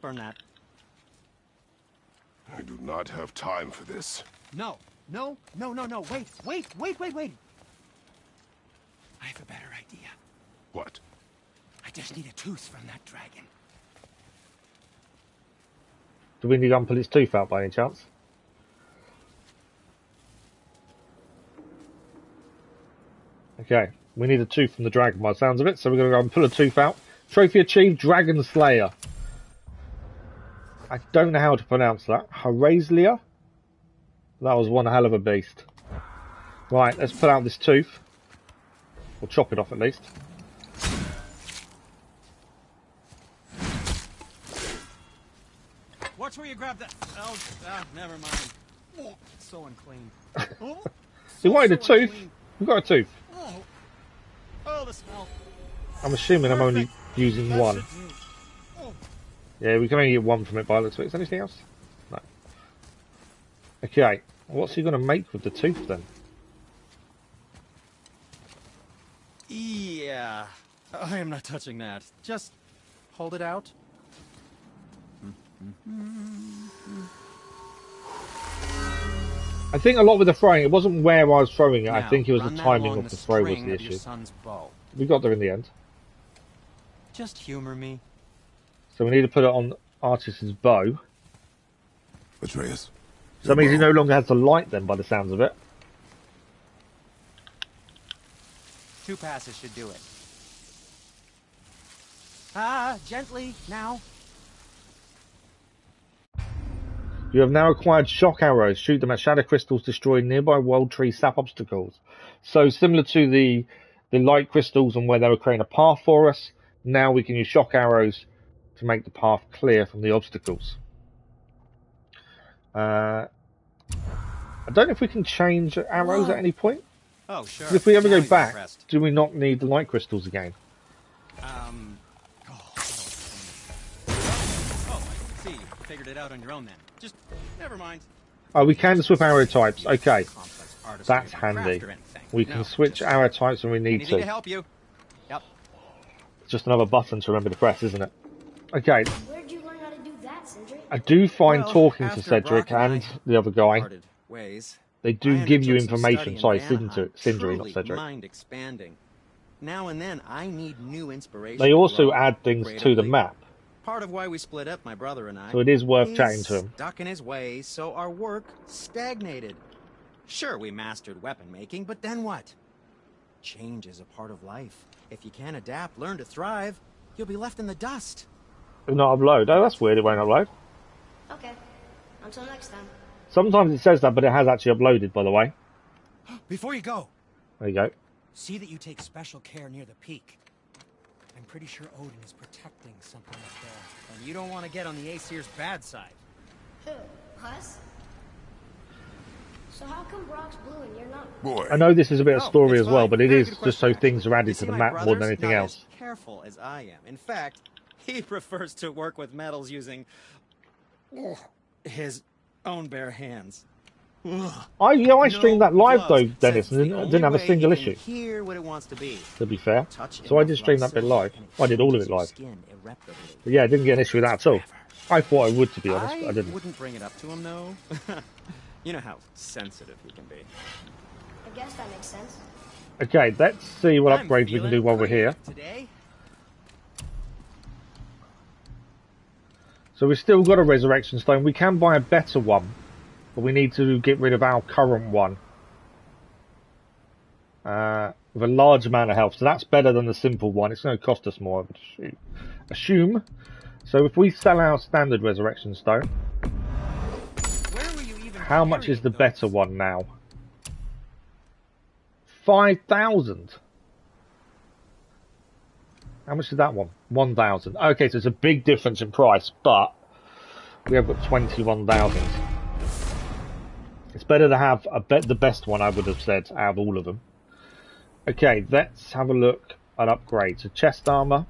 Burn that. I do not have time for this. No. No. Wait. I have a better idea. What? I just need a tooth from that dragon. Do we need to pull its tooth out by any chance? Okay, we need a tooth from the dragon by the sounds of it, so we're going to go and pull a tooth out. Trophy achieved, Dragon Slayer. I don't know how to pronounce that. Hraezlyr? That was one hell of a beast. Right, let's pull out this tooth. Or chop it off at least. Watch where you grab that. Oh, never mind. Oh, so unclean. Oh, He wanted a tooth. unclean. We've got a tooth. Oh, the smell. I'm assuming I'm only using That one. should do. Oh, Yeah, we can only get one from it by the looks of it. Is there anything else? No. Okay, what's he going to make with the tooth then? yeah. I am not touching that. Just hold it out. I think a lot with the throwing, it wasn't where I was throwing it. I Now, think it was the run that timing along of the throw was string the of your issue. son's bow. We got there in the end. Just humor me. So we need to put it on Arceus's bow. Atreus. So that means he no longer has the light then, by the sounds of it. 2 passes should do it. Gently, now. You have now acquired shock arrows. Shoot them at shadow crystals, destroy nearby world tree sap obstacles. So similar to the light crystals and where they were creating a path for us, now we can use shock arrows to make the path clear from the obstacles. I don't know if we can change arrows at any point. Oh, sure. If we ever Now go you're back, impressed. do we not need the light crystals again? Oh, I see. You figured it out on your own then. Just never mind. Oh, we can swap arrow types. Okay, Complex artistry that's or craft handy. or anything. We can No, switch just arrow types when we need anything to to. help you. Yep. It's just another button to remember to press, isn't it? Okay, Where'd you learn how to do that, Cedric? I do find Well, talking to after Cedric Brock and and I the other guy, Parted ways. they I do give you undertook some information. study Sorry, in Anaheim, Sindri, not truly Cedric. mind expanding. Now and then, I need new inspiration. They to also grow add things to the creatively. map, Part of why we split up, my brother and I. so it is worth He's chatting to him. stuck in his ways, so our work stagnated. Sure, we mastered weapon making, but then what? Change is a part of life. If you can't adapt, learn to thrive, you'll be left in the dust. Not upload. Oh, that's weird. It won't upload. Okay. Until next time. Sometimes it says that, but it has actually uploaded, by the way. Before you go, There you go. see that you take special care near the peak. I'm pretty sure Odin is protecting something up there. And you don't want to get on the Aesir's bad side. Who? Us? So how come Brock's blue and you're not? Boy, I know this is a bit of story it's as well, fine. but it Very is good just so question, things are You added see, to the my map more than brother's anything not else. as careful as I am. In fact, he prefers to work with metals using his own bare hands. I streamed that live though, gloves, Dennis, since and the didn't have a only way single you can issue, Hear what it wants to be. to be fair. Touch So I enough did stream like that bit silk, live. and it I did all of changes it your live. skin irreparably. But yeah, I didn't get an issue with that at all. I thought I would, to be honest, but I I didn't. wouldn't bring it up to him though. You know how sensitive he can be. I guess that makes sense. Okay, let's see what I'm upgrades we can feeling do while we're here. creative today. So we've still got a resurrection stone. We can buy a better one, but we need to get rid of our current one. With a large amount of health, so that's better than the simple one. It's going to cost us more, I would assume. So if we sell our standard resurrection stone, Where were you even how much is the carrying better those? one now? 5,000. How much is that one? 1,000. Okay, so it's a big difference in price, but we have got 21,000. It's better to have the best one, I would have said, out of all of them. Okay, let's have a look at upgrades. So chest armor.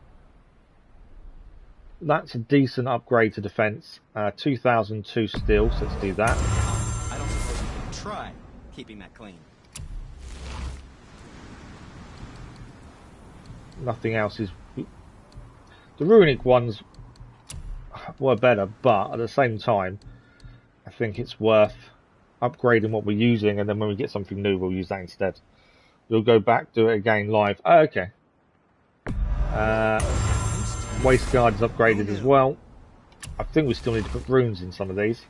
That's a decent upgrade to defense. 2,002 steel, so let's do that. I don't suppose you can try keeping that clean. Nothing else is... The runic ones were better, but at the same time, I think it's worth upgrading what we're using, and then when we get something new, we'll use that instead. We'll go back, do it again live. Oh, okay. Waist guard is upgraded as well. I think we still need to put runes in some of these.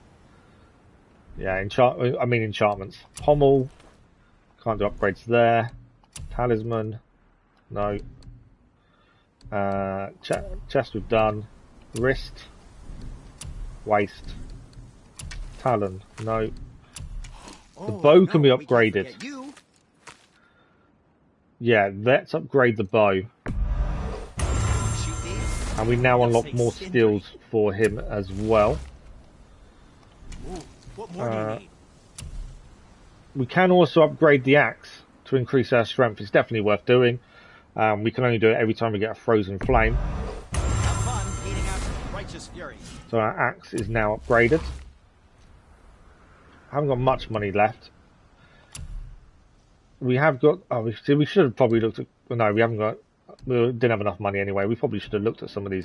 Yeah, enchantments. Pommel. Can't do upgrades there. Talisman. No. Chest we've done. Wrist. Waist. Talon. No. The bow can be we can't upgraded. forget you. Yeah, let's upgrade the bow. Shoot these. And we now They'll unlock say more Sindri. skills for him as well. Ooh, what more do you need? We can also upgrade the axe to increase our strength. It's definitely worth doing. We can only do it every time we get a frozen flame. Have fun beating out your righteous fury. So our axe is now upgraded. I haven't got much money left. We have got... Oh, we should have probably looked at... No, we haven't got... We didn't have enough money anyway. We probably should have looked at some of these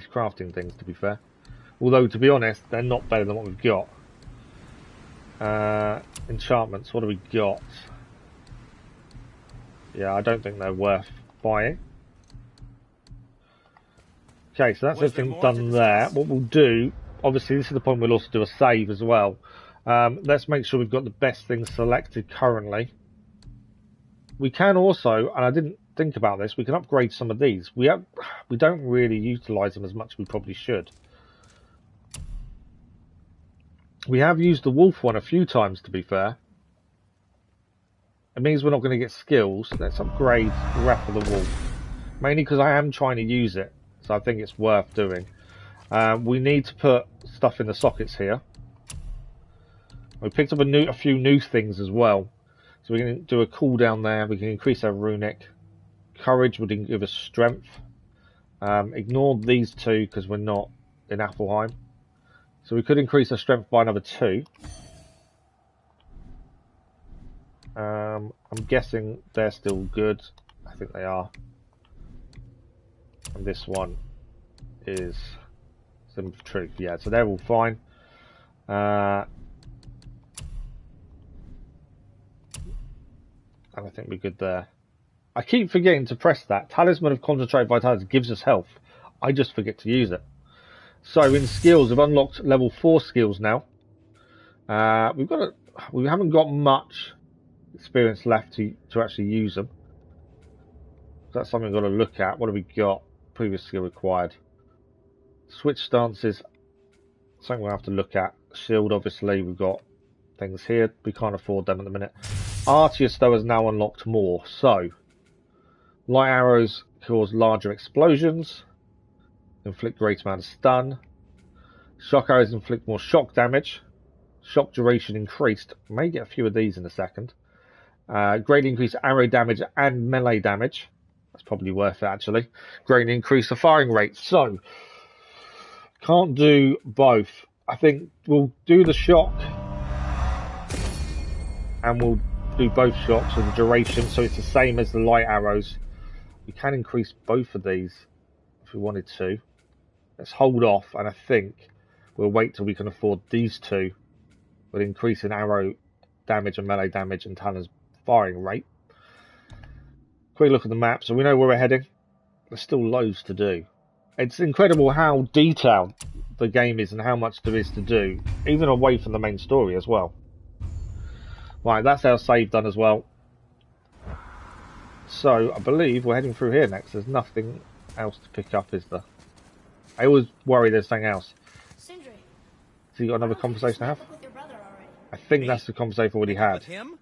crafting things, to be fair. Although, to be honest, they're not better than what we've got. Enchantments, what do we got? Yeah, I don't think they're worth buying. Okay, so that's Was there everything more done to there. discuss? What we'll do, obviously this is the point we'll also do a save as well. Let's make sure we've got the best things selected currently. We can also, and I didn't think about this, we can upgrade some of these. We don't really utilise them as much as we probably should. We have used the wolf one a few times, to be fair. It means we're not going to get skills. Let's upgrade Wrath of the Wolf. Mainly because I am trying to use it, so I think it's worth doing. We need to put stuff in the sockets here. We picked up a few new things as well. So we can do a cooldown there. We can increase our runic. Courage would give us strength. Ignore these two because we're not in Appleheim. So we could increase our strength by another 2. I'm guessing they're still good. I think they are. And this one is Symbol of Truth. Yeah, so they're all fine. And I think we're good there. I keep forgetting to press that. Talisman of Concentrated Vitality gives us health. I just forget to use it. So in skills, we've unlocked level 4 skills now. We haven't got much experience left to actually use them. So that's something we've got to look at. What have we got? Previous skill required. Switch stances. Something we'll have to look at. Shield, obviously, we've got things here. We can't afford them at the minute. Artius, though, has now unlocked more. So, light arrows cause larger explosions. Inflict greater amount of stun. Shock arrows inflict more shock damage. Shock duration increased. May get a few of these in a second. Greatly increase arrow damage and melee damage. That's probably worth it, actually. Greatly increase the firing rate. So, can't do both. I think we'll do the shock. And we'll do both shocks with the duration. So it's the same as the light arrows. We can increase both of these if we wanted to. Let's hold off. And I think we'll wait till we can afford these two. With increasing arrow damage and melee damage and Talon's firing rate. Quick look at the map, so we know where we're heading. There's still loads to do. It's incredible how detailed the game is and how much there is to do, even away from the main story as well. Right, that's our save done as well. So, I believe we're heading through here next. There's nothing else to pick up, is there? I always worry there's something else. Sindri, So you got another conversation to have? with your brother already. I think that's the conversation we already had. With him?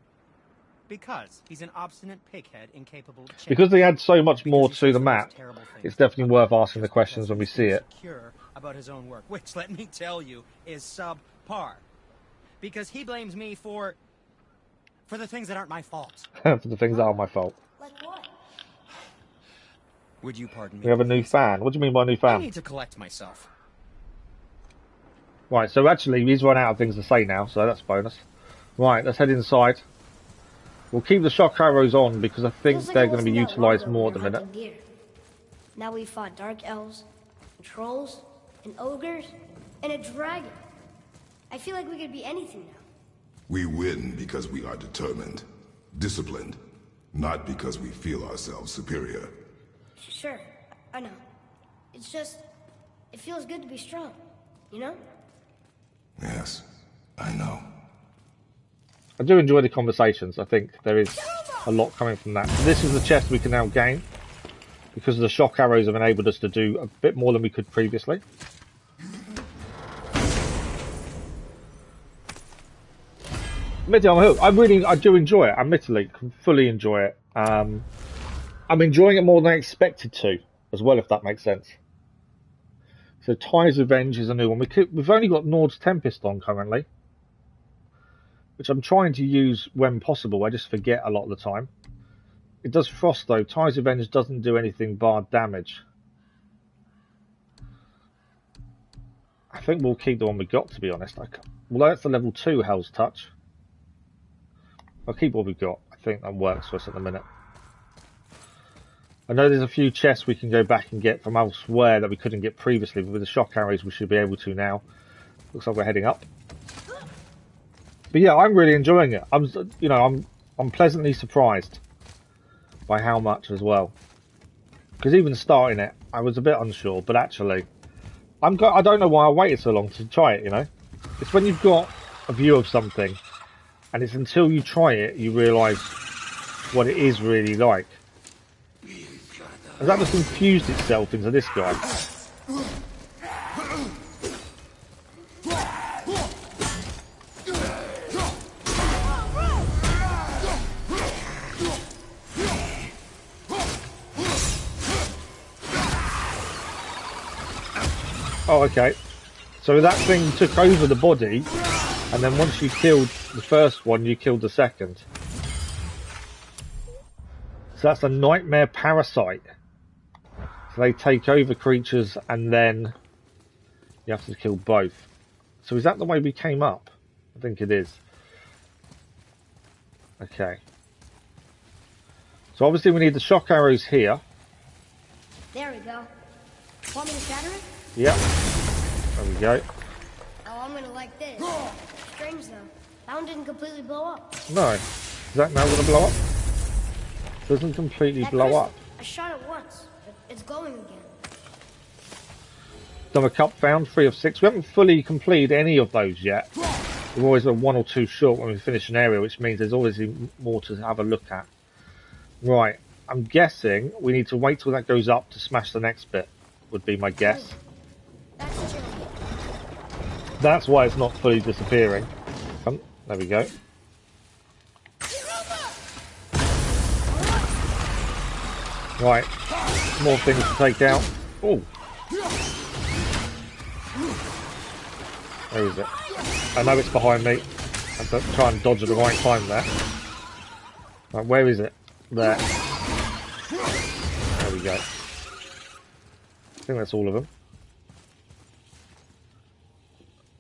Because he's an obstinate pighead incapable of change. Because they add so much more Because he to says the most map, terrible things it's definitely worth about asking the just questions when we because see he's it. insecure about his own work, which, let me tell you, is subpar. Because he blames me for the things that aren't my fault. For the things that are my fault. Like what? Would you pardon me? We have a new fan. What do you mean by new I fan? need to collect myself. Right, so actually he's run out of things to say now, so that's a bonus. Right, let's head inside. We'll keep the shock arrows on because I think Feels like they're it going to be wasn't that utilised long more ago at the we were minute. hunting deer. Now we fought dark elves, and trolls, and ogres, and a dragon. I feel like we could be anything now. We win because we are determined, disciplined, not because we feel ourselves superior. Sure, I know. It's just, it feels good to be strong, you know? Yes, I know. I do enjoy the conversations. I think there is a lot coming from that. So this is the chest we can now gain. Because the shock arrows have enabled us to do a bit more than we could previously. Admittedly, I'm hooked. I do enjoy it. Admittedly, can fully enjoy it. I'm enjoying it more than I expected to, as well, if that makes sense. So Ty's Revenge is a new one. We've only got Nord's Tempest on currently, which I'm trying to use when possible. I just forget a lot of the time. It does frost though. Ty's Revenge doesn't do anything bar damage. I think we'll keep the one we got, to be honest. Well, that's the level 2 Hell's Touch. I'll keep what we've got. I think that works for us at the minute. I know there's a few chests we can go back and get from elsewhere that we couldn't get previously, but with the shock arrows we should be able to now. Looks like we're heading up. But yeah, I'm really enjoying it. I'm pleasantly surprised by how much as well. Because even starting it, I was a bit unsure, but actually, I don't know why I waited so long to try it. You know, it's when you've got a view of something, and it's until you try it you realise what it is really like. Has that just infused itself into this guy? Oh, okay. So that thing took over the body, and then once you killed the first one, you killed the second. So that's a nightmare parasite. So they take over creatures, and then you have to kill both. So is that the way we came up? I think it is. Okay. So obviously we need the shock arrows here. There we go. Want me to shatter it? Yep. There we go. Oh, I'm gonna like this. Strange though. That one didn't completely blow up. No. Is that now gonna blow up? Doesn't completely That blow crystal, up. I shot it once, but it's glowing again. Another cup found, 3 of 6. We haven't fully completed any of those yet. We're always a 1 or 2 short when we finish an area, which means there's always more to have a look at. Right, I'm guessing we need to wait till that goes up to smash the next bit, would be my guess. That's chilly. That's why it's not fully disappearing. There we go. Right, more things to take out. Oh, where is it? I know it's behind me. I'm going to try and dodge at the right time there. Right, where is it? There. There we go. I think that's all of them.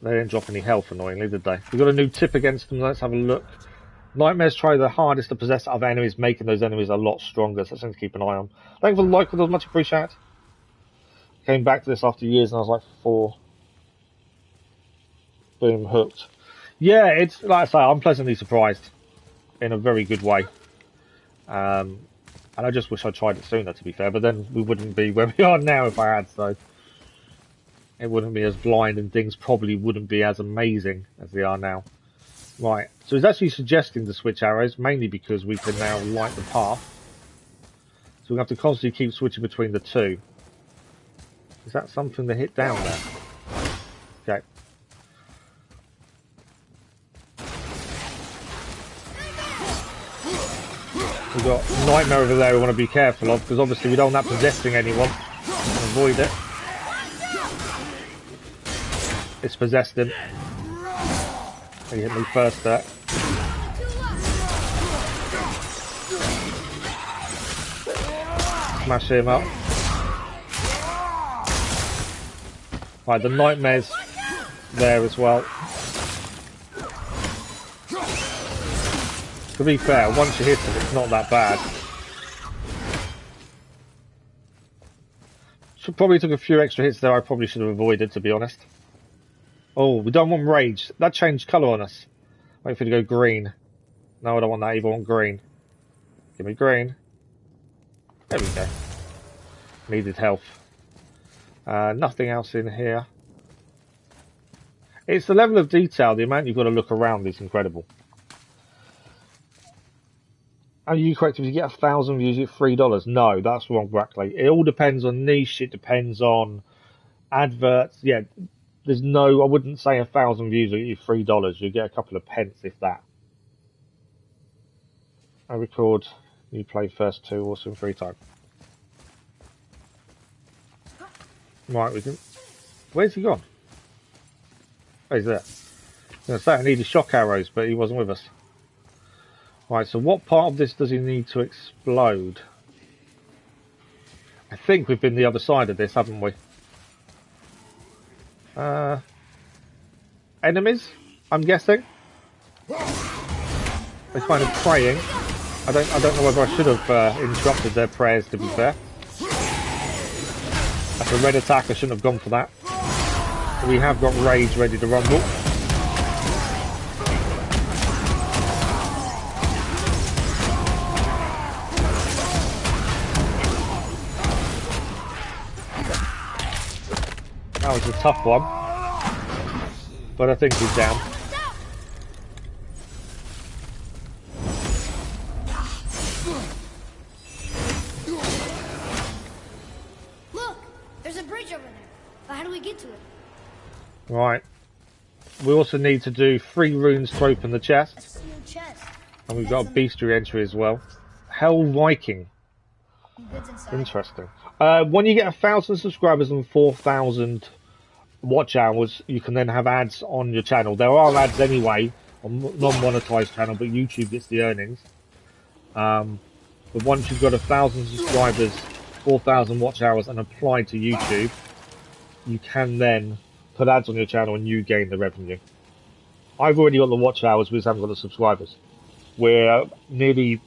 They didn't drop any health, annoyingly, did they? We got a new tip against them. Let's have a look. Nightmares try their hardest to possess other enemies, making those enemies a lot stronger. So that's something to keep an eye on. Thank you for the like, that was much appreciated. Came back to this after years and I was like 4. Boom, hooked. Yeah, it's like I say, I'm pleasantly surprised in a very good way. And I just wish I tried it sooner, to be fair. But then we wouldn't be where we are now if I had, so it wouldn't be as blind, and things probably wouldn't be as amazing as they are now. Right, so he's actually suggesting to switch arrows, mainly because we can now light the path. So we have to constantly keep switching between the two. Is that something to hit down there? Okay. We've got Nightmare over there we want to be careful of, because obviously we don't want that possessing anyone. Avoid it. It's possessed him. He hit me first there. Smash him up. Right, the Nightmare's there as well. To be fair, once you hit him, it's not that bad. Probably took a few extra hits there I probably should have avoided, to be honest. Oh, we don't want rage. That changed colour on us. Wait for it to go green. No, I don't want that either. I want green. Give me green. There we go. Needed health. Nothing else in here. It's the level of detail, the amount you've got to look around is incredible. Are you correct? If you get 1,000 views, you get $3. No, that's wrong, Brackley. It all depends on niche. It depends on adverts. Yeah, there's no. I wouldn't say 1,000 views will get you $3. You get a couple of pence, if that. I record. You play first 2. Awesome, free time. Right, we can. Where's he gone? Oh, he's there. I was going to say I needed shock arrows, but he wasn't with us. Right, so what part of this does he need to explode? I think we've been the other side of this, haven't we? Enemies, I'm guessing. They're kind of praying. I don't know whether I should have interrupted their prayers, to be fair. That's a red attack, I shouldn't have gone for that. We have got rage ready to rumble. That was a tough one, but I think he's down. Look, there's a bridge over there. But how do we get to it? Right. We also need to do 3 runes to open the chest. Sealed chest. And we've got a bestiary entry as well. Hell Viking. Goods inside. Interesting. When you get 1,000 subscribers and 4,000 watch hours, you can then have ads on your channel. There are ads anyway on non-monetized channel, but YouTube gets the earnings. But once you've got 1,000 subscribers, 4,000 watch hours, and applied to YouTube, you can then put ads on your channel and you gain the revenue. I've already got the watch hours, we just haven't got the subscribers. We're nearly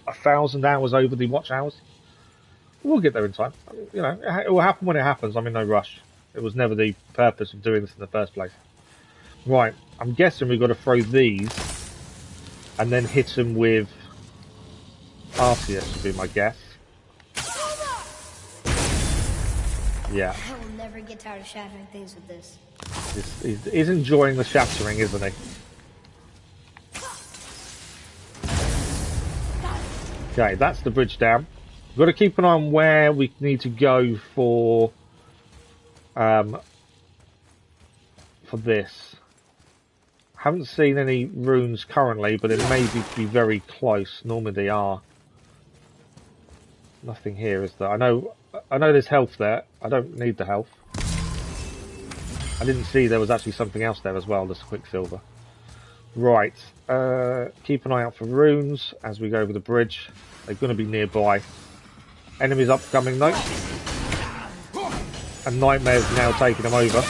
1,000 hours over the watch hours. We'll get there in time. You know, it will happen when it happens. I'm in no rush. It was never the purpose of doing this in the first place. Right, I'm guessing we've got to throw these and then hit them with RCS would be my guess. Yeah. I will never get tired of shattering things with this. He's enjoying the shattering, isn't he? Okay, that's the bridge down. We've got to keep an eye on where we need to go for this. Haven't seen any runes currently, but it may be very close. Normally they are. Nothing here, is there? I know there's health there. I don't need the health. I didn't see there was actually something else there as well, this quicksilver. Right, keep an eye out for runes as we go over the bridge. They're going to be nearby. Enemies upcoming though. And Nightmare's now taking them over.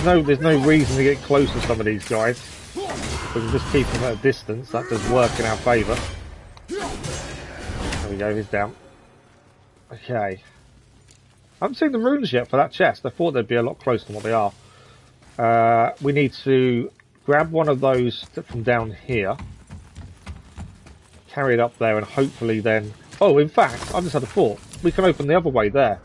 There's no reason to get close to some of these guys. We can just keep them at a distance. That does work in our favour. There we go, he's down. Okay. I haven't seen the runes yet for that chest. I thought they'd be a lot closer than what they are. We need to grab one of those from down here. Carry it up there and hopefully then... Oh, in fact, I just had a thought. We can open the other way there.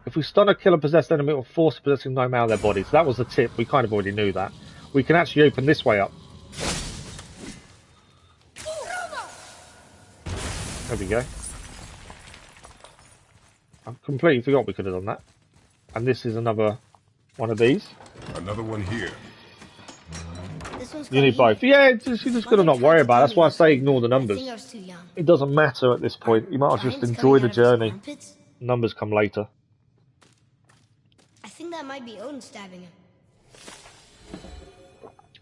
If we stun or kill a possessed enemy or force a possessing gnome out of their bodies, that was the tip. We kind of already knew that. We can actually open this way up. There we go. I completely forgot we could have done that. And this is another one of these. Another one here. You need both. Yeah, you're just got to not worry about it. That's why I say ignore the numbers. It doesn't matter at this point. You might as well just enjoy the journey. Numbers come later. I think that might be Odin stabbing him.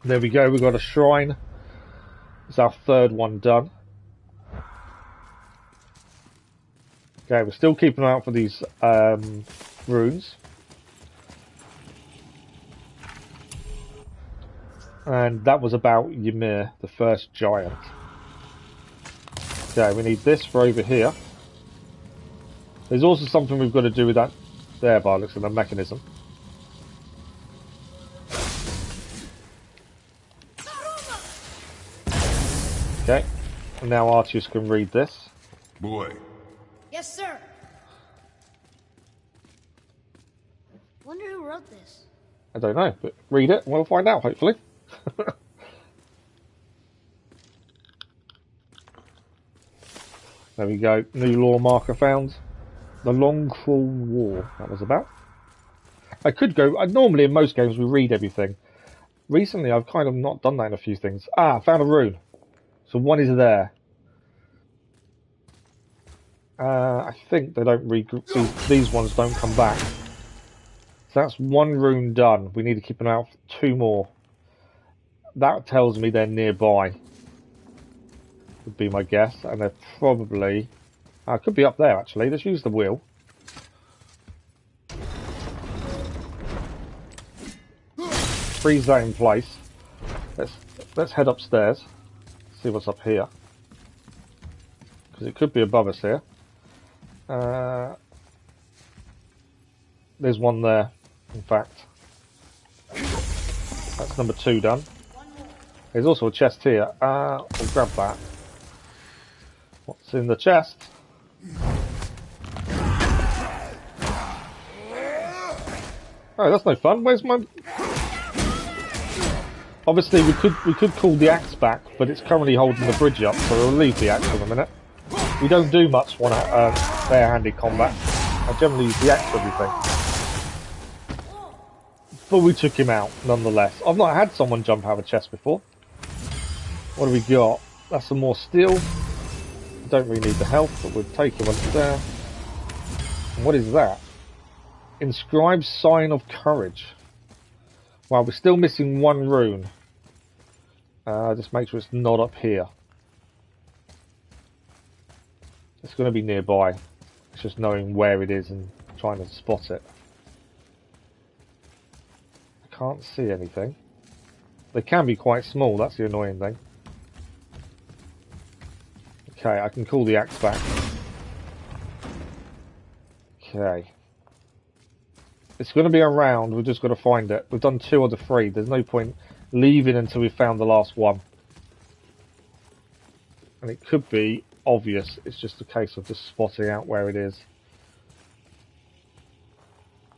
There we go, we've got a shrine. It's our third one done. Okay, we're still keeping an eye out for these runes. And that was about Mimir, the first giant. Okay, we need this for over here. There's also something we've got to do with that there by the looks of the mechanism. Okay, and now Artius can read this. Boy. Yes, sir. Wonder who wrote this. I don't know, but read it and we'll find out, hopefully. There we go, new lore marker found. The Long Crawl War, that was about. I could go, normally in most games we read everything. Recently I've kind of not done that in a few things. Ah, found a rune. So one is there. I think they don't these ones don't come back. So that's one rune done. We need to keep an eye out for two more. That tells me they're nearby. Would be my guess. And they're probably... it could be up there actually. Let's use the wheel. Freeze that in place. Let's head upstairs. See what's up here. Because it could be above us here. There's one there, in fact. That's number 2 done. There's also a chest here. We'll grab that. What's in the chest? Oh, that's no fun. Where's my... Obviously, we could call the axe back, but it's currently holding the bridge up, so we'll leave the axe for a minute. We don't do much bare-handed combat. I generally use the axe for everything. But we took him out, nonetheless. I've not had someone jump out of a chest before. What do we got? That's some more steel. Don't really need the health, but we'll take it once it's there. And what is that? Inscribed Sign of Courage. Well, we're still missing one rune. Just make sure it's not up here. It's going to be nearby. It's just knowing where it is and trying to spot it. I can't see anything. They can be quite small, that's the annoying thing. Okay, I can call the axe back. Okay. It's going to be around, we've just got to find it. We've done 2 of the 3, there's no point leaving until we've found the last one. And it could be obvious, it's just a case of just spotting out where it is.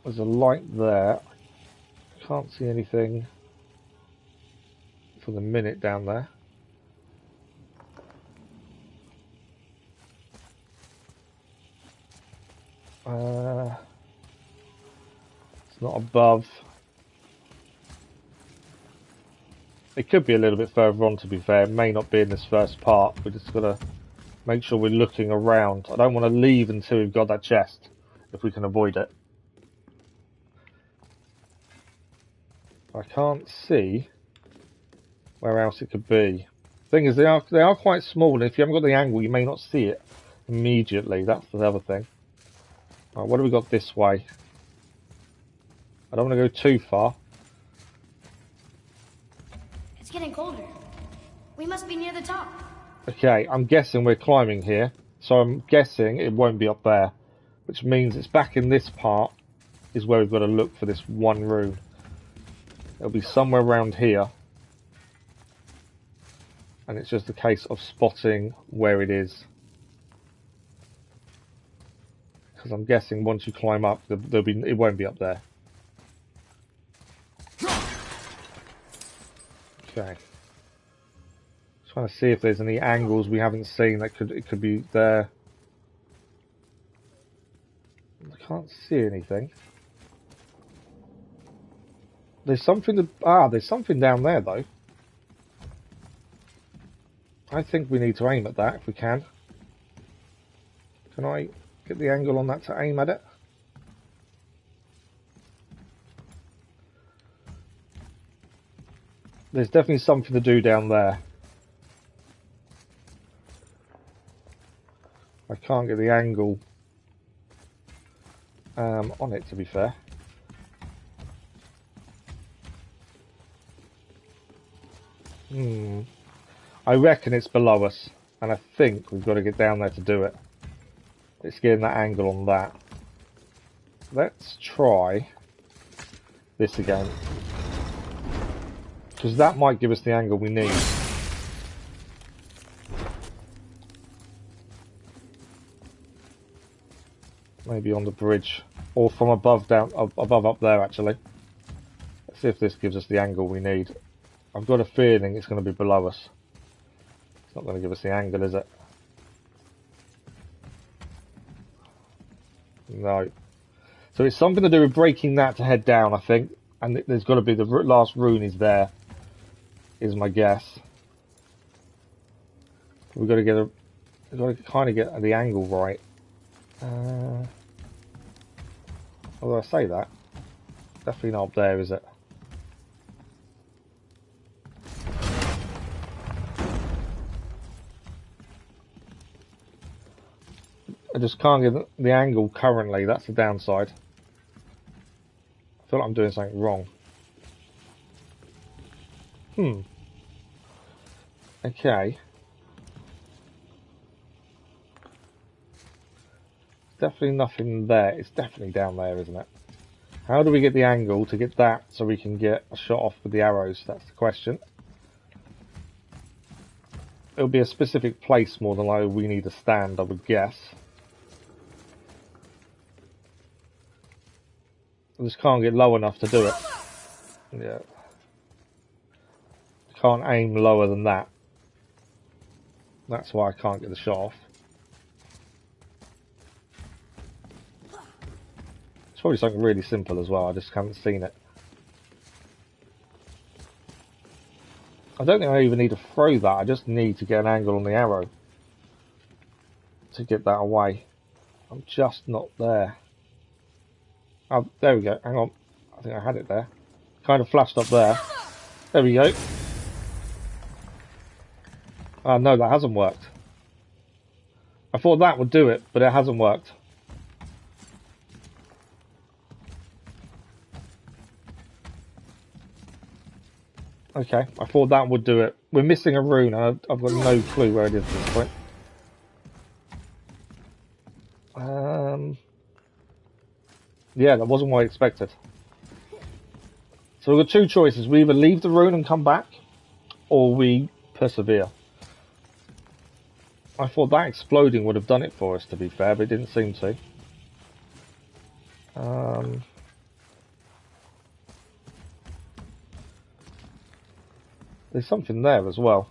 There's a light there. Can't see anything for the minute down there. It's not above. It could be a little bit further on, to be fair. It may not be in this first part. We're just got to make sure we're looking around. I don't want to leave until we've got that chest, if we can avoid it. I can't see where else it could be. Thing is, they are quite small, and if you haven't got the angle, you may not see it immediately. That's the other thing. Right, what do we got this way? I don't want to go too far. It's getting colder. We must be near the top. Okay, I'm guessing we're climbing here, so I'm guessing it won't be up there, which means it's back in this part is where we've got to look for this one rune. It'll be somewhere around here, and it's just a case of spotting where it is. Because I'm guessing once you climb up, it won't be up there. Okay. Trying to see if there's any angles we haven't seen that it could be there. I can't see anything. There's something there's something down there though. I think we need to aim at that if we can. Can I get the angle on that to aim at it? There's definitely something to do down there. I can't get the angle on it, to be fair. I reckon it's below us, and I think we've got to get down there to do it. It's getting that angle on that. Let's try this again, because that might give us the angle we need. Maybe on the bridge, or from above up there actually. Let's see if this gives us the angle we need. I've got a feeling it's going to be below us. It's not going to give us the angle, is it? No. So it's something to do with breaking that to head down, I think. And there's got to be the last rune is there, is my guess. We've got to kind of get the angle right. Although I say that, definitely not up there, is it? I just can't get the angle currently, that's the downside. I feel like I'm doing something wrong. Okay. Definitely nothing there. It's definitely down there, isn't it? How do we get the angle to get that so we can get a shot off with the arrows? That's the question. It'll be a specific place more than likely we need to stand, I would guess. I just can't get low enough to do it. Yeah. Can't aim lower than that. That's why I can't get the shot off. It's probably something really simple as well, I just haven't seen it. I don't think I even need to throw that. I just need to get an angle on the arrow to get that away. I'm just not there. Oh, there we go. Hang on. I think I had it there. Kind of flashed up there. There we go. Oh no, that hasn't worked. I thought that would do it, but it hasn't worked. Okay, I thought that would do it. We're missing a rune, and I've got no clue where it is at this point. Yeah, that wasn't what I expected. So we've got two choices. We either leave the rune and come back, or we persevere. I thought that exploding would have done it for us, to be fair, but it didn't seem to. There's something there as well.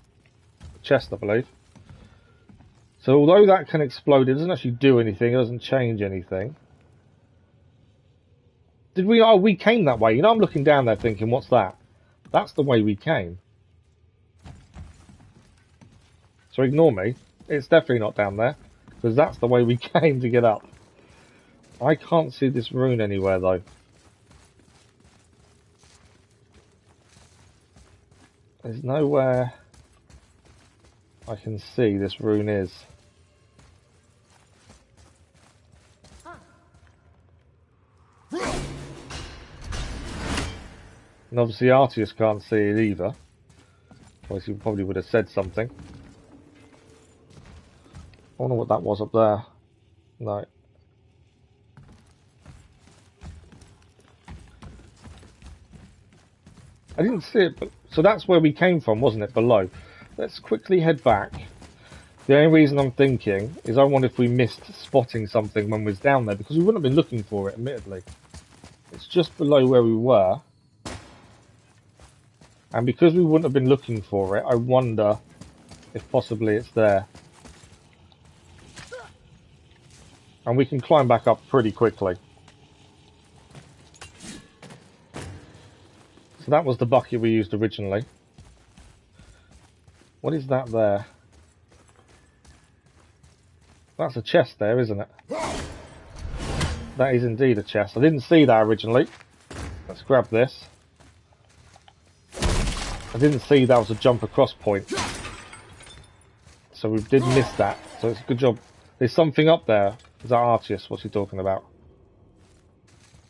A chest, I believe. So although that can explode, it doesn't actually do anything. It doesn't change anything. Did we? Oh, we came that way. You know, I'm looking down there thinking, what's that? That's the way we came. So ignore me. It's definitely not down there, because that's the way we came to get up. I can't see this rune anywhere, though. There's nowhere I can see this rune is. And obviously Artius can't see it either. Otherwise he probably would have said something. I wonder what that was up there. No. I didn't see it, but so that's where we came from, wasn't it? Below. Let's quickly head back. The only reason I'm thinking is I wonder if we missed spotting something when we was down there, because we wouldn't have been looking for it, admittedly. It's just below where we were. And because we wouldn't have been looking for it, I wonder if possibly it's there. And we can climb back up pretty quickly. So that was the bucket we used originally. What is that there? That's a chest there, isn't it? That is indeed a chest. I didn't see that originally. Let's grab this. I didn't see that was a jump across point. So we did miss that. So it's a good job. There's something up there. Is that Artius? What's he talking about?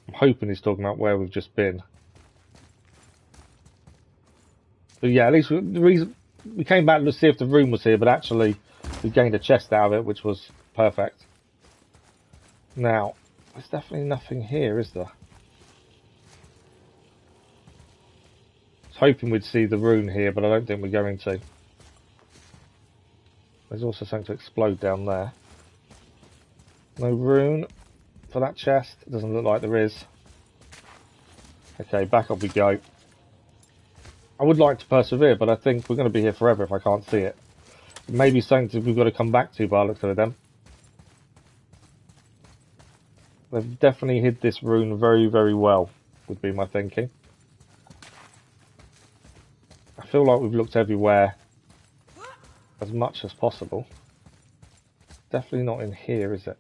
I'm hoping he's talking about where we've just been. But yeah, at least the reason we came back to see if the room was here, but actually we gained a chest out of it, which was perfect. Now, there's definitely nothing here, is there? I was hoping we'd see the rune here, but I don't think we're going to. There's also something to explode down there. No rune for that chest. It doesn't look like there is. Okay, back up we go. I would like to persevere, but I think we're going to be here forever if I can't see it. Maybe something we've got to come back to by the looks of them. They've definitely hid this rune very, very well, would be my thinking. I feel like we've looked everywhere as much as possible. Definitely not in here, is it?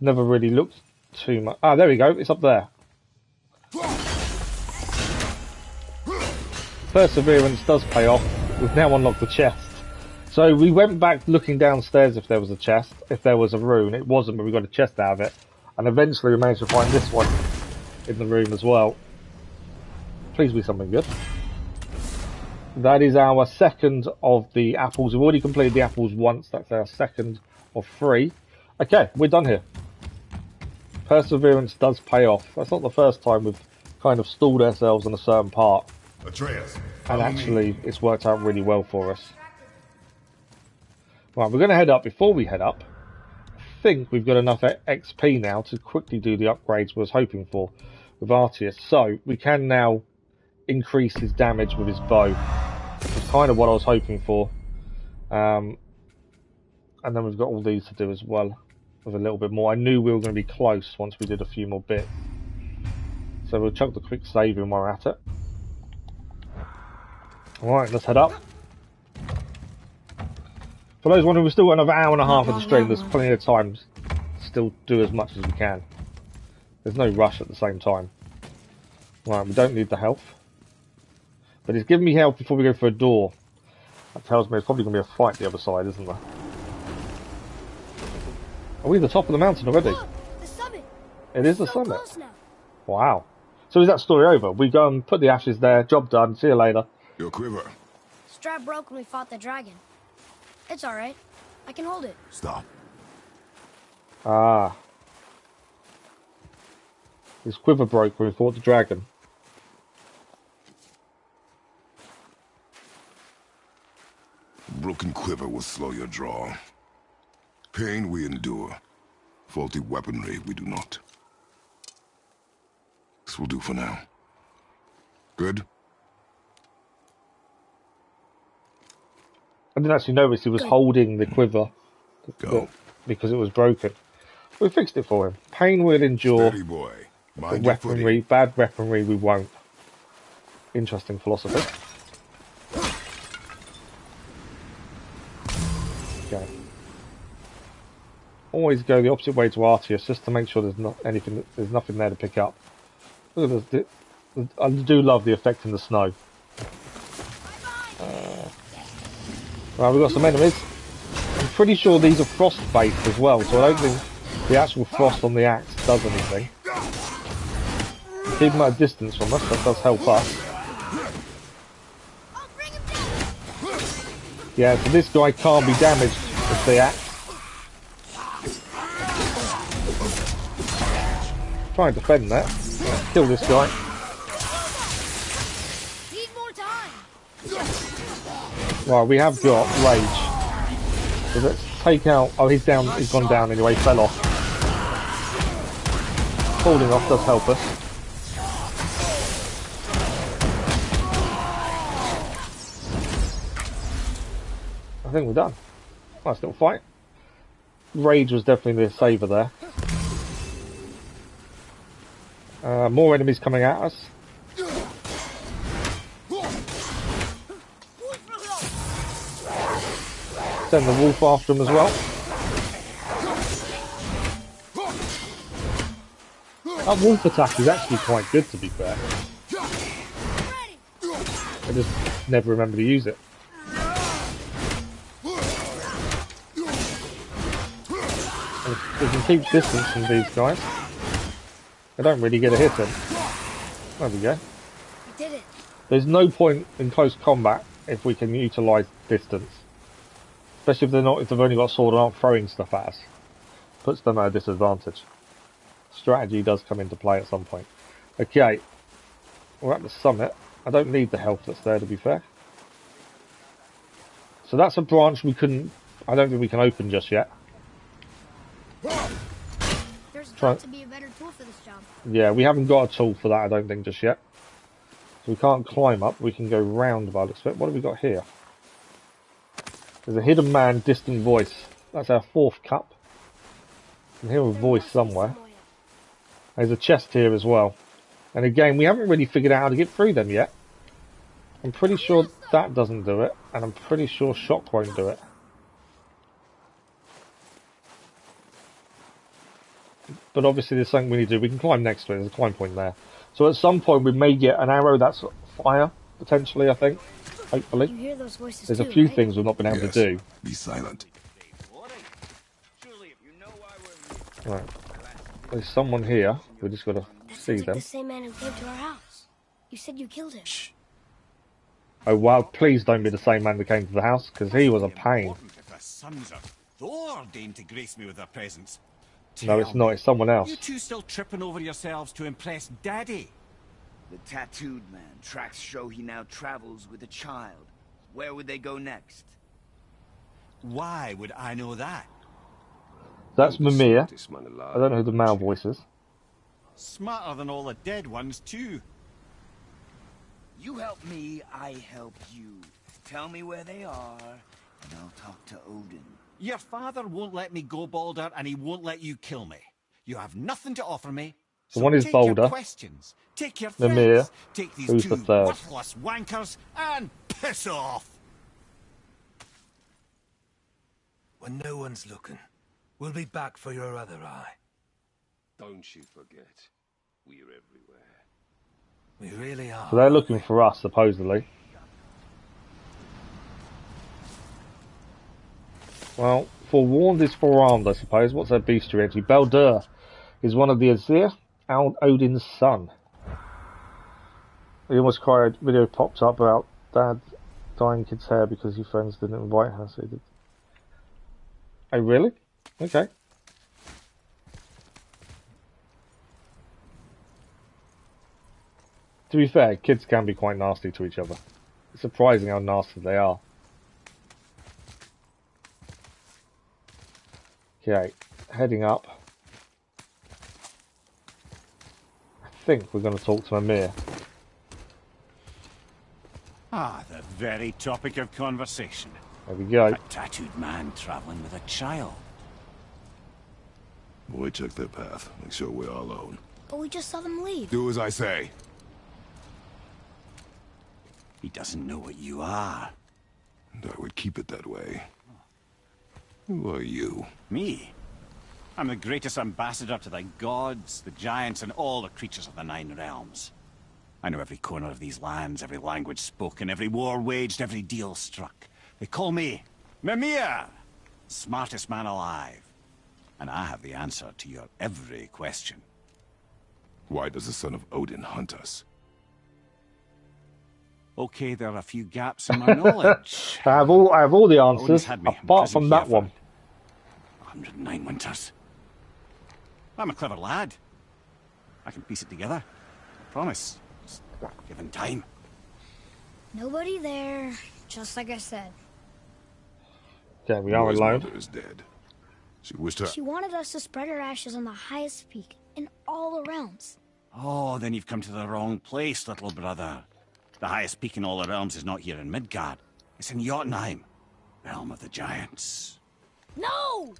Never really looked too much. Ah, there we go. It's up there. Perseverance does pay off. We've now unlocked the chest. So we went back looking downstairs if there was a chest, if there was a rune. It wasn't, but we got a chest out of it. And eventually we managed to find this one in the room as well. Please be something good. That is our second of the apples. We've already completed the apples once. That's our second of 3. Okay, we're done here. Perseverance does pay off. That's not the first time we've kind of stalled ourselves on a certain part. Atreus, And actually, it's worked out really well for us. Right, we're going to head up. Before we head up, I think we've got enough XP now to quickly do the upgrades we was hoping for with Artius. So, we can now increase his damage with his bow. Which is kind of what I was hoping for. And then we've got all these to do as well, with a little bit more. I knew we were going to be close once we did a few more bits. So we'll chuck the quick save in while we're at it. Alright, let's head up. For those wondering, we've still got another hour and a half of the stream. There's plenty of time to still do as much as we can. There's no rush at the same time. Right, we don't need the health. But it's giving me health before we go for a door. That tells me there's probably going to be a fight the other side, isn't there? Are we at the top of the mountain already? Look, the summit. It is the So summit. close now. Wow. So is that story over? We go and put the ashes there, job done, see you later. Your quiver. Strap broke when we fought the dragon. It's alright. I can hold it. Stop. Ah. His quiver broke when we fought the dragon. Broken quiver will slow your draw. Pain we endure. Faulty weaponry we do not. This will do for now. Good? I didn't actually notice he was holding the quiver Go. because it was broken. We fixed it for him. Pain we'll endure. Steady boy. But Mind your weaponry, footing. bad weaponry we won't. Interesting philosophy. Okay. Always go the opposite way to Arceus just to make sure there's not anything. There's nothing there to pick up. Look at this. I do love the effect in the snow. Right, we've got some enemies. I'm pretty sure these are frost-based as well, so I don't think the actual frost on the axe does anything. Keep them at a distance from us, that does help us. Yeah, so this guy can't be damaged with the axe. Try and defend that. Right, kill this guy. Need more time. Right, we have got rage. So let's take out. Oh, he's down. He's gone down anyway. Fell off. Falling off does help us. I think we're done. Nice little fight. Rage was definitely the saver there. More enemies coming at us. Send the wolf after him as well. That wolf attack is actually quite good, to be fair. I just never remember to use it. And we can keep distance from these guys. I don't really get a hit in. There we go. We did it. There's no point in close combat if we can utilise distance. Especially if they've only got a sword and aren't throwing stuff at us. Puts them at a disadvantage. Strategy does come into play at some point. Okay. We're at the summit. I don't need the health that's there, to be fair. So that's a branch I don't think we can open just yet. There's got to be a better tool for this job. Yeah, we haven't got a tool for that, I don't think, just yet. So we can't climb up. We can go round by the looks of it. What have we got here? There's a hidden man, distant voice. That's our 4th cup. I can hear a voice somewhere. There's a chest here as well. And again, we haven't really figured out how to get through them yet. I'm pretty sure that doesn't do it. And I'm pretty sure shock won't do it. But obviously there's something we need to do. We can climb next to it. There's a climb point there. So at some point we may get an arrow that's fire, potentially, I think. Hopefully. You hear those voices There's a too, few right? things we've not been able to do. Be silent. Right. There's someone here. We just got to That see sounds like them. the same man who came to our house. You said you killed him. Oh wow! Please don't be the same man that came to the house, because he was a pain. If the sons of Thor deign to grace me with their presence. No, it's not. It's someone else. You two still tripping over yourselves to impress Daddy? The tattooed man. Tracks show he now travels with a child. Where would they go next? Why would I know that? That's Mimir. I don't know who the male voice is. Smarter than all the dead ones, too. You help me, I help you. Tell me where they are, and I'll talk to Odin. Your father won't let me go, Balder, and he won't let you kill me. You have nothing to offer me, So one is take Boulder, your questions, take your Mimir, threats, take these who's two the third? worthless wankers, and piss off! When no one's looking, we'll be back for your other eye. Don't you forget, we're everywhere. We really are. So they're looking for us, supposedly. Well, forewarned is forearmed, I suppose. What's that bestiary actually? Baldur is one of the Hraezlyr, Odin's son. He almost cried. Video popped up about dad dyeing kid's hair because his friends didn't invite her, so he did. Oh, really? Okay. To be fair, kids can be quite nasty to each other. It's surprising how nasty they are. Okay, heading up. I think we're going to talk to Mimir. Ah, the very topic of conversation. There we go. A tattooed man traveling with a child. Boy, check their path. Make sure we're all alone. But we just saw them leave. Do as I say. He doesn't know what you are. And I would keep it that way. Who are you? Me? I'm the greatest ambassador to the gods, the giants, and all the creatures of the Nine Realms. I know every corner of these lands, every language spoken, every war waged, every deal struck. They call me Mimir, smartest man alive. And I have the answer to your every question. Why does the son of Odin hunt us? Okay, there are a few gaps in my knowledge. I have all the Odin's answers, had me apart imprisoned from that here for one. 109 winters. I'm a clever lad. I can piece it together. Promise. Just given time. Nobody there, just like I said. Okay, we are Boy's alone. mother is dead. She wished her... She wanted us to spread her ashes on the highest peak in all the realms. Oh, then you've come to the wrong place, little brother. The highest peak in all the realms is not here in Midgard. It's in Jotunheim, realm of the giants. No!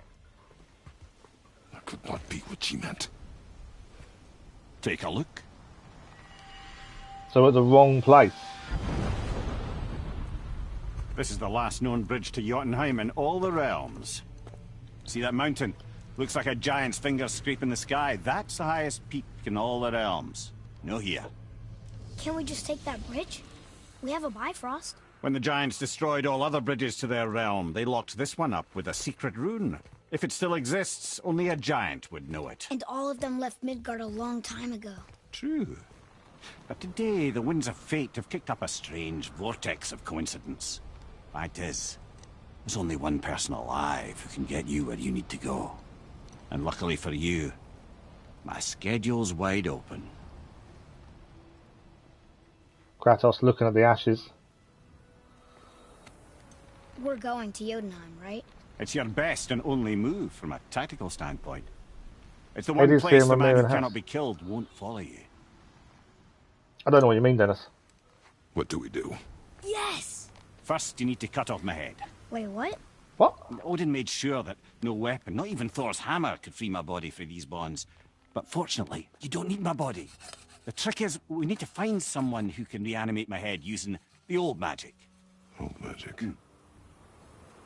That could not be what she meant. Take a look. So at the wrong place. This is the last known bridge to Jotunheim in all the realms. See that mountain? Looks like a giant's finger scraping the sky. That's the highest peak in all the realms. No here. Can't we just take that bridge? We have a Bifrost. When the giants destroyed all other bridges to their realm, they locked this one up with a secret rune. If it still exists, only a giant would know it. And all of them left Midgard a long time ago. True. But today, the winds of fate have kicked up a strange vortex of coincidence. Fact is, there's only one person alive who can get you where you need to go. And luckily for you, my schedule's wide open. Kratos looking at the ashes. We're going to Jotunheim, right? It's your best and only move from a tactical standpoint. It's the It one is place here, the man Mimir who and cannot Hess. be killed won't follow you. I don't know what you mean, Dennis. What do we do? Yes! First, you need to cut off my head. Wait, what? What? Odin made sure that no weapon, not even Thor's hammer, could free my body from these bonds. But fortunately, you don't need my body. The trick is, we need to find someone who can reanimate my head using the old magic. Old magic.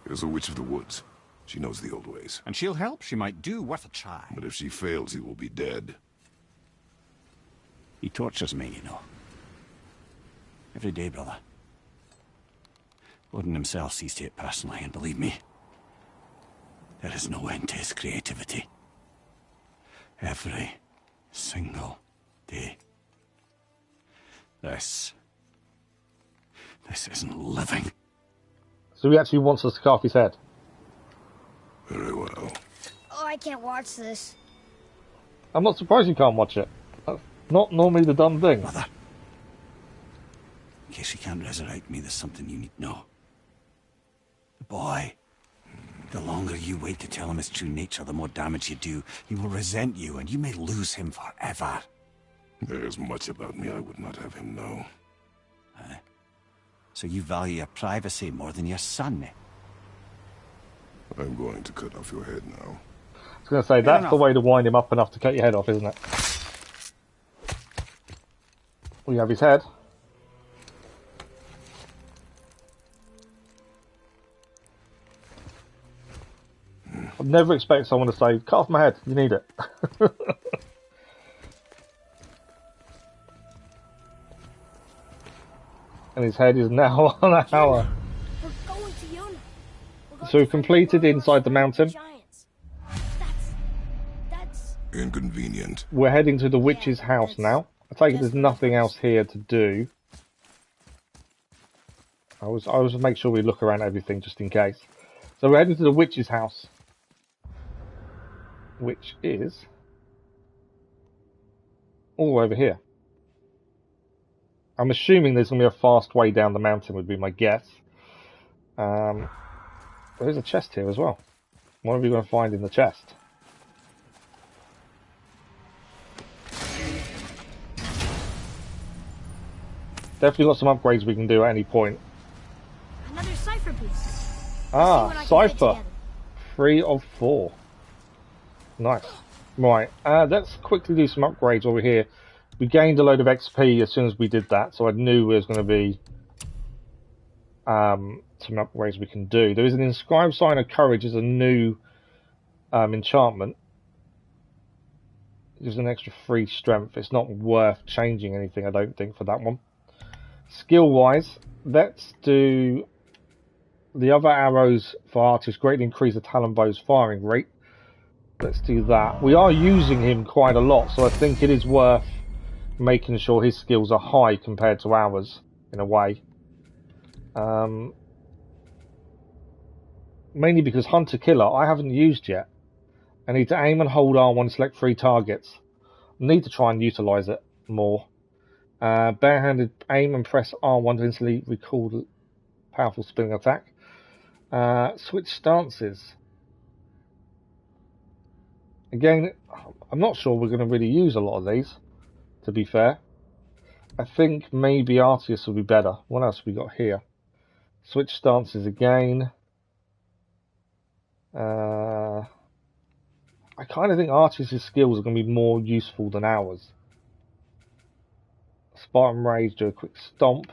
There's a witch of the woods. She knows the old ways. And she'll help. She might do worth a try. But if she fails, he will be dead. He tortures me, you know. Every day, brother. Odin himself sees to it personally, and believe me, there is no end to his creativity. Every single day. This isn't living. So he actually wants us to cut off his head. Very well. Oh, I can't watch this. I'm not surprised you can't watch it. That's not normally the done thing. Brother, in case you can't resurrect me, there's something you need to know. The boy, the longer you wait to tell him his true nature, the more damage you do. He will resent you, and you may lose him forever. There's much about me I would not have him know. So you value your privacy more than your son? I'm going to cut off your head now. I was going to say, Fair that's enough. the way to wind him up enough to cut your head off, isn't it? We have his head. I'd never expect someone to say, cut off my head, you need it. And his head is now on a hour. We're going to Yona. So we've completed inside the mountain. That's Inconvenient. We're heading to the witch's house now. I take it there's nothing else here to do. I was make sure we look around everything just in case. So we're heading to the witch's house, which is all over here. I'm assuming there's going to be a fast way down the mountain would be my guess. There's a chest here as well. What are we going to find in the chest? Definitely got some upgrades we can do at any point. another cipher piece. Ah, cipher. 3 of 4. Nice. Right, let's quickly do some upgrades over here. We gained a load of XP as soon as we did that, so I knew there was going to be some upgrades we can do. There is an inscribed sign of courage as a new enchantment. Gives an extra 3 strength. It's not worth changing anything, I don't think, for that one. Skill wise, let's do the other arrows for artists greatly increase the talon bow's firing rate. Let's do that. We are using him quite a lot, so I think it is worth making sure his skills are high compared to ours, in a way. Mainly because Hunter Killer I haven't used yet. I need to aim and hold R1 to select 3 targets. I need to try and utilise it more. Barehanded aim and press R1 to instantly recall the powerful spinning attack. Switch stances. Again, I'm not sure we're going to really use a lot of these, to be fair. I think maybe Artius will be better. What else have we got here? Switch stances again. I kind of think Artius' skills are going to be more useful than ours. Spartan Rage, do a quick stomp.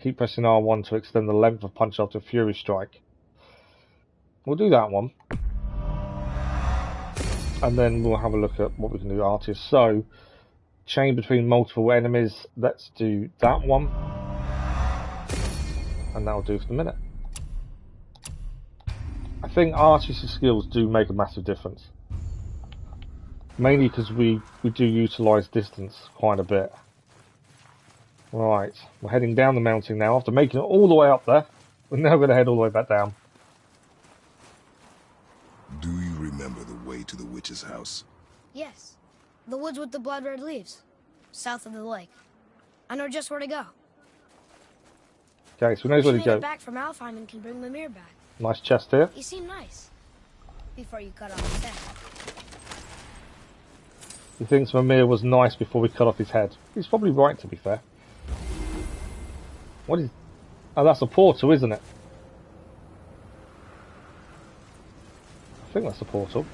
Keep pressing R1 to extend the length of punch after Fury Strike. We'll do that one. And then we'll have a look at what we can do with Artists. So, chain between multiple enemies. Let's do that one. And that'll do for the minute. I think Artists' skills do make a massive difference. Mainly because we do utilise distance quite a bit. Right, we're heading down the mountain now. After making it all the way up there, we're now going to head all the way back down. Do you remember the way to the witch's house? Yes. The woods with the blood-red leaves. South of the lake. I know just where to go. Okay, so we know where to go. Back from Alfheim and can bring Mimir back. Nice chest here. You seem nice. Before you cut off his head. He thinks Mimir was nice before we cut off his head. He's probably right, to be fair. What is... Oh, that's a portal, isn't it? I think that's a portal.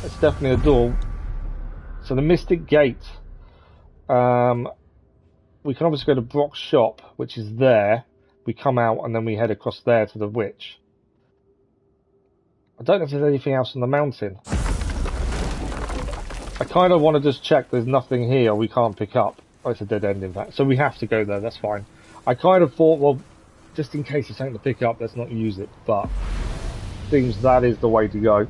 It's definitely a door. So the Mystic Gate. We can obviously go to Brock's shop, which is there. We come out and then we head across there to the witch. I don't know if there's anything else on the mountain. I kind of want to just check there's nothing here we can't pick up. Oh, it's a dead end in fact. So we have to go there, that's fine. I kind of thought, well, just in case there's something to pick up, let's not use it. But seems that is the way to go.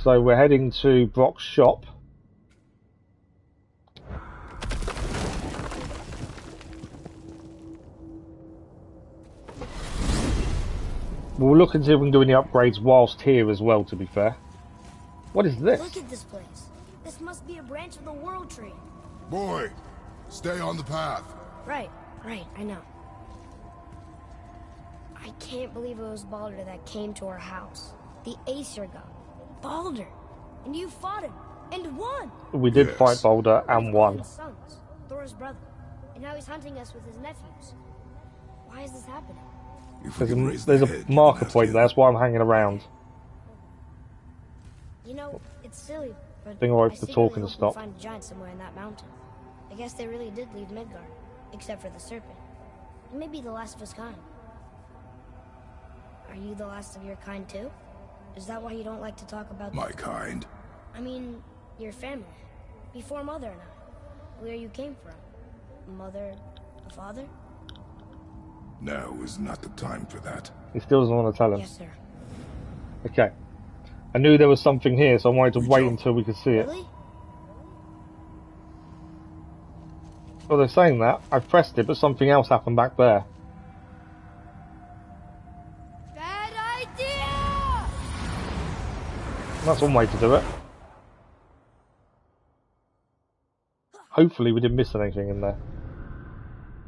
So we're heading to Brock's shop. We'll look and see if we can do any upgrades whilst here as well, to be fair. What is this? Look at this place. This must be a branch of the World Tree. Boy, stay on the path. Right, I know. I can't believe it was Baldur that came to our house. The Aesir god. Baldur! And you fought him, and won! We did fight Baldur and won. Thor's brother, and now he's hunting us with his nephews. Why is this happening? There's a marker point there, that's why I'm hanging around. You know, it's silly, but Being alright for I the talking secretly to hope we'll stop. find a giant somewhere in that mountain. I guess they really did leave Midgard, except for the serpent. And maybe the last of his kind. Are you the last of your kind too? Is that why you don't like to talk about My kind? I mean, your family. Before Mother and I. Where you came from. Mother, a father? Now is not the time for that. He still doesn't want to tell him. Yes, sir. Okay. I knew there was something here, so I wanted to wait until we could see it. Really? Well, they're saying that. I pressed it, but something else happened back there. Bad idea! That's one way to do it. Hopefully we didn't miss anything in there.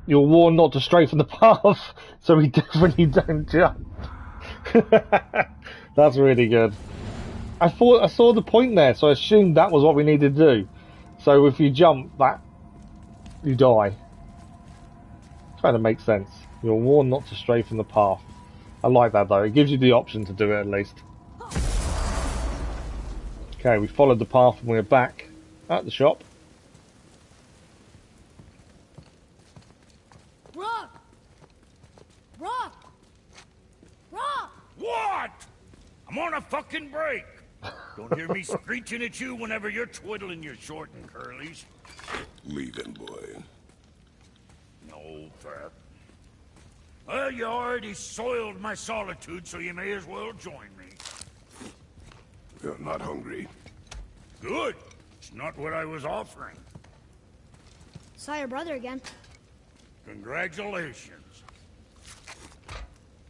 You're warned not to stray from the path, so we definitely don't jump. That's really good. I saw the point there, so I assumed that was what we needed to do. So if you jump, you die. Trying to make sense. You're warned not to stray from the path. I like that though. It gives you the option to do it at least. Okay, we followed the path and we're back at the shop. Rock! Rock! Rock! What? I'm on a fucking break. Don't hear me screeching at you whenever you're twiddling your short and curlies. Leave him, boy. No, Fat. Well, you already soiled my solitude, so you may as well join me. You're not hungry. Good. It's not what I was offering. Saw your brother again. Congratulations.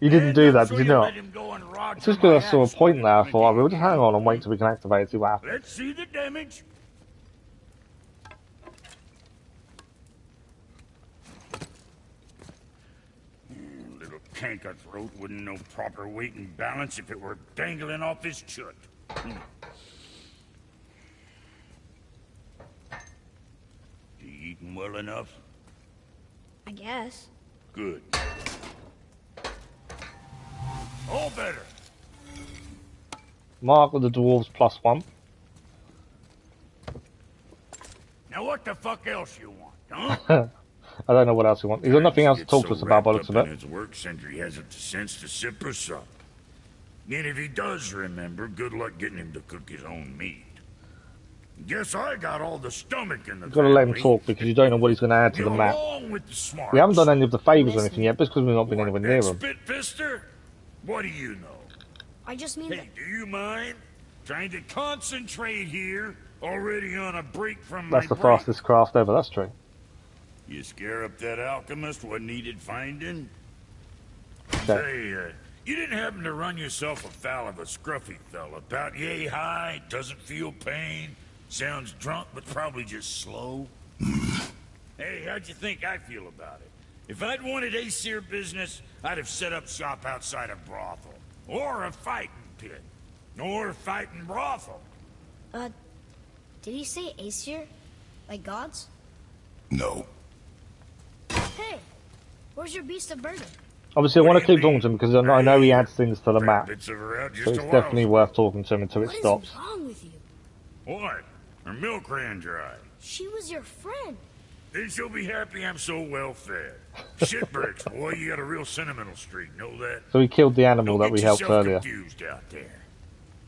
You didn't do that, So did you you not? let him go and roger It's just my because I saw a axe point there, I thought, whip. we'll just hang on and wait till we can activate and see what happens. Let's see the damage. Little canker throat wouldn't know proper weight and balance if it were dangling off his chut. You eating well enough? I guess. Good. All better. Mark with the dwarves +1. Now what the fuck else you want, huh? I don't know what else he wants. He's got nothing else to talk to us about by the looks of it. His work Sentry hasn't the sense to sip or sup. And if he does remember, good luck getting him to cook his own meat. Guess I got all the stomach in the You've got to let him family. talk because you don't know what he's going to add to the Get map. along with the smarts. We haven't done any of the favours or anything yet, just because we've not been anywhere near That him. Spitfister? What do you know? I just mean Hey, do you mind? Trying to concentrate here, already on a break from That's the my break. fastest craft ever, that's true. You scare up that alchemist what needed finding? Okay. Say, you didn't happen to run yourself afoul of a scruffy fella, about yay high, doesn't feel pain, sounds drunk but probably just slow? Hey, how'd you think I feel about it? If I'd wanted Aesir business, I'd have set up shop outside a brothel. Or a fighting pit. Or a fighting brothel. did he say Aesir? Like gods? No. Hey, where's your beast of burden? Obviously, I What want to do you keep talking to him because I know he adds things to the map. Bits of her out just So it's a while. definitely worth talking to him until it What is stops. wrong with you? What? Her milk ran dry. She was your friend. Then she'll be happy I'm so well fed. Shitbricks, boy, you got a real sentimental streak, know that? So he killed the animal Don't that we get helped yourself earlier. confused out there.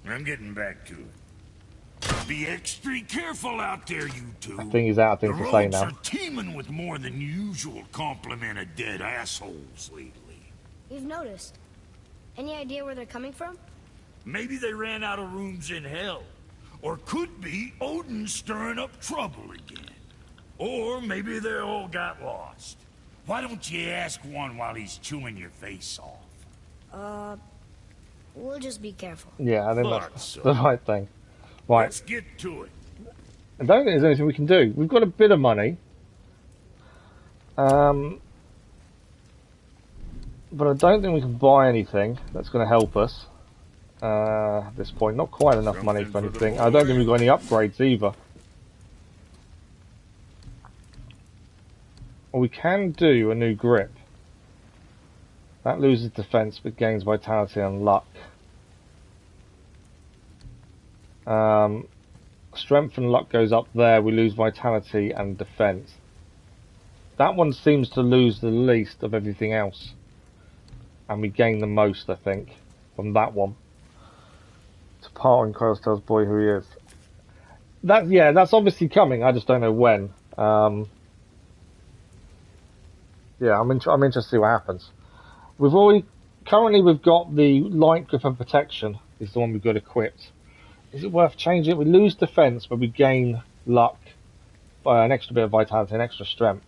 I'm getting back to it. Be extra careful out there, you two. I think he's out of things The to say roads now. are teeming with more than usual complement of dead assholes lately. We've noticed. Any idea where they're coming from? Maybe they ran out of rooms in hell. Or could be Odin stirring up trouble again. Or maybe they all got lost. Why don't you ask one while he's chewing your face off? We'll just be careful. Yeah, I think Thought that's so. the right thing. Right, Let's get to it. I don't think there's anything we can do. We've got a bit of money. But I don't think we can buy anything that's going to help us at this point. Not quite enough money for Something for the anything. I don't think boy. we've got any upgrades either. Or we can do a new grip. That loses defense but gains vitality and luck. Strength and luck goes up there. We lose vitality and defense. That one seems to lose the least of everything else. And we gain the most, I think, from that one. To part in Crows tells boy who he is. That's obviously coming. I just don't know when. Yeah, I'm interested to see what happens. Currently we've got the light grip and protection is the one we've got equipped. Is it worth changing it? We lose defense, but we gain luck, an extra bit of vitality, an extra strength.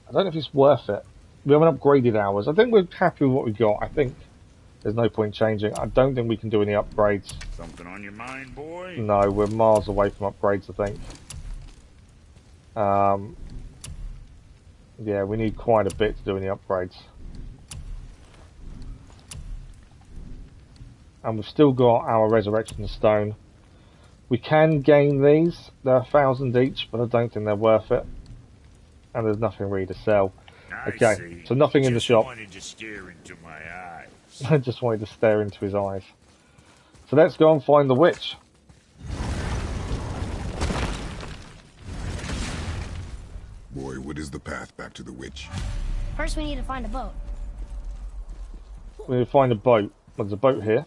I don't know if it's worth it. We haven't upgraded ours. I think we're happy with what we got. I think there's no point changing. I don't think we can do any upgrades. Something on your mind, boy? No, we're miles away from upgrades, I think. Yeah, we need quite a bit to do any upgrades. And we've still got our Resurrection Stone. We can gain these. They're 1,000 each, but I don't think they're worth it. And there's nothing really to sell. Okay, so nothing in the shop. Wanted to stare into my eyes. I just wanted to stare into his eyes. So let's go and find the witch. Boy, what is the path back to the witch? First we need to find a boat. We need to find a boat. There's a boat here.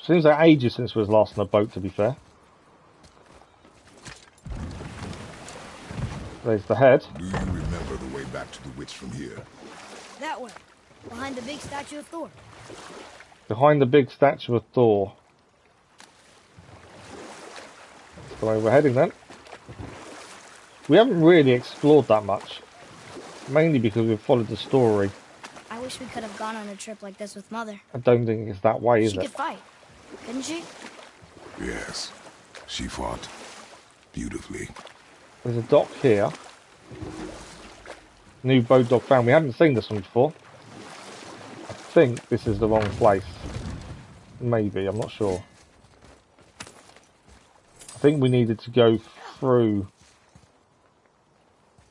Seems like ages since we was last on a boat, to be fair. There's the head. Do you remember the way back to the witch from here? That way. Behind the big statue of Thor. Behind the big statue of Thor. That's the way we're heading then. We haven't really explored that much. Mainly because we've followed the story. I wish we could have gone on a trip like this with Mother. I don't think it's that way, is She it? could fight, couldn't she? Yes. She fought beautifully. There's a dock here. New boat dock found. We haven't seen this one before. I think this is the wrong place. Maybe, I'm not sure. I think we needed to go through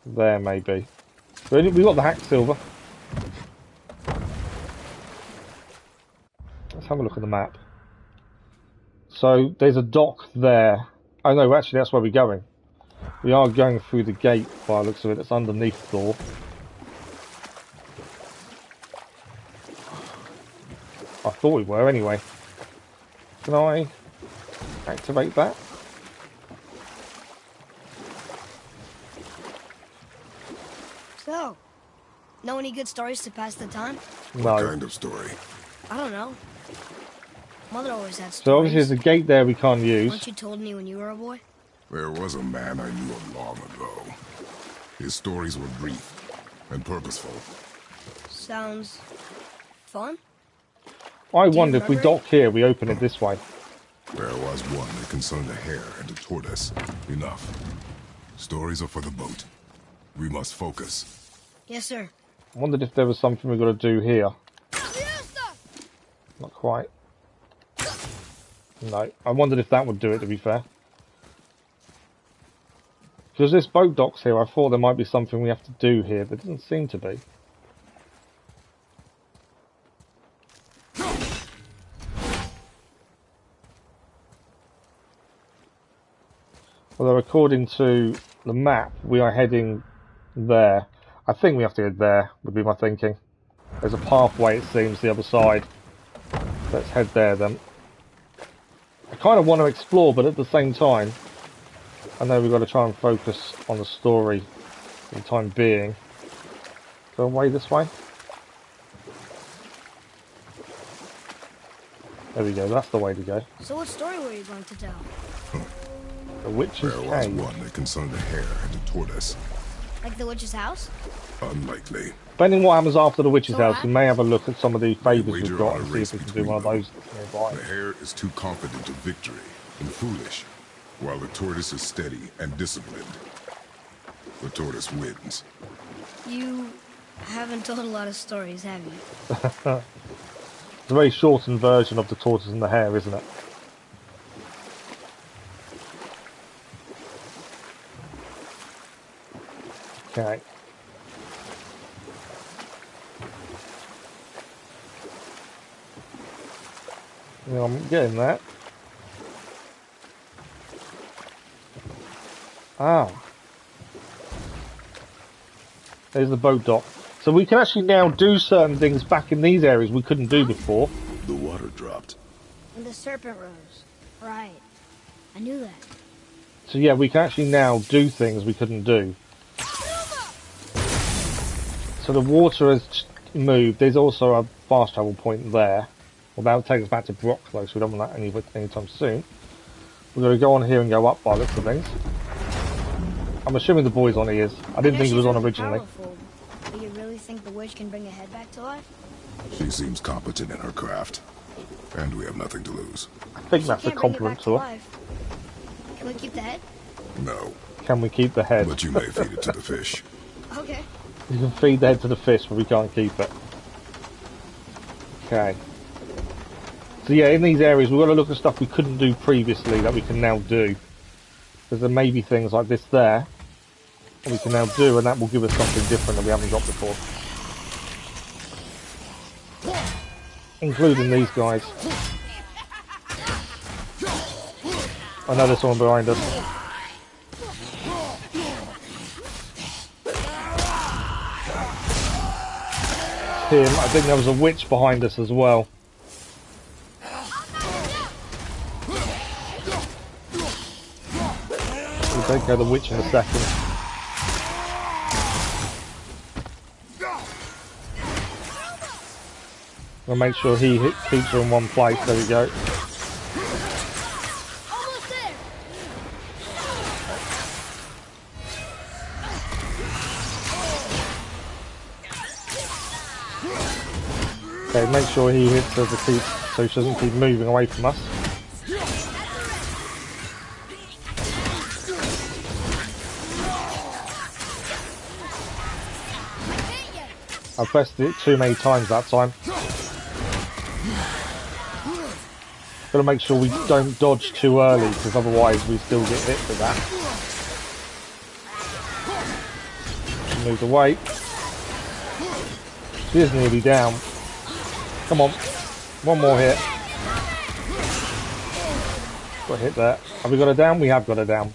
there, maybe. We got the hack silver. Let's have a look at the map. So there's a dock there. Oh no, actually that's where we're going. We are going through the gate by the looks of it. It's underneath the door. I thought we were anyway. Can I activate that? So, know any good stories to pass the time? No. What kind of story? I don't know. Mother always had stories. So obviously there's a gate there we can't use. Weren't you told me when you were a boy? There was a man I knew of long ago. His stories were brief and purposeful. Sounds fun. I wonder if we remember dock here, we open it this way. There was one that concerned a hare and a tortoise. Enough. Stories are for the boat. We must focus. Yes, sir. I wondered if there was something we've got to do here. Not quite. No. I wondered if that would do it, to be fair. Because this boat dock's here, I thought there might be something we have to do here, but it doesn't seem to be. Although according to the map, we are heading there. I think we have to head there, would be my thinking. There's a pathway, it seems, the other side. Let's head there then. I kind of want to explore, but at the same time, I know we've got to try and focus on the story for the time being. Go away this way. There we go, that's the way to go. So what story were you going to tell? The Witch's There was Cave. one that concerned a hare and a tortoise. Like the witch's house? Unlikely. Depending what happens after the Witch's So House, we may have a look at some of the favours Wager we've got on a and see race if we can do between one of them. those nearby. The hare is too confident of victory and foolish, while the tortoise is steady and disciplined. The tortoise wins. You haven't told a lot of stories, have you? It's a very shortened version of the tortoise and the hare, isn't it? Okay. Yeah, I'm getting that. Ah. There's the boat dock. So we can actually now do certain things back in these areas we couldn't do before. The water dropped. And the serpent rose. Right. I knew that. So yeah, we can actually now do things we couldn't do. So the water has moved. There's also a fast travel point there. Well, that'll take us back to Brock though, so we don't want that anytime soon. We're going to go on here and go up by the looks of things. I'm assuming the boy's on ears. I didn't think he was on originally. Powerful. Do you really think the witch can bring a head back to life? She seems competent in her craft. And we have nothing to lose. I think that's a compliment to her. Can we keep the head? No. Can we keep the head? But you may feed it to the fish. Okay. You can feed the head to the fish, but we can't keep it. Okay. So yeah, in these areas, we've got to look at stuff we couldn't do previously that we can now do. Because there may be things like this there that we can now do, and that will give us something different that we haven't got before. Including these guys. I know there's someone behind us. Him. I think there was a witch behind us as well. We'll take care of the witch in a second. We'll make sure he keeps her in one place. There we go. Okay, make sure he hits her to keep, so she doesn't keep moving away from us. I pressed it too many times that time. Gotta make sure we don't dodge too early, because otherwise we still get hit with that. She moved away. She is nearly down. Come on. One more hit. Got hit there. Have we got her down? We have got her down.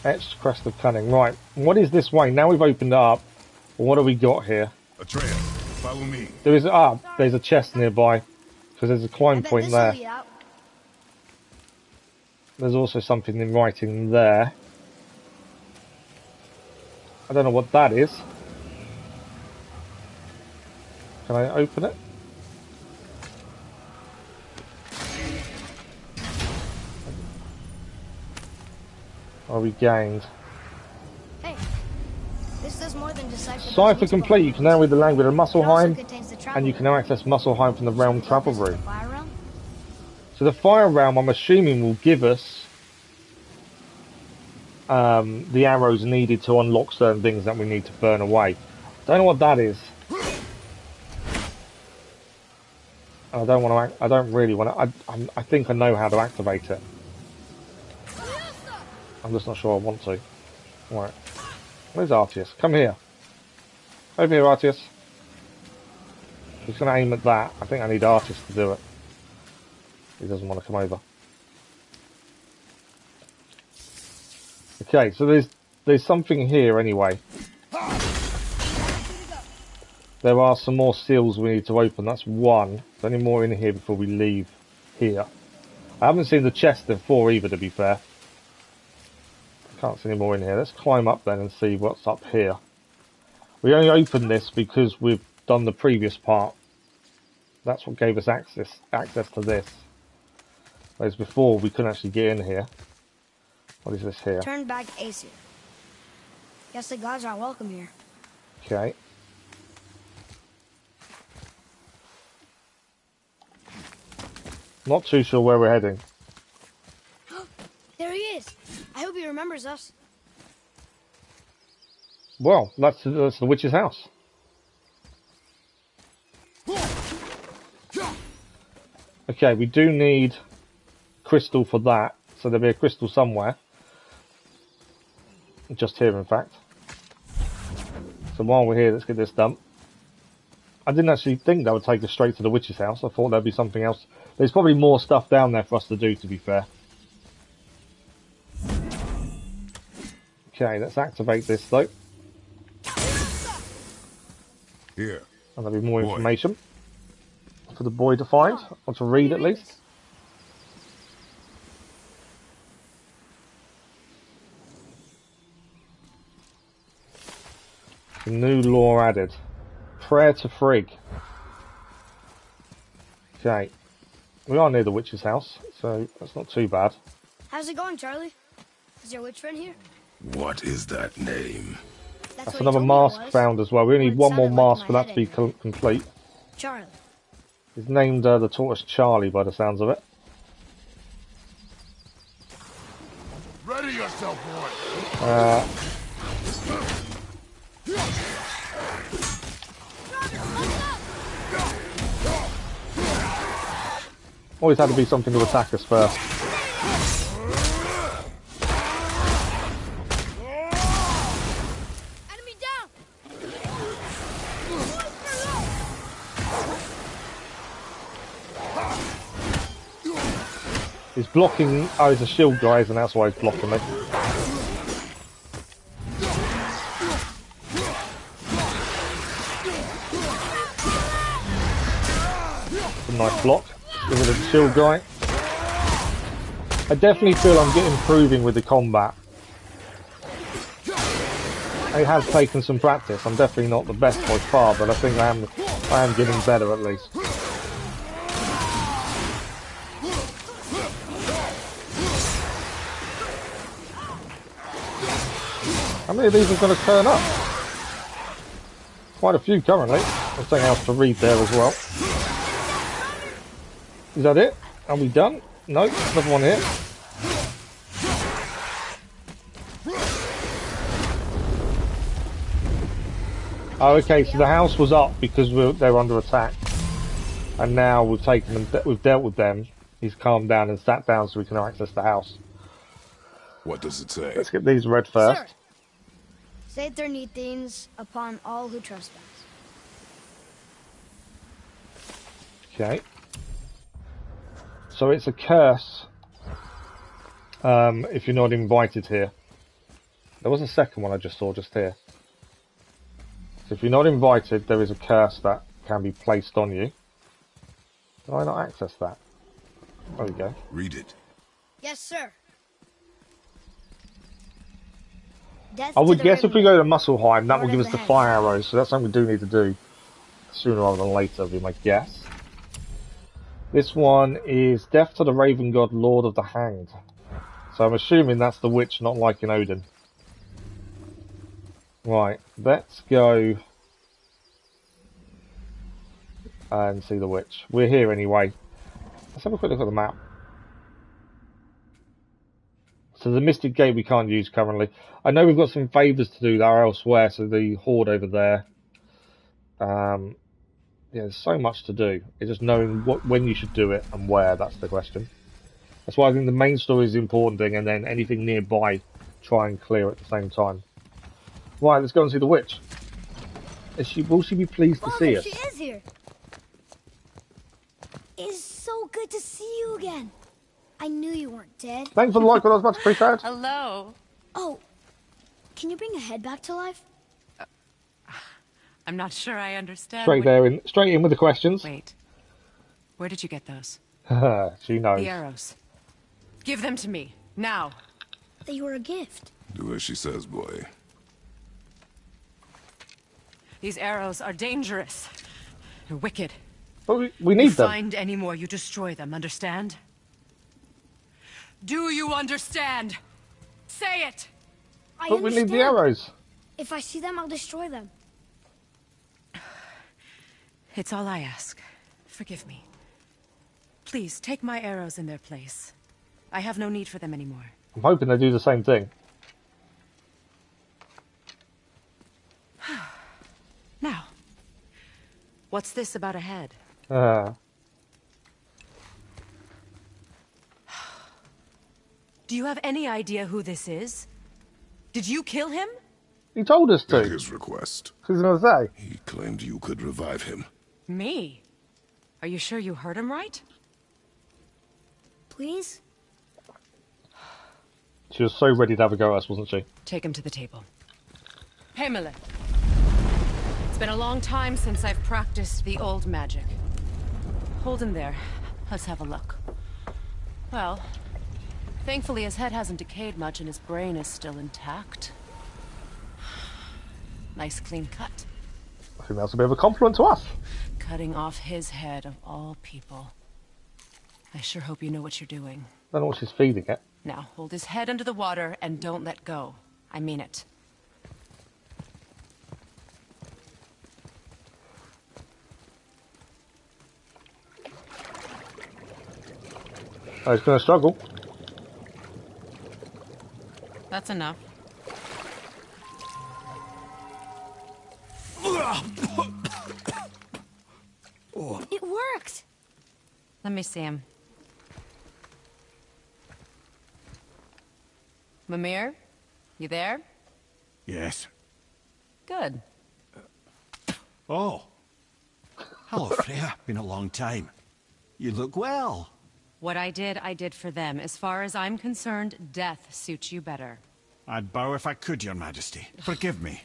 Etched Crest of Cunning. Right. What is this way? Now we've opened it up. What have we got here? A trail. Follow me. There is there's a chest nearby. Because there's a climb point there. There's also something in writing there. I don't know what that is. Can I open it? Are we gained? Hey, this does more than decipher. Cipher complete. You can now read the language of Muspelheim, and you can now access Muspelheim from the realm travel room. So the fire realm, I'm assuming, will give us the arrows needed to unlock certain things that we need to burn away. Don't know what that is. I don't want to. I don't really want to. I think I know how to activate it. I'm just not sure I want to. Right. Where's Artius? Come here. Over here, Artius. He's going to aim at that. I think I need Artius to do it. He doesn't want to come over. Okay, so there's something here anyway. There are some more seals we need to open. That's one. There's any more in here before we leave here. I haven't seen the chest before either, to be fair. Can't see any more in here. Let's climb up then and see what's up here. We only opened this because we've done the previous part. That's what gave us access to this. Whereas before we couldn't actually get in here. What is this here? Turn back Aesir. Guess the gods are welcome here. Okay. Not too sure where we're heading. There he is. I hope he remembers us. Well, that's the witch's house. Okay, we do need crystal for that. So there'll be a crystal somewhere. Just here, in fact. So while we're here, let's get this done. I didn't actually think that would take us straight to the witch's house. I thought there'd be something else. There's probably more stuff down there for us to do, to be fair. Okay, let's activate this, though. Here. And there'll be more information for the boy to find, or to read at least. New law added. Prayer to Frigg. Okay. We are near the witch's house, so that's not too bad. How's it going, Charlie? Is your witch friend here? What is that name? That's another mask found as well. We only need one more mask for that to be complete. Charlie. He's named the tortoise Charlie by the sounds of it. Ready yourself, boy. Always had to be something to attack us first. Enemy down. He's blocking. Oh, he's a shield guy, and that's why he's blocking me. A nice block. Give it a shield guy. I definitely feel I'm improving with the combat. It has taken some practice. I'm definitely not the best by far, but I think I am getting better at least. How many of these are going to turn up? Quite a few currently. There's something else to read there as well. Is that it? Are we done? No, another one here. Oh, okay, so the house was up because they were under attack. And now we've taken them, we've dealt with them. He's calmed down and sat down so we can access the house. What does it say? Let's get these read first. Sir, saith there need things upon all who trespass. Okay. So it's a curse if you're not invited here. There was a second one I just saw just here. So if you're not invited, there is a curse that can be placed on you. Did I not access that? There we go. Read it. Yes, sir. I would guess if we go to Muspelheim, that will give us the fire arrows, so that's something we do need to do sooner rather than later, would be my guess. This one is Death to the Raven God, Lord of the Hanged. So I'm assuming that's the witch, not like in Odin. Right, let's go and see the witch. We're here anyway. Let's have a quick look at the map. So the Mystic Gate we can't use currently. I know we've got some favours to do that are elsewhere, so the Horde over there. Yeah, there's so much to do. It's just knowing when you should do it and where, that's the question. That's why I think the main story is the important thing, and then anything nearby, try and clear at the same time. Right, let's go and see the witch. Will she be pleased to see us? She is here. It's so good to see you again. I knew you weren't dead. Thanks for the like, what I was much appreciated. Hello. Oh, can you bring a head back to life? I'm not sure I understand. Straight in with the questions. Wait. Where did you get those? She knows. The arrows. Give them to me, now. They were a gift. Do as she says, boy. These arrows are dangerous. They're wicked. But we need them. If you find any more, you destroy them, understand? Do you understand? Say it! But we need the arrows. If I see them, I'll destroy them. It's all I ask. Forgive me. Please, take my arrows in their place. I have no need for them anymore. I'm hoping they do the same thing. Now, what's this about a head? Do you have any idea who this is? Did you kill him? He told us to. At his request. Who's gonna say? He claimed you could revive him. Me? Are you sure you heard him right? Please? She was so ready to have a go at us, wasn't she? Take him to the table. Hraezlyr. It's been a long time since I've practiced the old magic. Hold him there. Let's have a look. Well, thankfully his head hasn't decayed much and his brain is still intact. Nice clean cut. I think that's a bit of a compliment to us. Cutting off his head of all people. I sure hope you know what you're doing. I don't know what she's feeding it. Now, hold his head under the water and don't let go. I mean it. Oh, he's gonna struggle. That's enough. It worked! Let me see him. Mimir? You there? Yes. Good. Oh. Hello, Freya. Been a long time. You look well. What I did for them. As far as I'm concerned, death suits you better. I'd bow if I could, Your Majesty. Forgive me.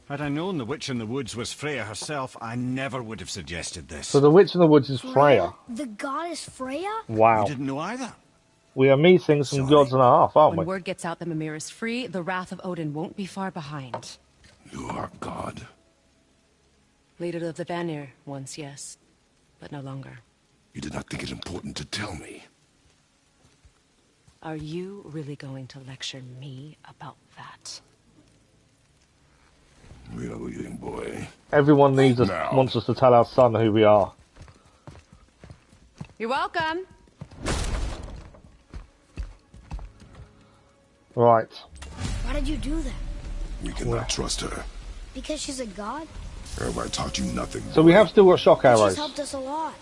Had I known the witch in the woods was Freya herself, I never would have suggested this. So the witch in the woods is Freya. The goddess Freya? Wow. You didn't know either? We are meeting some gods and a half, aren't When we? word gets out that Mimir is free, the wrath of Odin won't be far behind. You are God. Leader of the Vanir, once, yes. But no longer. You did not think it important to tell me. Are you really going to lecture me about that? We are leaving, boy. Everyone needs us, Now. wants us to tell our son who we are. You're welcome. Right. Why did you do that? We cannot trust her. Because she's a god? Have I taught you nothing? So we have still got shock But arrows. she's helped us a lot.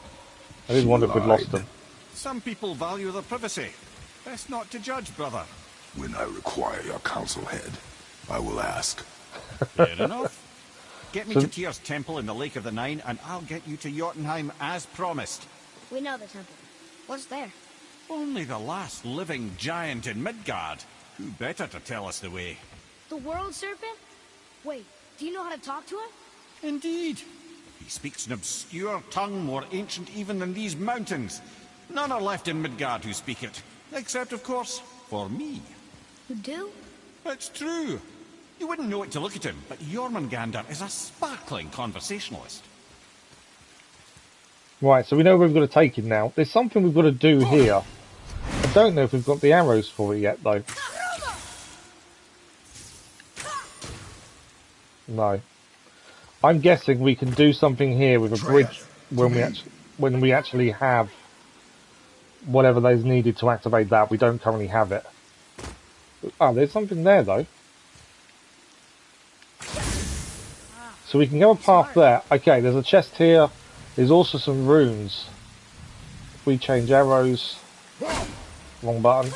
I did wonder if we'd lost them. Some people value their privacy. Best not to judge, brother. When I require your council head, I will ask. Fair enough. Get me to Tyr's temple in the Lake of the Nine, and I'll get you to Jotunheim as promised. We know the temple. What's there? Only the last living giant in Midgard. Who better to tell us the way? The world serpent? Wait, do you know how to talk to him? Indeed. He speaks an obscure tongue more ancient even than these mountains. None are left in Midgard who speak it. Except, of course, for me. You do? It's true. You wouldn't know it to look at him, but Jormungandr is a sparkling conversationalist. Right, so we know where we've got to take him now. There's something we've got to do here. I don't know if we've got the arrows for it yet, though. No. I'm guessing we can do something here with a bridge when we actually have whatever those needed to activate that. We don't currently have it. Oh, there's something there, though. So we can go a path there. Okay, there's a chest here. There's also some runes. If we change arrows. Wrong button.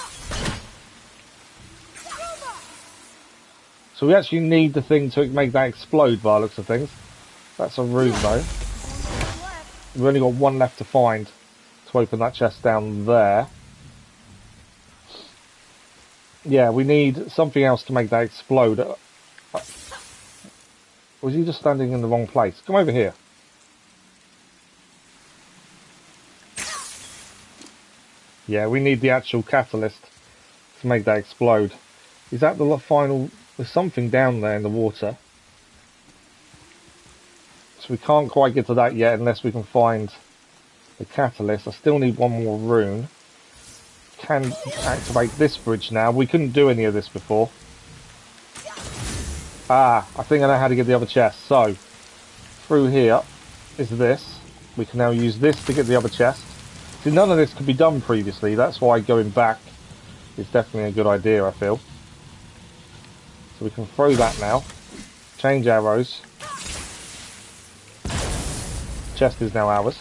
So we actually need the thing to make that explode by the looks of things. That's a rune though. We've only got one left to find to open that chest down there. Yeah, we need something else to make that explode. Was he just standing in the wrong place? Come over here. Yeah, we need the actual catalyst to make that explode. Is that the final... There's something down there in the water. So we can't quite get to that yet unless we can find the catalyst. I still need one more rune. Can activate this bridge now. We couldn't do any of this before. Ah, I think I know how to get the other chest. So, through here is this. We can now use this to get the other chest. See, none of this could be done previously. That's why going back is definitely a good idea, I feel. So we can throw that now. Change arrows. Chest is now ours.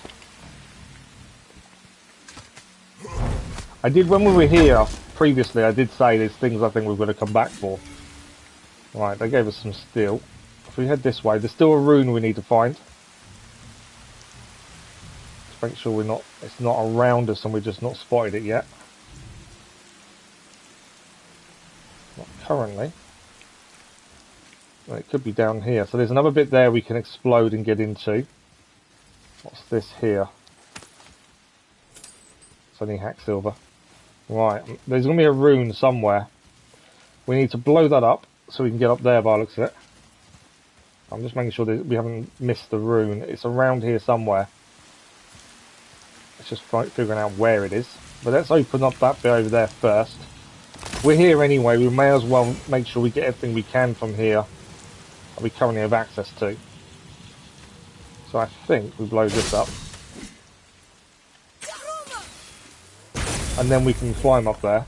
I did, when we were here previously, I did say there's things I think we're going to come back for. Right, they gave us some steel. If we head this way, there's still a rune we need to find. Let's make sure it's not around us and we've just not spotted it yet. Not currently. Well, it could be down here. So there's another bit there we can explode and get into. What's this here? It's only Hraezlyr. Right, there's going to be a rune somewhere. We need to blow that up so we can get up there by the looks of it. I'm just making sure that we haven't missed the rune. It's around here somewhere. It's just figuring out where it is. But let's open up that bit over there first. We're here anyway. We may as well make sure we get everything we can from here that we currently have access to. So I think we blow this up. And then we can climb up there.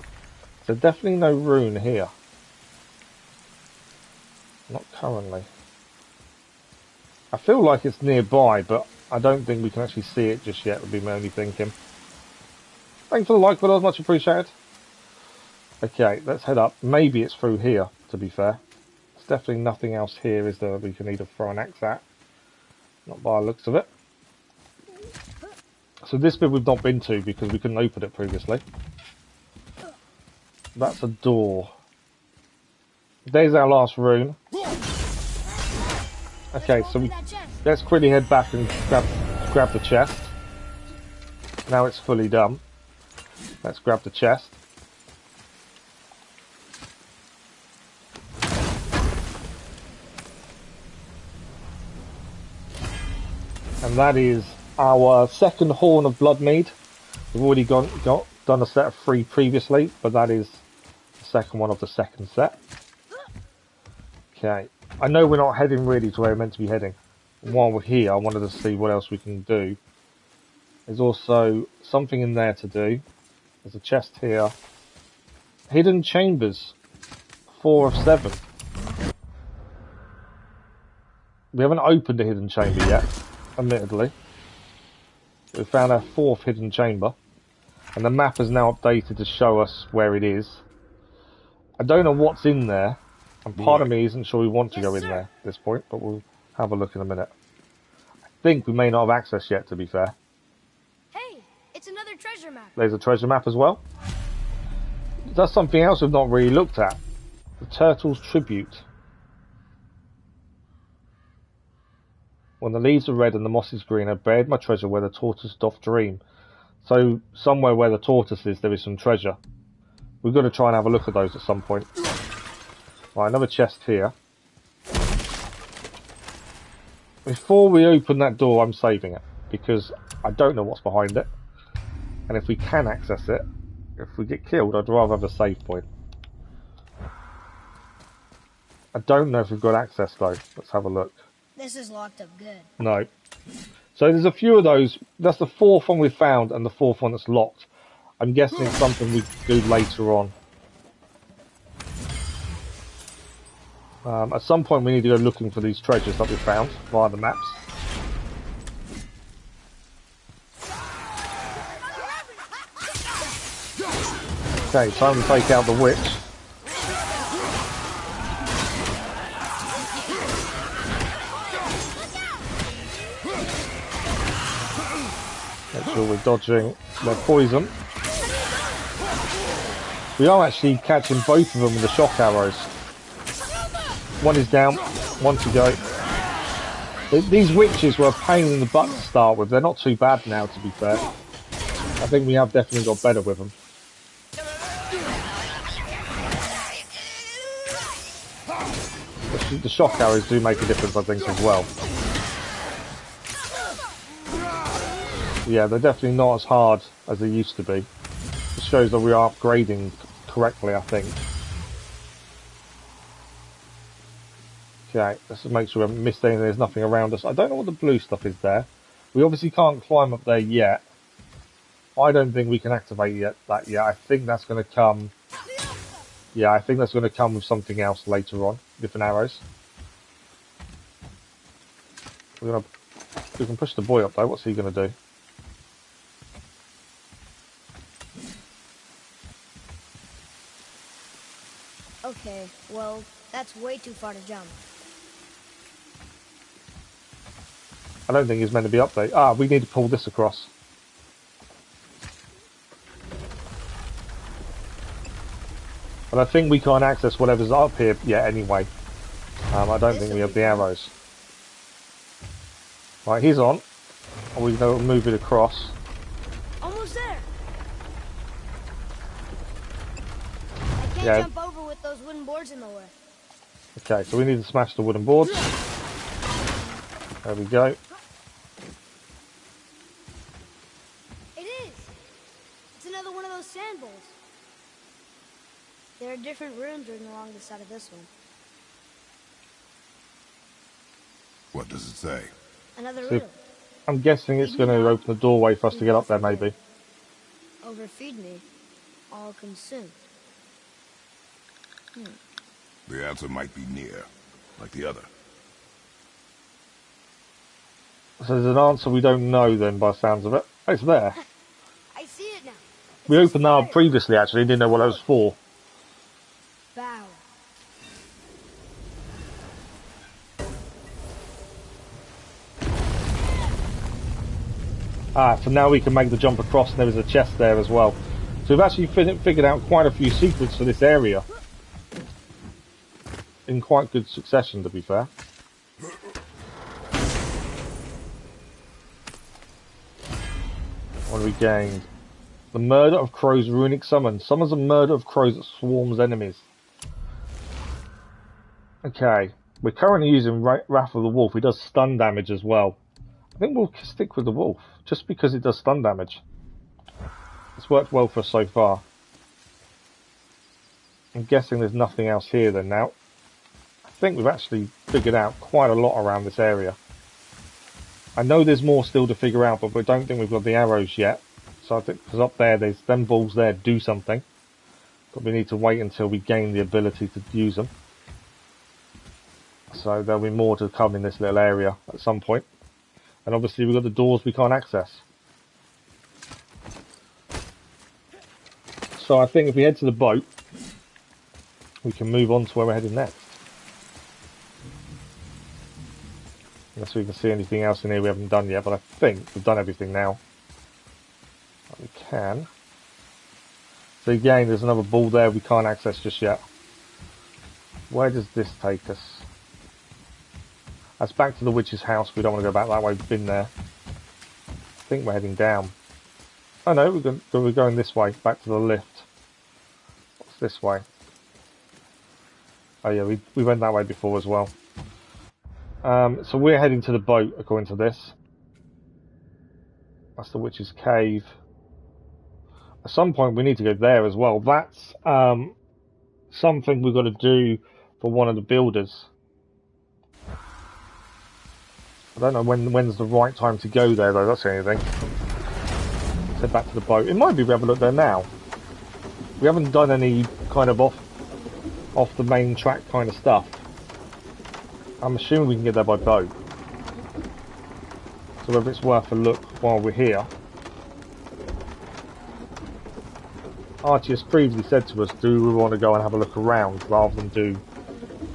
So definitely no rune here. Not currently. I feel like it's nearby, but I don't think we can actually see it just yet, would be my only thinking. Thanks for the like, but that was much appreciated. Okay, let's head up. Maybe it's through here, to be fair. There's definitely nothing else here, is there, we can either throw an axe at. Not by the looks of it. So this bit we've not been to because we couldn't open it previously. That's a door. There's our last rune. Okay, so let's quickly head back and grab the chest. Now it's fully done. Let's grab the chest. And that is our second Horn of Bloodmead. We've already done a set of 3 previously, but that is the second one of the second set. Okay, I know we're not heading really to where we're meant to be heading. While we're here, I wanted to see what else we can do. There's also something in there to do. There's a chest here. Hidden chambers, 4 of 7. We haven't opened a hidden chamber yet, admittedly. We found our 4th hidden chamber, and the map is now updated to show us where it is. I don't know what's in there, and part of me isn't sure we want to go in there at this point, but we'll have a look in a minute. I think we may not have access yet, to be fair. Hey, it's another treasure map. There's a treasure map as well. That's something else we've not really looked at. The Turtle's Tribute. When the leaves are red and the moss is green, I buried my treasure where the tortoise doth dream. So, somewhere where the tortoise is, there is some treasure. We've got to try and have a look at those at some point. Right, another chest here. Before we open that door, I'm saving it, because I don't know what's behind it. And if we can access it, if we get killed, I'd rather have a save point. I don't know if we've got access though. Let's have a look. This is locked up good. No. So there's a few of those. That's the 4th one we found and the 4th one that's locked. I'm guessing it's something we do later on. At some point we need to go looking for these treasures that we found via the maps. Okay, time to take out the witch. Make sure we're dodging their poison. We are actually catching both of them with the shock arrows. One is down, one to go. These witches were a pain in the butt to start with. They're not too bad now, to be fair. I think we have definitely got better with them. The shock arrows do make a difference, I think, as well. Yeah, they're definitely not as hard as they used to be. It shows that we are upgrading correctly, I think. Okay, let's just make sure we haven't missed anything. There's nothing around us. I don't know what the blue stuff is there. We obviously can't climb up there yet. I don't think we can activate that yet. I think that's going to come... Yeah, I think that's going to come with something else later on. Different arrows. We can push the boy up though. What's he going to do? Okay, well, That's way too far to jump. I don't think he's meant to be up there. Ah, we need to pull this across. But I think we can't access whatever's up here yet anyway. I don't think we have the arrows. Right, he's on. And we can move it across. Almost there. I can't jump over with those wooden boards in the way. Okay, so we need to smash the wooden boards. There we go. It is. It's another one of those sand bowls. There are different runes written along the side of this one. What does it say? Another So, rune. I'm guessing it's going to open the doorway for us to get up there, maybe. Overfeed me. All consumed. The answer might be near, like the other. So there's an answer we don't know then, by the sounds of it. Oh, it's there. I see it now. We opened that up previously, actually. Didn't know what it was for. Bow. Ah, so now we can make the jump across, and there is a chest there as well. So we've actually figured out quite a few secrets for this area. In quite good succession, to be fair. What have we gained? The murder of crows runic summon. Summons a murder of crows that swarms enemies. Okay. We're currently using Wrath of the Wolf. He does stun damage as well. I think we'll stick with the wolf, just because it does stun damage. It's worked well for us so far. I'm guessing there's nothing else here then now. I think we've actually figured out quite a lot around this area. I know there's more still to figure out, but we don't think we've got the arrows yet. So I think, because up there, there's them balls there do something. But we need to wait until we gain the ability to use them. So there'll be more to come in this little area at some point. And obviously we've got the doors we can't access. So I think if we head to the boat, we can move on to where we're heading next. Unless we can see anything else in here we haven't done yet, but I think we've done everything now. We can. So again, there's another ball there we can't access just yet. Where does this take us? That's back to the witch's house. We don't want to go back that way. We've been there. I think we're heading down. Oh no, we're going this way, back to the lift. What's this way? Oh yeah, we went that way before as well. So we're heading to the boat, according to this. That's the witch's cave. At some point we need to go there as well. That's something we've got to do for one of the builders. I don't know when's the right time to go there though, that's the only thing. Let's head back to the boat. It might be we have a look there now. We haven't done any kind of off the main track kind of stuff. I'm assuming we can get there by boat. So whether it's worth a look while we're here. Archie has previously said to us, do we want to go and have a look around rather than do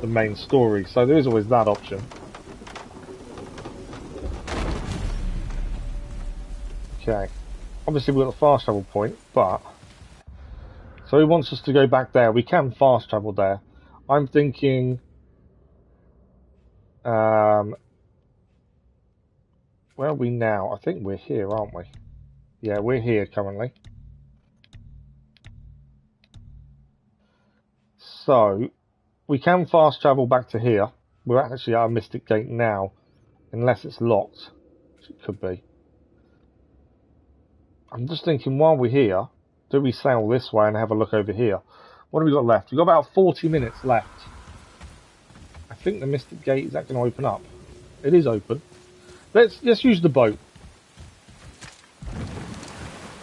the main story. So there is always that option. Okay. Obviously we've got a fast travel point, but... So he wants us to go back there. We can fast travel there. I'm thinking... where are we now? I think we're here, aren't we? Yeah, we're here currently. So, we can fast travel back to here. We're actually at a Mystic Gate now. Unless it's locked. Which it could be. I'm just thinking, while we're here, do we sail this way and have a look over here? What have we got left? We've got about 40 minutes left. I think the Mystic Gate, is that going to open up? It is open. Let's use the boat.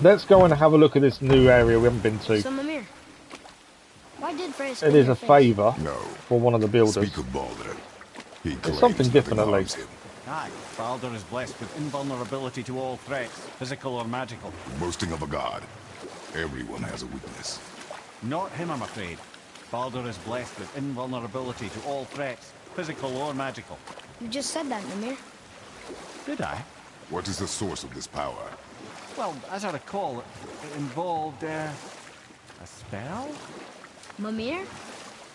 Let's go and have a look at this new area we haven't been to. So Mimir, why did Freya It is a favour No. for one of the builders. Speak of Baldur. He It's something claims different at nothing least. harms him. Aye, Baldur is blessed with invulnerability to all threats, physical or magical. Boasting of a god. Everyone has a weakness. Not him, I'm afraid. Baldur is blessed with invulnerability to all threats, physical or magical. You just said that, Mimir. Did I? What is the source of this power? Well, as I recall, it involved, a spell? Mimir?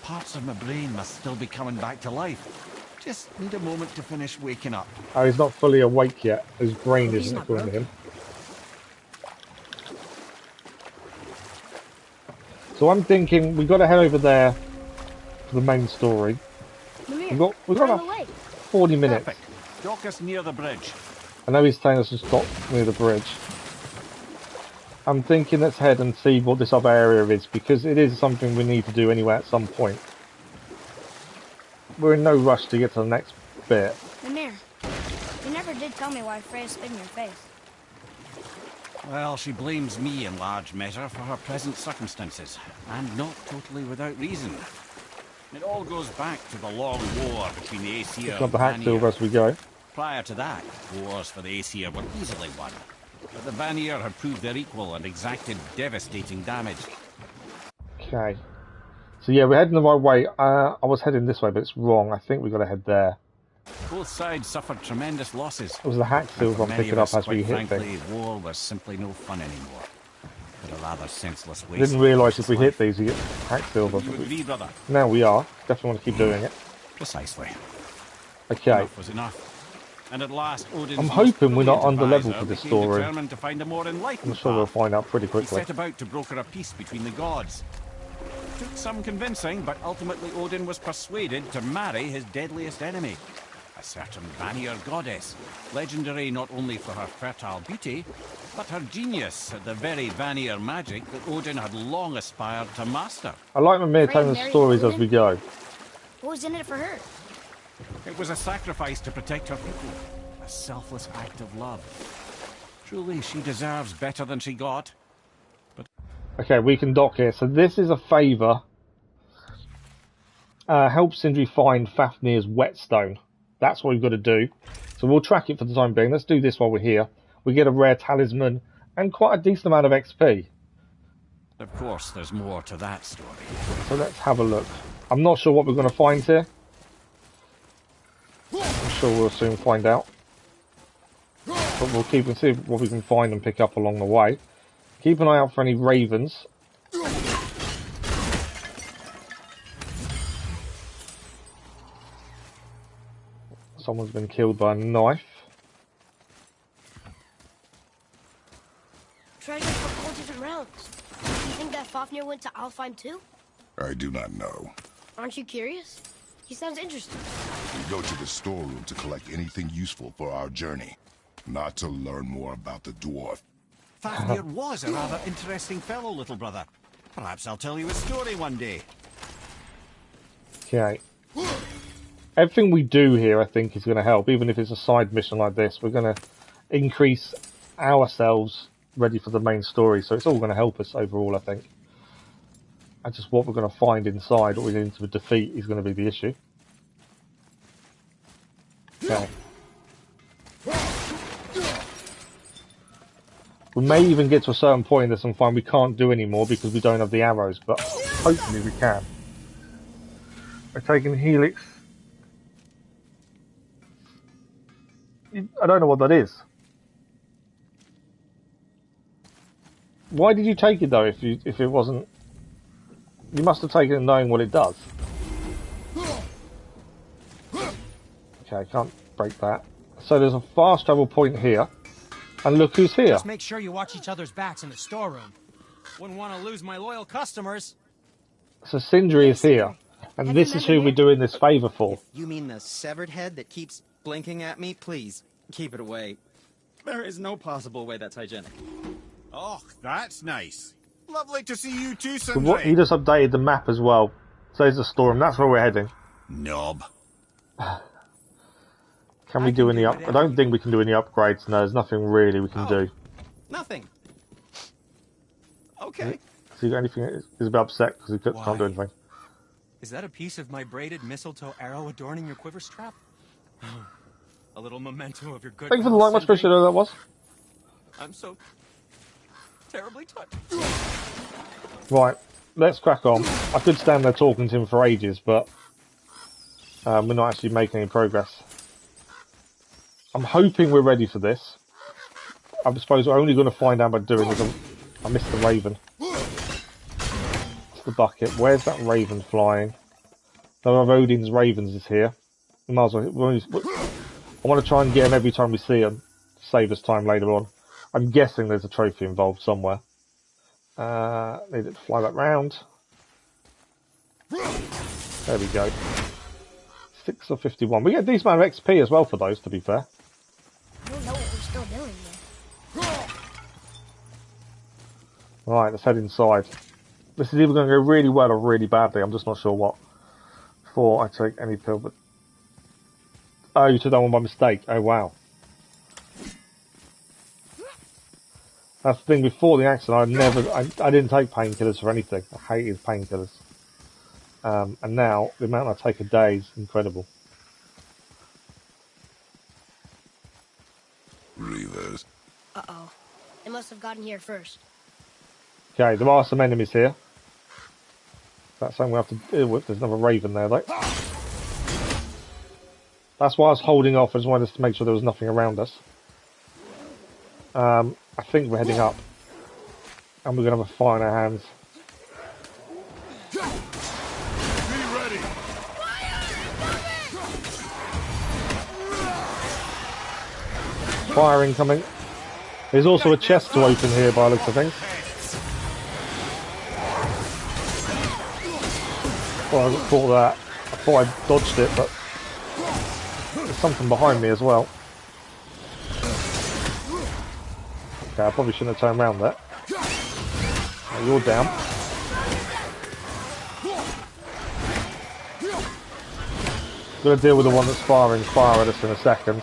Parts of my brain must still be coming back to life. Just need a moment to finish waking up. Oh, he's not fully awake yet. His brain He's isn't not according to him. So I'm thinking we've got to head over there for the main story. Mimir, We've got run about away. 40 minutes. Perfect. Dock us near the bridge. I know he's telling us to stop near the bridge. I'm thinking let's head and see what this other area is, because it is something we need to do anyway at some point. We're in no rush to get to the next bit. Mimir, you never did tell me why Freya spit in your face. Well, she blames me in large measure for her present circumstances, and not totally without reason. It all goes back to the long war between the Aesir Pick and up the hack silver Vanir. as we go. Prior to that, wars for the Aesir were easily won, but the Vanir had proved their equal and exacted devastating damage. Okay. So yeah, we're heading the right way. I was heading this way, but it's wrong. I think we've got to head there. Both sides suffered tremendous losses. It was the hack silver I'm Many picking of up us, as we quite hit frankly, things. war was simply no fun anymore. But a rather senseless I waste. didn't realise if we hit these, you get hack silver. You agree, brother? Now we are. Definitely want to keep doing it. Precisely. Okay. Enough was enough. And at last, Odin's I'm hoping we're not most under level advisor for this became story. determined to find a more enlightened I'm sure we'll path. find out pretty He quickly. set about to broker a peace between the gods. Took some convincing, but ultimately Odin was persuaded to marry his deadliest enemy, a certain Vanir goddess, legendary not only for her fertile beauty, but her genius at the very Vanir magic that Odin had long aspired to master. I like Mimir Freya telling us married stories as Odin? we go. What was in it for her? It was a sacrifice to protect her people, a selfless act of love. Truly, she deserves better than she got. Okay, we can dock here. So this is a favour. Help Sindri find Fafnir's whetstone. That's what we've got to do. So we'll track it for the time being. Let's do this while we're here. We get a rare talisman and quite a decent amount of XP. Of course, there's more to that story. So let's have a look. I'm not sure what we're going to find here. I'm sure we'll soon find out. But we'll keep and see what we can find and pick up along the way. Keep an eye out for any ravens. Someone's been killed by a knife. Treasure from all different realms. Do you think that Fafnir went to Alfheim too? I do not know. Aren't you curious? He sounds interesting. We go to the storeroom to collect anything useful for our journey, not to learn more about the dwarf. Fafnir was a rather interesting fellow, little brother. Perhaps I'll tell you his story one day. Okay. Everything we do here, I think, is going to help. Even if it's a side mission like this, we're going to increase ourselves ready for the main story. So it's all going to help us overall, I think. And just what we're going to find inside, what we need to defeat, is going to be the issue. Okay. We may even get to a certain point in this and find we can't do anymore because we don't have the arrows, but hopefully we can. We're taking Helix. I don't know what that is. Why did you take it though? If it wasn't, you must have taken it knowing what it does. Okay, I can't break that. So there's a fast travel point here, and look who's here. Just make sure you watch each other's backs in the storeroom. Wouldn't want to lose my loyal customers. So Sindri is here, and Have this you is met who him we're yet? doing this favour for. You mean the severed head that keeps blinking at me? Please, keep it away. There is no possible way that's hygienic. Oh, that's nice. Lovely to see you too, So what, he just updated the map as well. So there's the storm. That's where we're heading. Knob. Can we do any up? I don't think we can do any upgrades. No, there's nothing really we can do. Nothing. Okay. So you got anything? He's a bit upset because he can't do anything. Is that a piece of my braided mistletoe arrow adorning your quiver strap? A little memento of your good. Thank you for the like, much appreciated. That was. I'm so terribly touched. Right. let's crack on. I could stand there talking to him for ages, but we're not actually making any progress. I'm hoping we're ready for this. I suppose we're only going to find out by doing this. I missed the raven. It's the bucket. Where's that raven flying? None of Odin's ravens is here. We might as well, I want to try and get him every time we see him to save us time later on. I'm guessing there's a trophy involved somewhere. Need it to fly that round. There we go. 6 of 51. We get a decent amount of XP as well for those, to be fair. I don't know what we're still doing there. Right, let's head inside. This is either going to go really well or really badly. I'm just not sure what. Before I take any pill, but... Oh, you took that one by mistake. Oh, wow. That's the thing, before the accident, I didn't take painkillers for anything. I hated painkillers. And now, the amount I take a day is incredible. Reavers. Uh-oh. They must have gotten here first. Okay, there are some enemies here. That's something we have to deal with. There's another raven there, though. That's why I was holding off. I just wanted us to make sure there was nothing around us. I think we're heading up. And we're going to have a fire in our hands. Be ready. Fire incoming. There's also a chest to open here by the looks of things. Oh, I got caught that. I thought I dodged it, but there's something behind me as well. Okay, I probably shouldn't have turned around there. Oh, you're down. Gonna deal with the one that's firing fire at us in a second.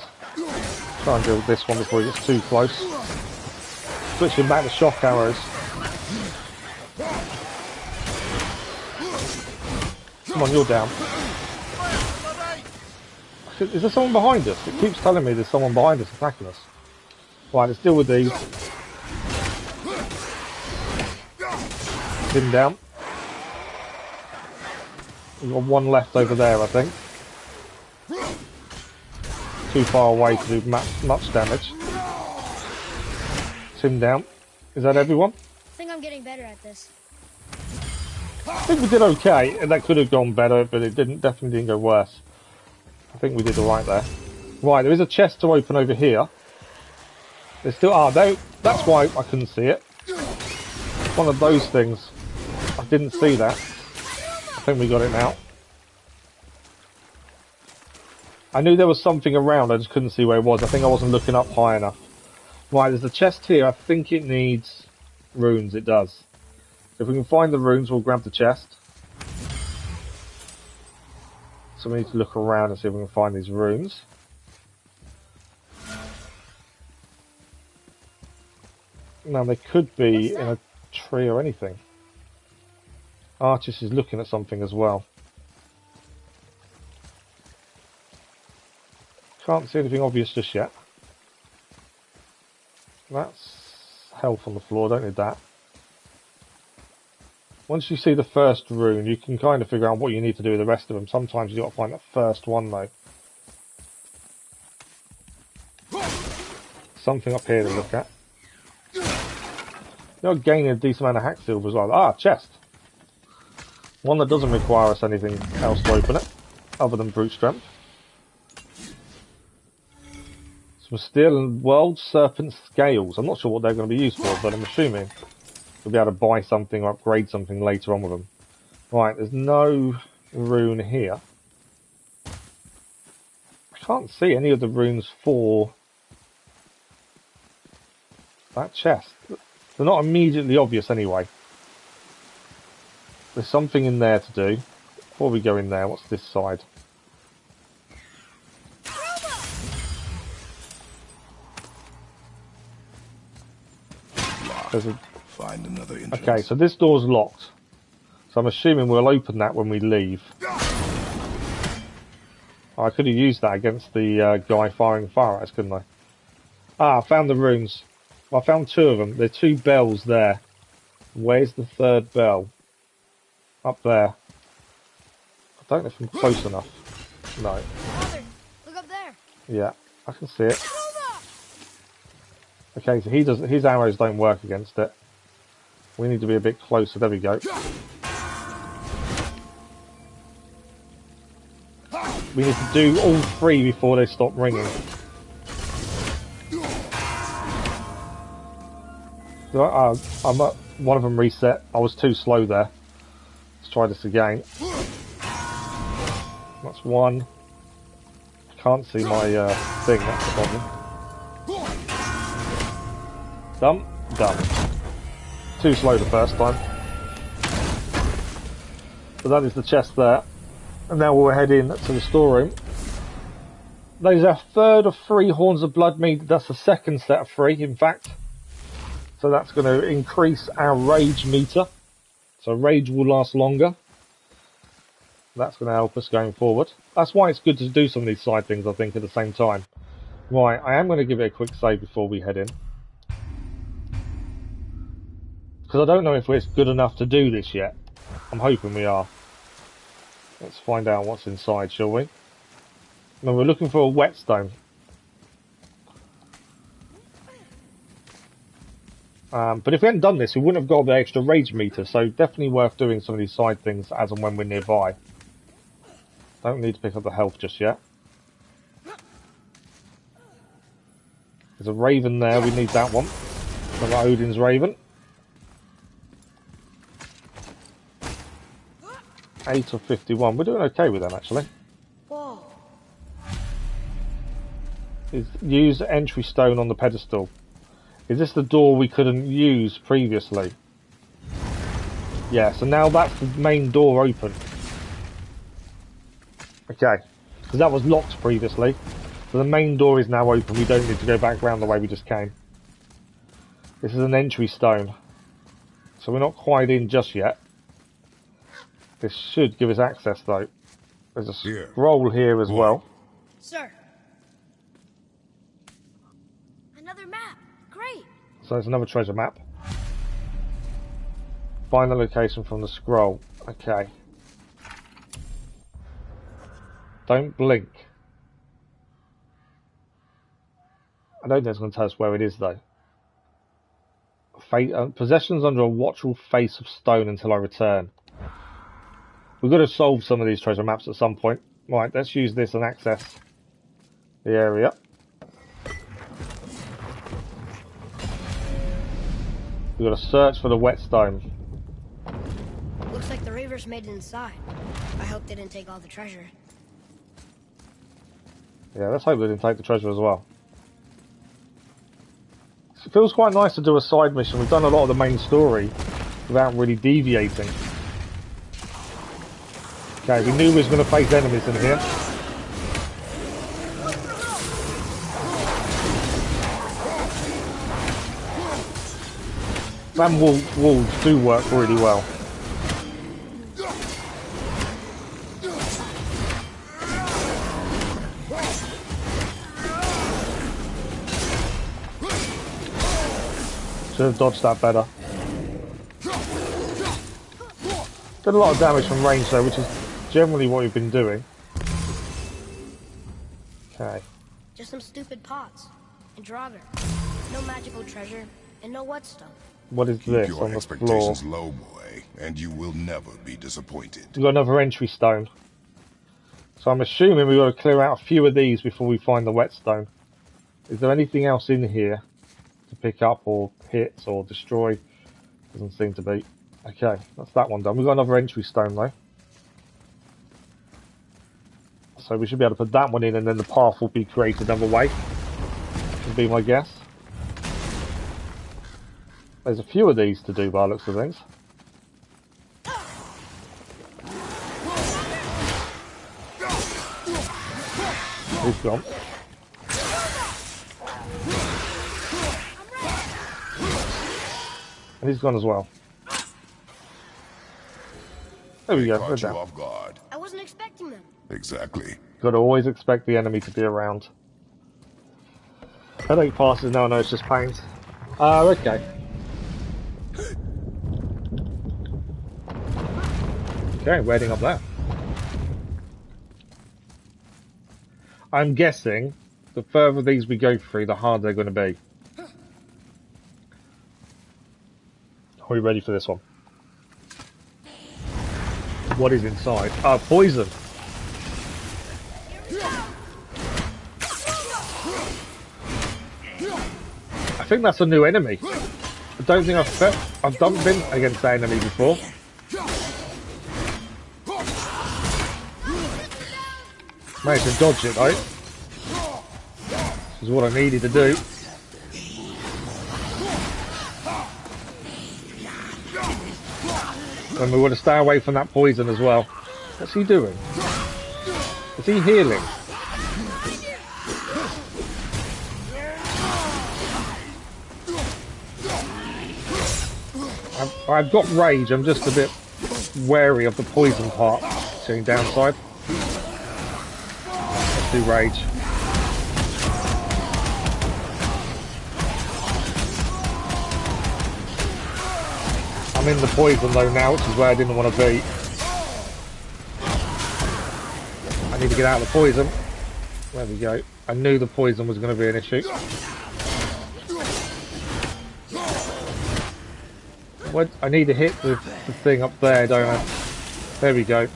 Try and deal with this one before he gets too close. Switching back to shock arrows. Come on, you're down. Is there someone behind us? It keeps telling me there's someone behind us attacking us. Right, let's deal with these. Him down. We've got one left over there, I think. Too far away to do much damage. It's him down. Is that everyone? I think I'm getting better at this. I think we did okay, and that could have gone better, but it definitely didn't go worse. I think we did alright there. Right, there is a chest to open over here. There's still, that's why I couldn't see it. One of those things. I didn't see that. I think we got it now. I knew there was something around, I just couldn't see where it was. I think I wasn't looking up high enough. Right, there's a chest here. I think it needs runes. It does. If we can find the runes, we'll grab the chest. So we need to look around and see if we can find these runes. Now, they could be in a tree or anything. Archis is looking at something as well. Can't see anything obvious just yet. That's health on the floor, don't need that. Once you see the first rune, you can kind of figure out what you need to do with the rest of them. Sometimes you've got to find that first one, though. Something up here to look at. You're gaining a decent amount of hack silver as well. Ah, chest. One that doesn't require us anything else to open it, other than brute strength. Some steel and world serpent scales. I'm not sure what they're going to be used for, but I'm assuming we'll be able to buy something or upgrade something later on with them. Right, there's no rune here. I can't see any of the runes for that chest. They're not immediately obvious anyway. There's something in there to do. Before we go in there, what's this side? Find another entrance. Okay, so this door's locked. So I'm assuming we'll open that when we leave. Oh, I could have used that against the guy firing fire at us, couldn't I? Ah, I found the runes. I found two of them. There are two bells there. Where's the third bell? Up there. I don't know if I'm close enough. No. Father, look up there. Yeah, I can see it. Okay, so his arrows don't work against it. We need to be a bit closer. There we go. We need to do all three before they stop ringing. One of them reset. I was too slow there. Let's try this again. That's one. Can't see my thing, that's the problem. Done. Done. Too slow the first time. So that is the chest there. And now we'll head in to the storeroom. That is our third of 3 Horns of Blood meat. That's the second set of 3, in fact. So that's going to increase our rage meter. So rage will last longer. That's going to help us going forward. That's why it's good to do some of these side things, I think, at the same time. Right, I am going to give it a quick save before we head in. Because I don't know if it's good enough to do this yet. I'm hoping we are. Let's find out what's inside, shall we? Now we're looking for a whetstone. But if we hadn't done this, we wouldn't have got the extra rage meter, so definitely worth doing some of these side things as and when we're nearby. Don't need to pick up the health just yet. There's a raven there, we need that one. Another Odin's raven. 8 of 51. We're doing okay with them, actually. Whoa. Use entry stone on the pedestal. Is this the door we couldn't use previously? Yeah, so now that's the main door open. Okay, because that was locked previously. So the main door is now open. We don't need to go back round the way we just came. This is an entry stone. So we're not quite in just yet. This should give us access, though. There's a scroll here as well. Sir. Another map. Great. So there's another treasure map. Find the location from the scroll. Okay. Don't blink. I don't think it's going to tell us where it is, though. Possessions under a watchful face of stone until I return. We've got to solve some of these treasure maps at some point. Right, let's use this and access the area. We've got to search for the whetstone. Looks like the Reavers made it inside. I hope they didn't take all the treasure. Yeah, let's hope they didn't take the treasure as well. It feels quite nice to do a side mission. We've done a lot of the main story without really deviating. Okay, we knew we was going to face enemies in here. Them walls do work really well. Should have dodged that better. Did a lot of damage from range though, which is generally what we've been doing. Okay. Just some stupid pots. And Draugr. No magical treasure, and no whetstone. What is Keep this your on the expectations floor? low, boy, and you will never be disappointed. We've got another entry stone. So I'm assuming we've got to clear out a few of these before we find the whetstone. Is there anything else in here to pick up or hit or destroy? Doesn't seem to be. Okay, that's that one done. We've got another entry stone though. So we should be able to put that one in and then the path will be created another way. Would be my guess. There's a few of these to do by the looks of things. He's gone. And he's gone as well. There we go. Caught you off guard. I wasn't expecting them. Exactly. Got to always expect the enemy to be around. Headache passes now. No, it's just pains. Okay. Okay, we're heading up there. I'm guessing the further these we go through, the harder they're going to be. Are we ready for this one? What is inside? Poison. I think that's a new enemy. I don't think I've done been against that enemy before. Managed to dodge it though. This is what I needed to do. And we want to stay away from that poison as well. What's he doing? Is he healing? I've got rage, I'm just a bit wary of the poison part. Seeing downside. Let's do rage. I'm in the poison though now, which is where I didn't want to be. I need to get out of the poison. There we go. I knew the poison was going to be an issue. What? I need to hit the thing up there, don't I? There we go.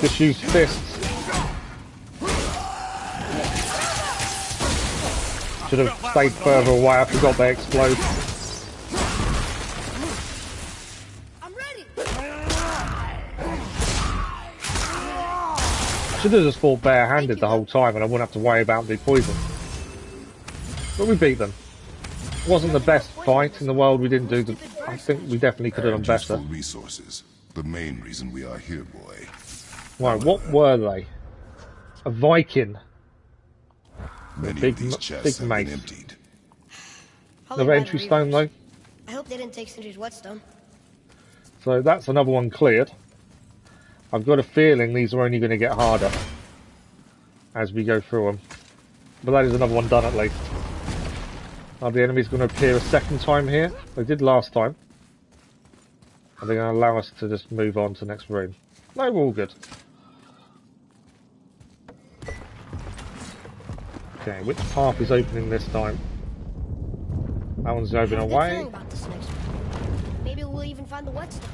Just use fists. Should have stayed further away. I forgot they explode. I should have just fought bare-handed the whole time and I wouldn't have to worry about the poison. But we beat them. It wasn't the best fight in the world. We didn't do the... I think we definitely could have done better. Resources. The main reason we are here, boy. Right, what were they? A Viking. Many big, of these chests big have mace. been emptied. Another entry stone though. I hope they didn't take Sindri's whetstone. So that's another one cleared. I've got a feeling these are only going to get harder as we go through them. But that is another one done at least. Are the enemies going to appear a second time here? They did last time. Are they going to allow us to just move on to the next room? No, we're all good. Okay, which path is opening this time? That one's open away. Maybe we'll even find the whetstone.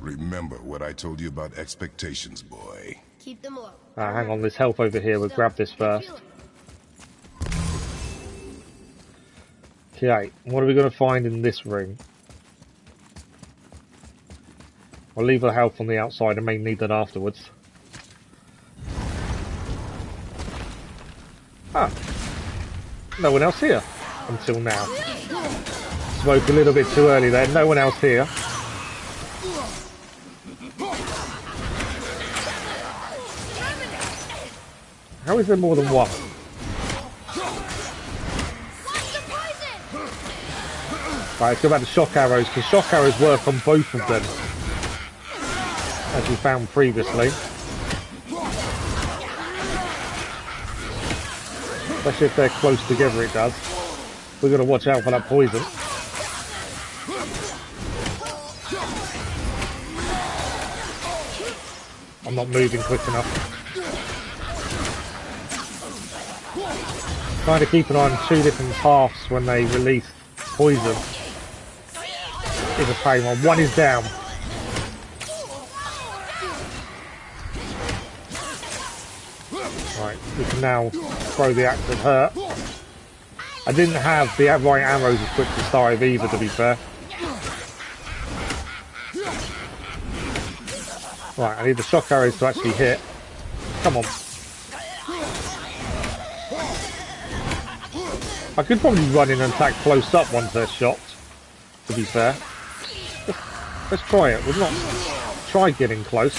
Remember what I told you about expectations, boy. Keep them low. Hang on, there's health over here. We'll grab this first. Okay, what are we going to find in this room? I'll leave the health on the outside. I may need that afterwards. Ah, no one else here until now. Spoke a little bit too early there. No one else here. How is there more than one? Right, let's go back to shock arrows, because shock arrows work on both of them, as we found previously. Especially if they're close together, it does. We've got to watch out for that poison. I'm not moving quick enough. Trying to keep an eye on two different paths when they release poison is a pain. One is down. Right, we can now throw the axe at her. I didn't have the right arrows equipped to start with either, to be fair. Right, I need the shock arrows to actually hit. Come on. I could probably run in and attack close up once they're shot, to be fair. Let's try it. We've not tried getting close.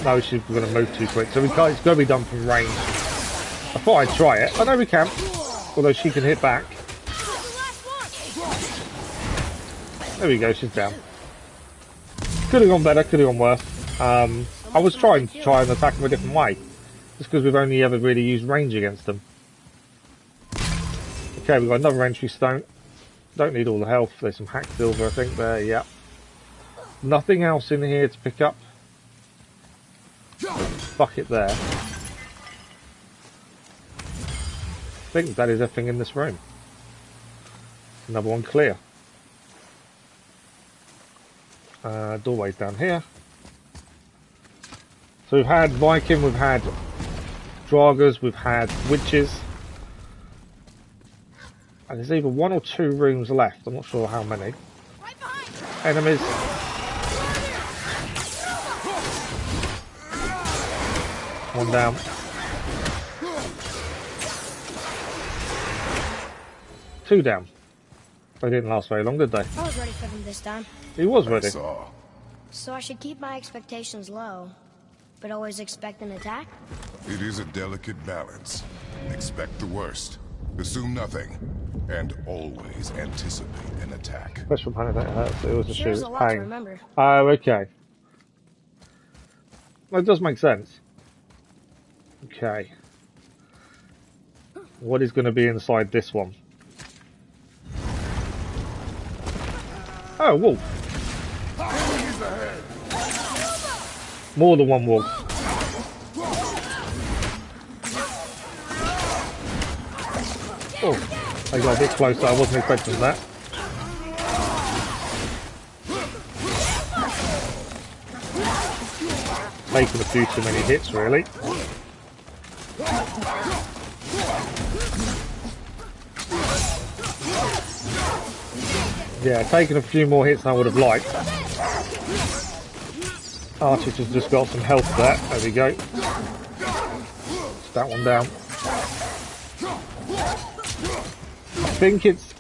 No, she's going to move too quick, so we can't, it's going to be done from range. I thought I'd try it. I know we can, although she can hit back. There we go, she's down. Could have gone better, could have gone worse. I was trying to try and attack them a different way, just because we've only ever really used range against them. Okay, we've got another entry stone. Don't need all the health. There's some hack silver, I think, there, yeah. Nothing else in here to pick up. Bucket there. I think that is everything in this room. Another one clear. Doorways down here. So we've had Viking, we've had Draugrs, we've had witches. And there's either 1 or 2 rooms left. I'm not sure how many. Enemies. One down. Two down. They didn't last very long, did they? I was ready for them this time. He was ready. So I should keep my expectations low, but always expect an attack? It is a delicate balance. Expect the worst. Assume nothing. And always anticipate an attack. Special panic that hurts. It was a Sure is shoot. a lot to remember. Oh, okay. Well, it does make sense. Okay. What is going to be inside this one? Oh, wolf. More than one wolf. Oh. I got a bit closer, I wasn't expecting that. Taking a few too many hits, really. Yeah, taking a few more hits than I would have liked. Archers has just got some health there. There we go. Just that one down. I think it's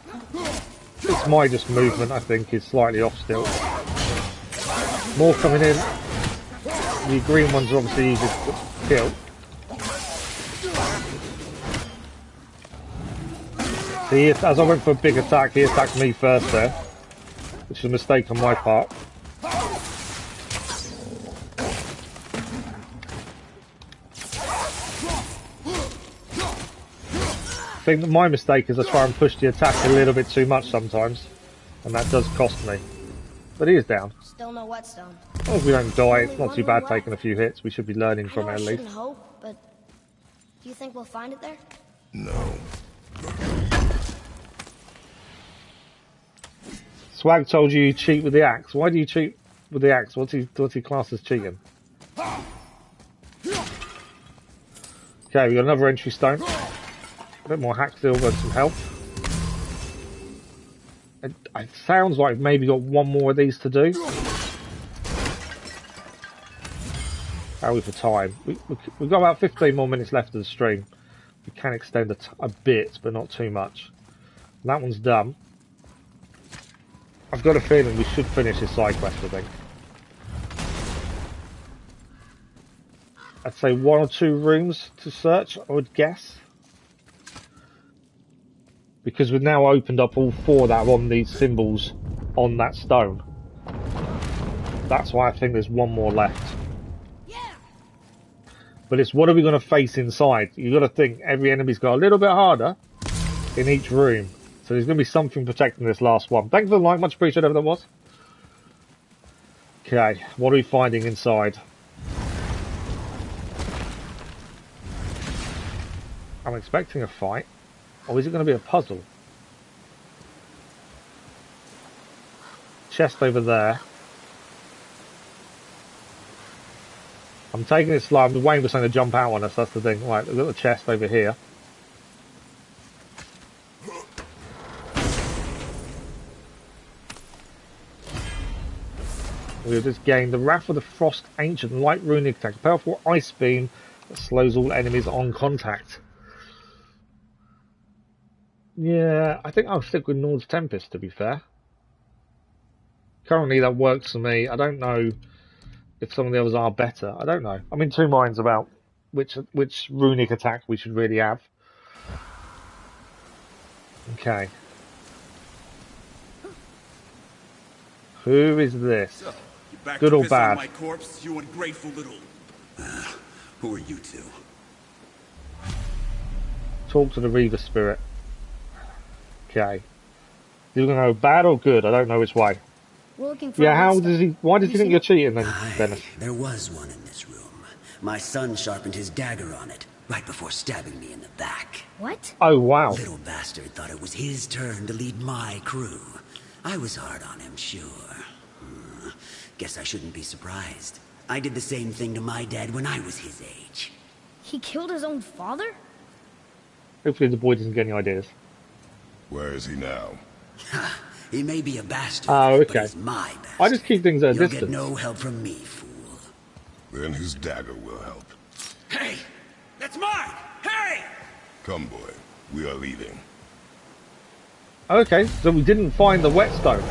my just movement, I think, is slightly off still. More coming in. The green ones are obviously easy to kill. See, as I went for a big attack, he attacked me first there, which is a mistake on my part. I think that my mistake is I try and push the attack a little bit too much sometimes, and that does cost me. But he is down. Still no whetstone. As long as we don't die, it's not too bad taking a few hits. We should be learning from it at least. I shouldn't hope, but do you think we'll find it there? No. Swag told you cheat with the axe. Why do you cheat with the axe? What's he class as cheating? Okay, we got another entry stone. A bit more hack silver and some health. It sounds like we've maybe got one more of these to do. How are we for time? We've got about 15 more minutes left of the stream. We can extend a bit, but not too much. And that one's done. I've got a feeling we should finish this side quest, I think. I'd say 1 or 2 rooms to search, I would guess. Because we've now opened up all 4 that are on these symbols on that stone. That's why I think there's 1 more left. But it's what are we going to face inside? You've got to think every enemy's got a little bit harder in each room. So there's going to be something protecting this last one. Thanks for the like, much appreciated, whatever that was. Okay, what are we finding inside? I'm expecting a fight. Or is it going to be a puzzle? Chest over there. I'm taking it slow. I'm waiting for something to jump out on us. That's the thing. Right, we've got the chest over here. We've just gained the Wrath of the Frost Ancient Light Runic Attack. A powerful ice beam that slows all enemies on contact. Yeah, I think I'll stick with Nord's Tempest, to be fair. Currently that works for me. I don't know if some of the others are better. I don't know. I'm in 2 minds about which runic attack we should really have. Okay. Who is this? So, you back good to or piss bad? on my corpse, you ungrateful little... who are you two? Talk to the Reaver Spirit. Okay. You're going to go bad or good? I don't know which way. We're looking for. Yeah, how does he? Why does he think you're cheating then, Dennis? There was one in this room. My son sharpened his dagger on it right before stabbing me in the back. What? Oh wow! Little bastard thought it was his turn to lead my crew. I was hard on him, sure. Guess I shouldn't be surprised. I did the same thing to my dad when I was his age. He killed his own father? Hopefully the boy doesn't get any ideas. Where is he now? He may be a bastard, Oh, okay. but he's my bastard. I just keep things at a You'll distance. get no help from me, fool. Then his dagger will help. Hey! That's mine! Hey! Come, boy. We are leaving. Okay, so we didn't find the whetstone.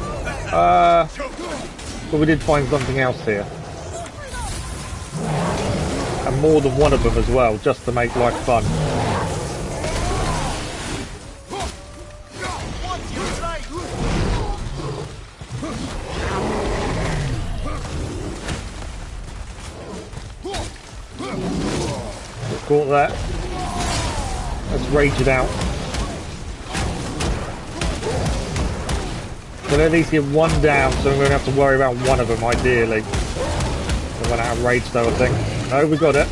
But we did find something else here. And more than one of them as well, just to make life fun. Caught that. Let's rage it out. We'll at least get one down, so we're going to have to worry about one of them, ideally. I went out of rage though, I think. No, we got it.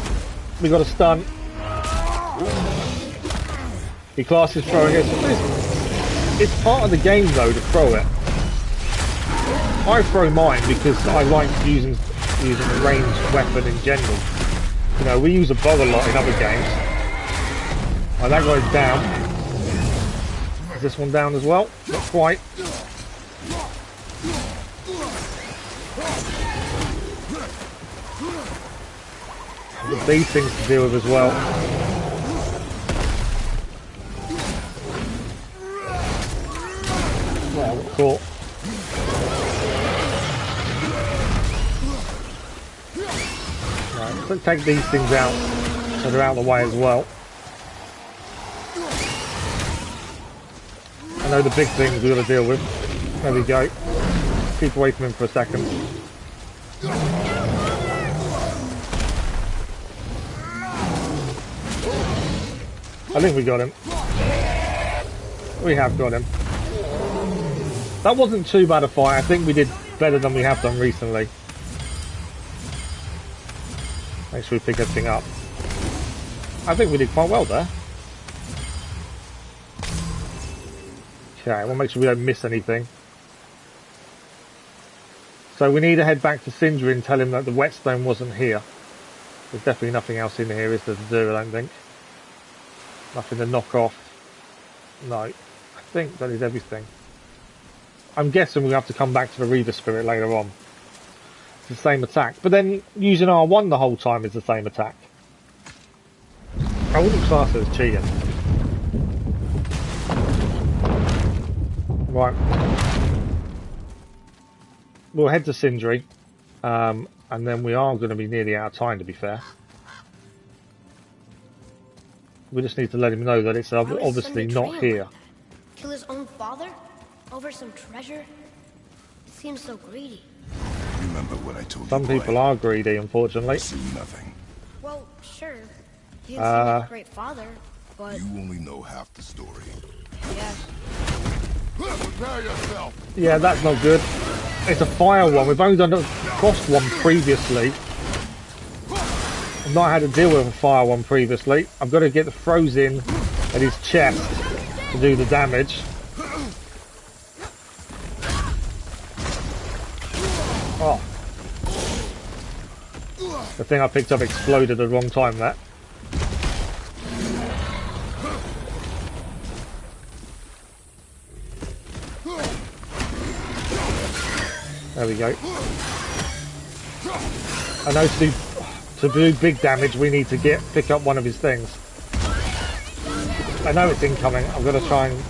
We got a stun. He classes throwing it. It's part of the game though to throw it. I throw mine because I like using a ranged weapon in general. You know, we use a bow a lot in other games. Oh, that guy's down. Is this one down as well? Not quite. Got these things to deal with as well. Well, got caught. Right, let's take these things out so they're out of the way as well. I know the big things we've got to deal with. There we go. Keep away from him for a second. I think we got him. We have got him. That wasn't too bad a fight. I think we did better than we have done recently. Make sure we pick everything up. I think we did quite well there. Okay, we'll make sure we don't miss anything. So we need to head back to Sindri and tell him that the whetstone wasn't here. There's definitely nothing else in here, is there, to do, I don't think. Nothing to knock off. No. I think that is everything. I'm guessing we'll have to come back to the Reaver Spirit later on. It's the same attack. But then using R1 the whole time is the same attack. I wouldn't class it as cheating. Right. We'll head to Sindri. And then we are going to be nearly out of time, to be fair. We just need to let him know that it's obviously not here. Kill his own father? Over some treasure? It seems so greedy. Remember what I told you, Some people are greedy, unfortunately. See nothing. Well, sure. He didn't seem like a great father, but... You only know half the story. Yeah. Prepare yourself. Yeah, that's not good. It's a fire one. We've only done a frost one previously. I've not had to deal with a fire one previously. I've got to get the frozen at his chest to do the damage. Oh. The thing I picked up exploded at the wrong time, that. There we go. I know to do big damage we need to pick up one of his things. I know it's incoming. I'm going to try and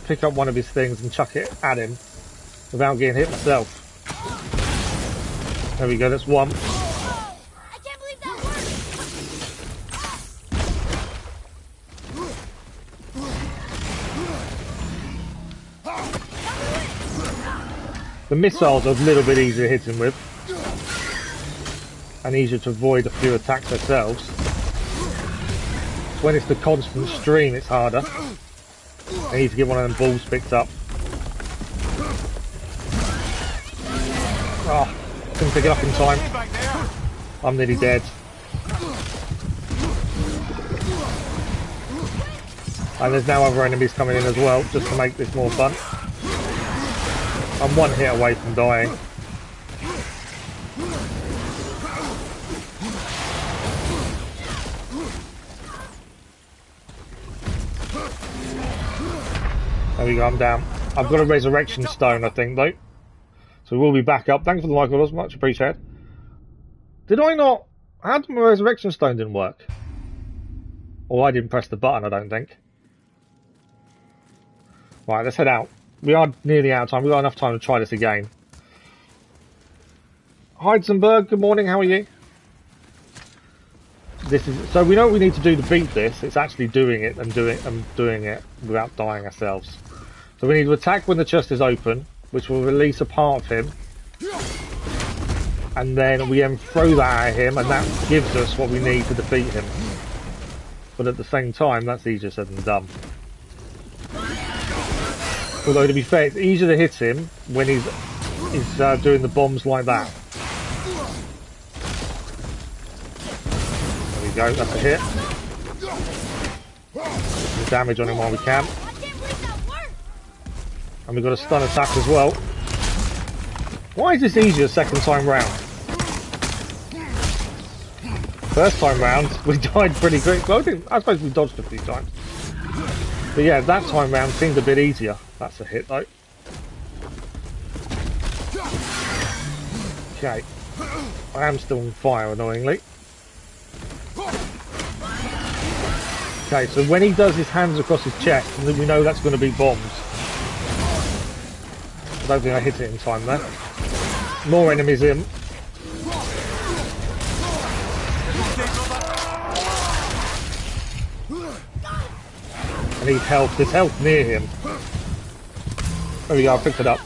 pick up one of his things and chuck it at him without getting hit myself. There we go, that's one. I can't believe that The missiles are a little bit easier hitting with. And easier to avoid a few attacks themselves. When it's the constant stream, it's harder. I need to get one of them balls picked up. pick it up in time. I'm nearly dead. And there's now other enemies coming in as well, just to make this more fun. I'm one hit away from dying. There we go, I'm down. I've got a resurrection stone, I think, though. So we'll be back up. Thanks for the like, it was much appreciated. Did I not... How did my resurrection stone didn't work? Or I didn't press the button, I don't think. Right, let's head out. We are nearly out of time. We've got enough time to try this again. Heisenberg, good morning, how are you? So we know what we need to do to beat this. It's actually doing it and doing it without dying ourselves. So we need to attack when the chest is open, which will release a part of him. And then we throw that at him, and that gives us what we need to defeat him. But at the same time, that's easier said than done. Although, to be fair, it's easier to hit him when he's doing the bombs like that. There we go, that's a hit. Some damage on him while we can. And we've got a stun attack as well. Why is this easier second time round? First time round, we died pretty quick. Well, I suppose we dodged a few times. But yeah, that time round seemed a bit easier. That's a hit though. Okay. I am still on fire, annoyingly. Okay, so when he does his hands across his chest, we know that's going to be bombs. I don't think I hit it in time there. More enemies in. I need health. There's health near him. There we go, I picked it up.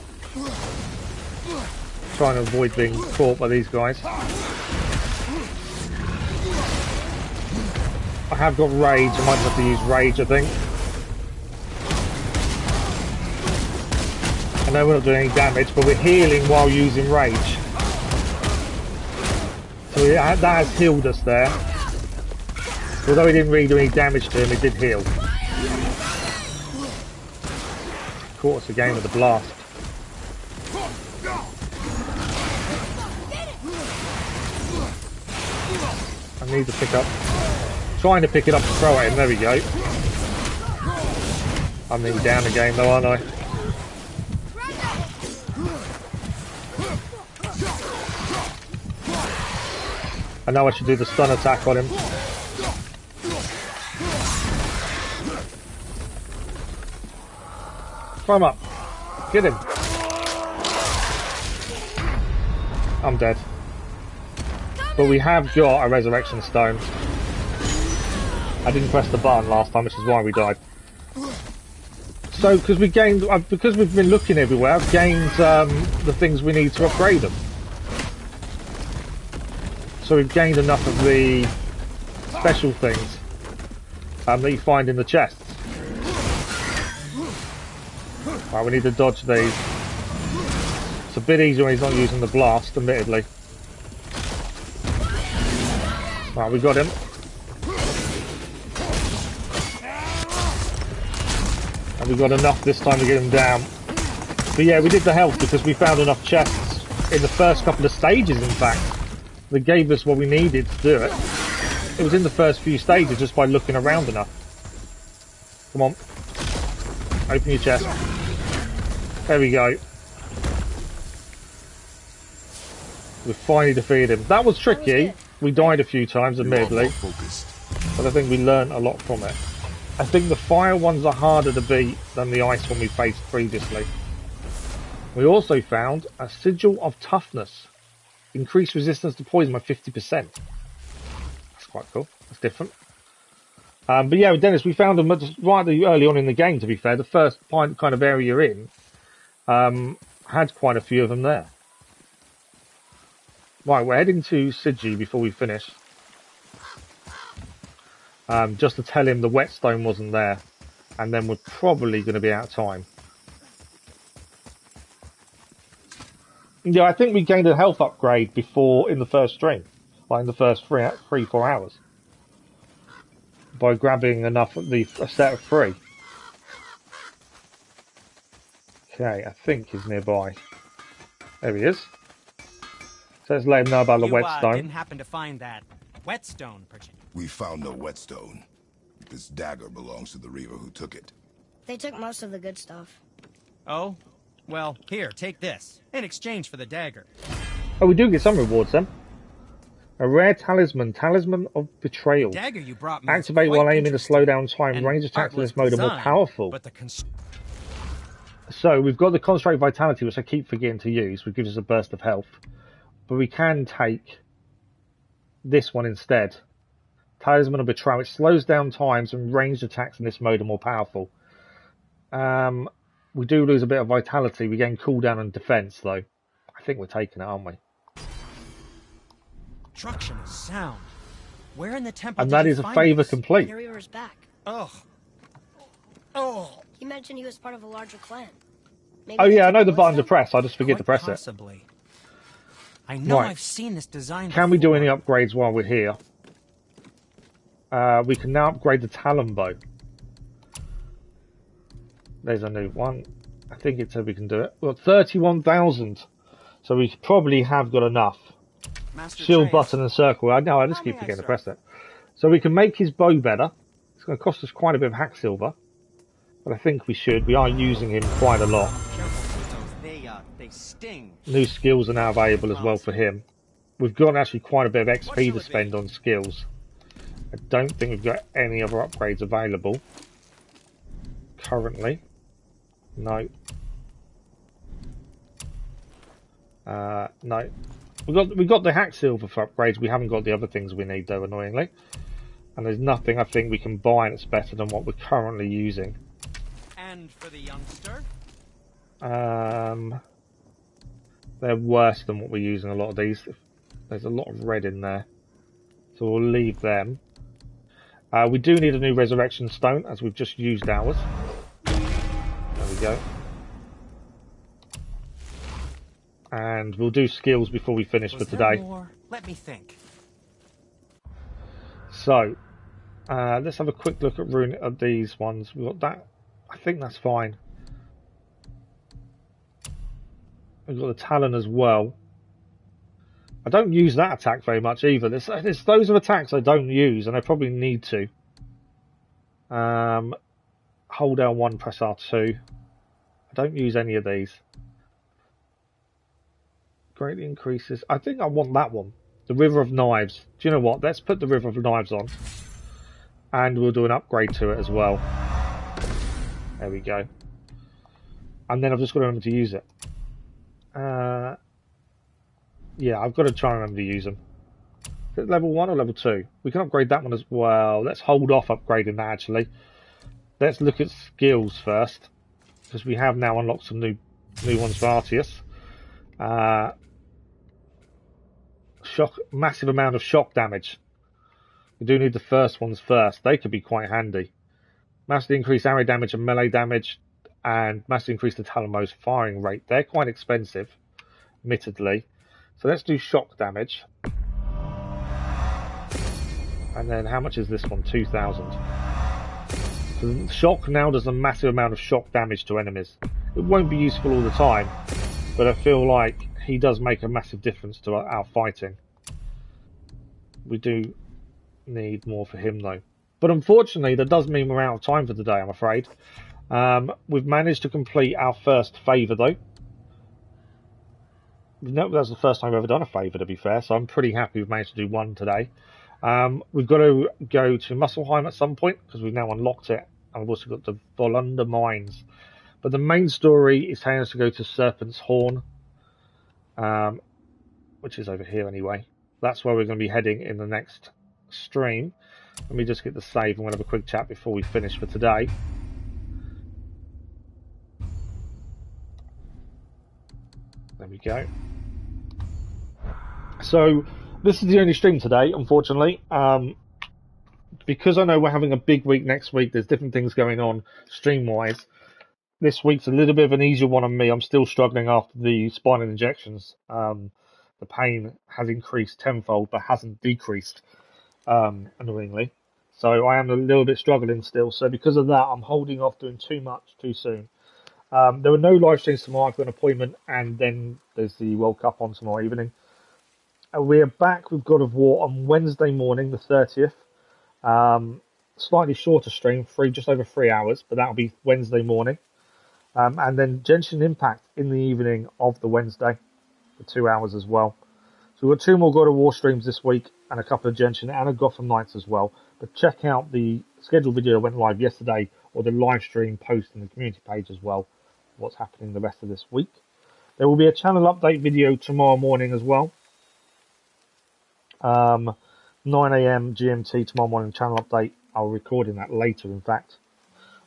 Trying to avoid being caught by these guys. I have got rage. I might have to use rage, I think. I know we're not doing any damage, but we're healing while using rage. So that has healed us there. Although he didn't really do any damage to him, it did heal. Caught us again with the blast. I need to pick up... Trying to pick it up to throw at him, there we go. I'm nearly down again though, aren't I? I know I should do the stun attack on him. Climb up. Get him. I'm dead. But we have got a resurrection stone. I didn't press the button last time, which is why we died. So, because we've been looking everywhere, I've gained the things we need to upgrade them. So we've gained enough of the special things that you find in the chests. Right, we need to dodge these. It's a bit easier when he's not using the blast, admittedly. Right, we got him. And we got enough this time to get him down. But yeah, we did the health because we found enough chests in the first couple of stages, in fact. That gave us what we needed to do it. It was in the first few stages just by looking around enough. Come on. Open your chest. There we go. We finally defeated him. That was tricky. We died a few times, admittedly. But I think we learned a lot from it. I think the fire ones are harder to beat than the ice one we faced previously. We also found a sigil of toughness. Increased resistance to poison by 50%. That's quite cool. That's different. But yeah, Dennis, we found them right early on in the game, to be fair. The first kind of area you're in had quite a few of them there. Right, we're heading to Sigi before we finish. Just to tell him the whetstone wasn't there. And then we're probably going to be out of time. Yeah, I think we gained a health upgrade before in the first stream, like in the first 4 hours, by grabbing enough of a set of 3. Okay, I think he's nearby. There he is. So let's let him know about the whetstone. Didn't happen to find that whetstone, perchance? We found no whetstone. This dagger belongs to the Reaver who took it. They took most of the good stuff. Oh? Well, here, take this. In exchange for the dagger. Oh, we do get some rewards then. A rare talisman, Talisman of Betrayal. Dagger you brought me Activate while aiming to slow down time. Range attacks in this mode are more powerful. But So we've got the Concentrate Vitality, which I keep forgetting to use, which gives us a burst of health. But we can take this one instead. Talisman of Betrayal. It slows down times and ranged attacks in this mode are more powerful. We do lose a bit of vitality. We gain cooldown and defense, though. I think we're taking it, aren't we? Construction is sound. Where in the temple? And that is a favour complete. The Reaver's back. Oh. Oh. He mentioned he was part of a larger clan. Maybe Oh yeah, I know the button button to press. I just forget to press possibly. I know Right. I've seen this design Can we do before. any upgrades while we're here? We can now upgrade the Talon Bow. There's a new one. I think it said we can do it. We've got 31,000. So we probably have got enough. Master Shield Hraezlyr. button and circle. I know, I just keep forgetting to press it. So we can make his bow better. It's going to cost us quite a bit of hack silver. But I think we should. We are using him quite a lot. They sting. New skills are now available as well for him. We've got actually quite a bit of XP to spend on skills. I don't think we've got any other upgrades available currently. No. No. We got the hack silver for upgrades. We haven't got the other things we need though, annoyingly. And there's nothing I think we can buy that's better than what we're currently using. And for the youngster? They're worse than what we're using a lot of these. There's a lot of red in there. So we'll leave them. We do need a new resurrection stone as we've just used ours. There we go. And we'll do skills before we finish for today. More? Let me think. So, let's have a quick look at these ones. We've got that. I think that's fine. We've got the Talon as well. I don't use that attack very much either. There's those are attacks I don't use, and I probably need to. Hold down 1, press R2. I don't use any of these. Greatly increases. I think I want that one. The River of Knives. Do you know what? Let's put the River of Knives on. And we'll do an upgrade to it as well. There we go. And then I've just got to remember to use it. Yeah, I've got to try and remember to use them. Is it level 1 or level 2? We can upgrade that one as well. Let's hold off upgrading that actually. Let's look at skills first. Because we have now unlocked some new ones for Arceus. Massive amount of shock damage. We do need the first ones first. They could be quite handy. Massively increase arrow damage and melee damage, and massively increase the Talonbow's firing rate. They're quite expensive, admittedly. So let's do shock damage. And then how much is this one? 2,000. So shock now does a massive amount of shock damage to enemies. It won't be useful all the time, but I feel like he does make a massive difference to our fighting. We do need more for him though. But unfortunately, that does mean we're out of time for today, I'm afraid. We've managed to complete our first favour though. No, that's the first time I've ever done a favour, to be fair, so I'm pretty happy we've managed to do one today. We've got to go to Muspelheim at some point, because we've now unlocked it, and we've also got the Valhalla mines. But the main story is telling us to go to Serpent's Horn, which is over here anyway. That's where we're going to be heading in the next stream. Let me just get the save and we'll have a quick chat before we finish for today. There we go. So this is the only stream today, unfortunately. Because I know we're having a big week next week, there's different things going on stream-wise. this week's a little bit of an easier one on me. I'm still struggling after the spinal injections. The pain has increased tenfold, but hasn't decreased, annoyingly. So I am a little bit struggling still. So because of that, I'm holding off doing too much too soon. There were no live streams tomorrow. I've got an appointment, and then there's the World Cup on tomorrow evening. We're back with God of War on Wednesday morning, the 30th. Slightly shorter stream, just over 3 hours, but that'll be Wednesday morning. And then Genshin Impact in the evening of the Wednesday for 2 hours as well. So we've got 2 more God of War streams this week and a couple of Genshin and a Gotham Knights as well. But check out the scheduled video that went live yesterday, or the live stream post in the community page as well, what's happening the rest of this week. There will be a channel update video tomorrow morning as well. 9 AM GMT tomorrow morning channel update. I'll be recording that later, in fact.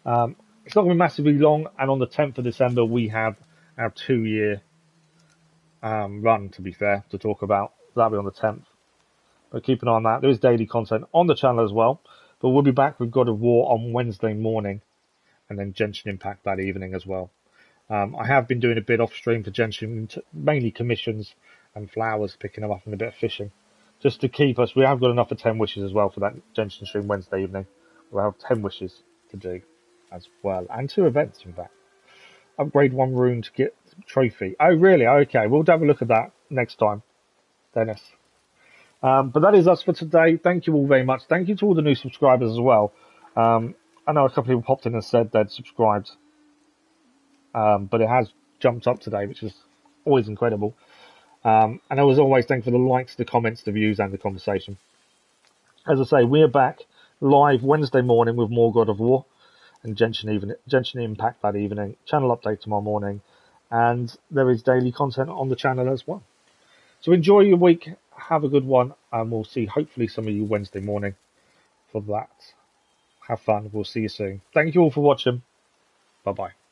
It's not going to be massively long, and on the 10th of December we have our 2-year run, to be fair, to talk about. That'll be on the 10th. But keep an eye on that. There is daily content on the channel as well. But we'll be back with God of War on Wednesday morning, and then Genshin Impact that evening as well. I have been doing a bit off stream for Genshin, mainly commissions and flowers, picking them up, and a bit of fishing. Just to keep us, we have got enough for 10 wishes as well for that Genshin stream Wednesday evening. We'll have 10 wishes to do as well, and 2 events in fact. Upgrade 1 room to get trophy. Oh really? Okay, we'll have a look at that next time, Dennis. But that is us for today. Thank you all very much. Thank you to all the new subscribers as well. I know a couple of people popped in and said they'd subscribed, but it has jumped up today, which is always incredible. And as always, thank you for the likes, the comments, the views, and the conversation. As I say, we are back live Wednesday morning with more God of War and Genshin Impact that evening. Channel update tomorrow morning, and there is daily content on the channel as well. So enjoy your week, have a good one, and we'll see hopefully some of you Wednesday morning for that. Have fun. We'll see you soon. Thank you all for watching. Bye bye.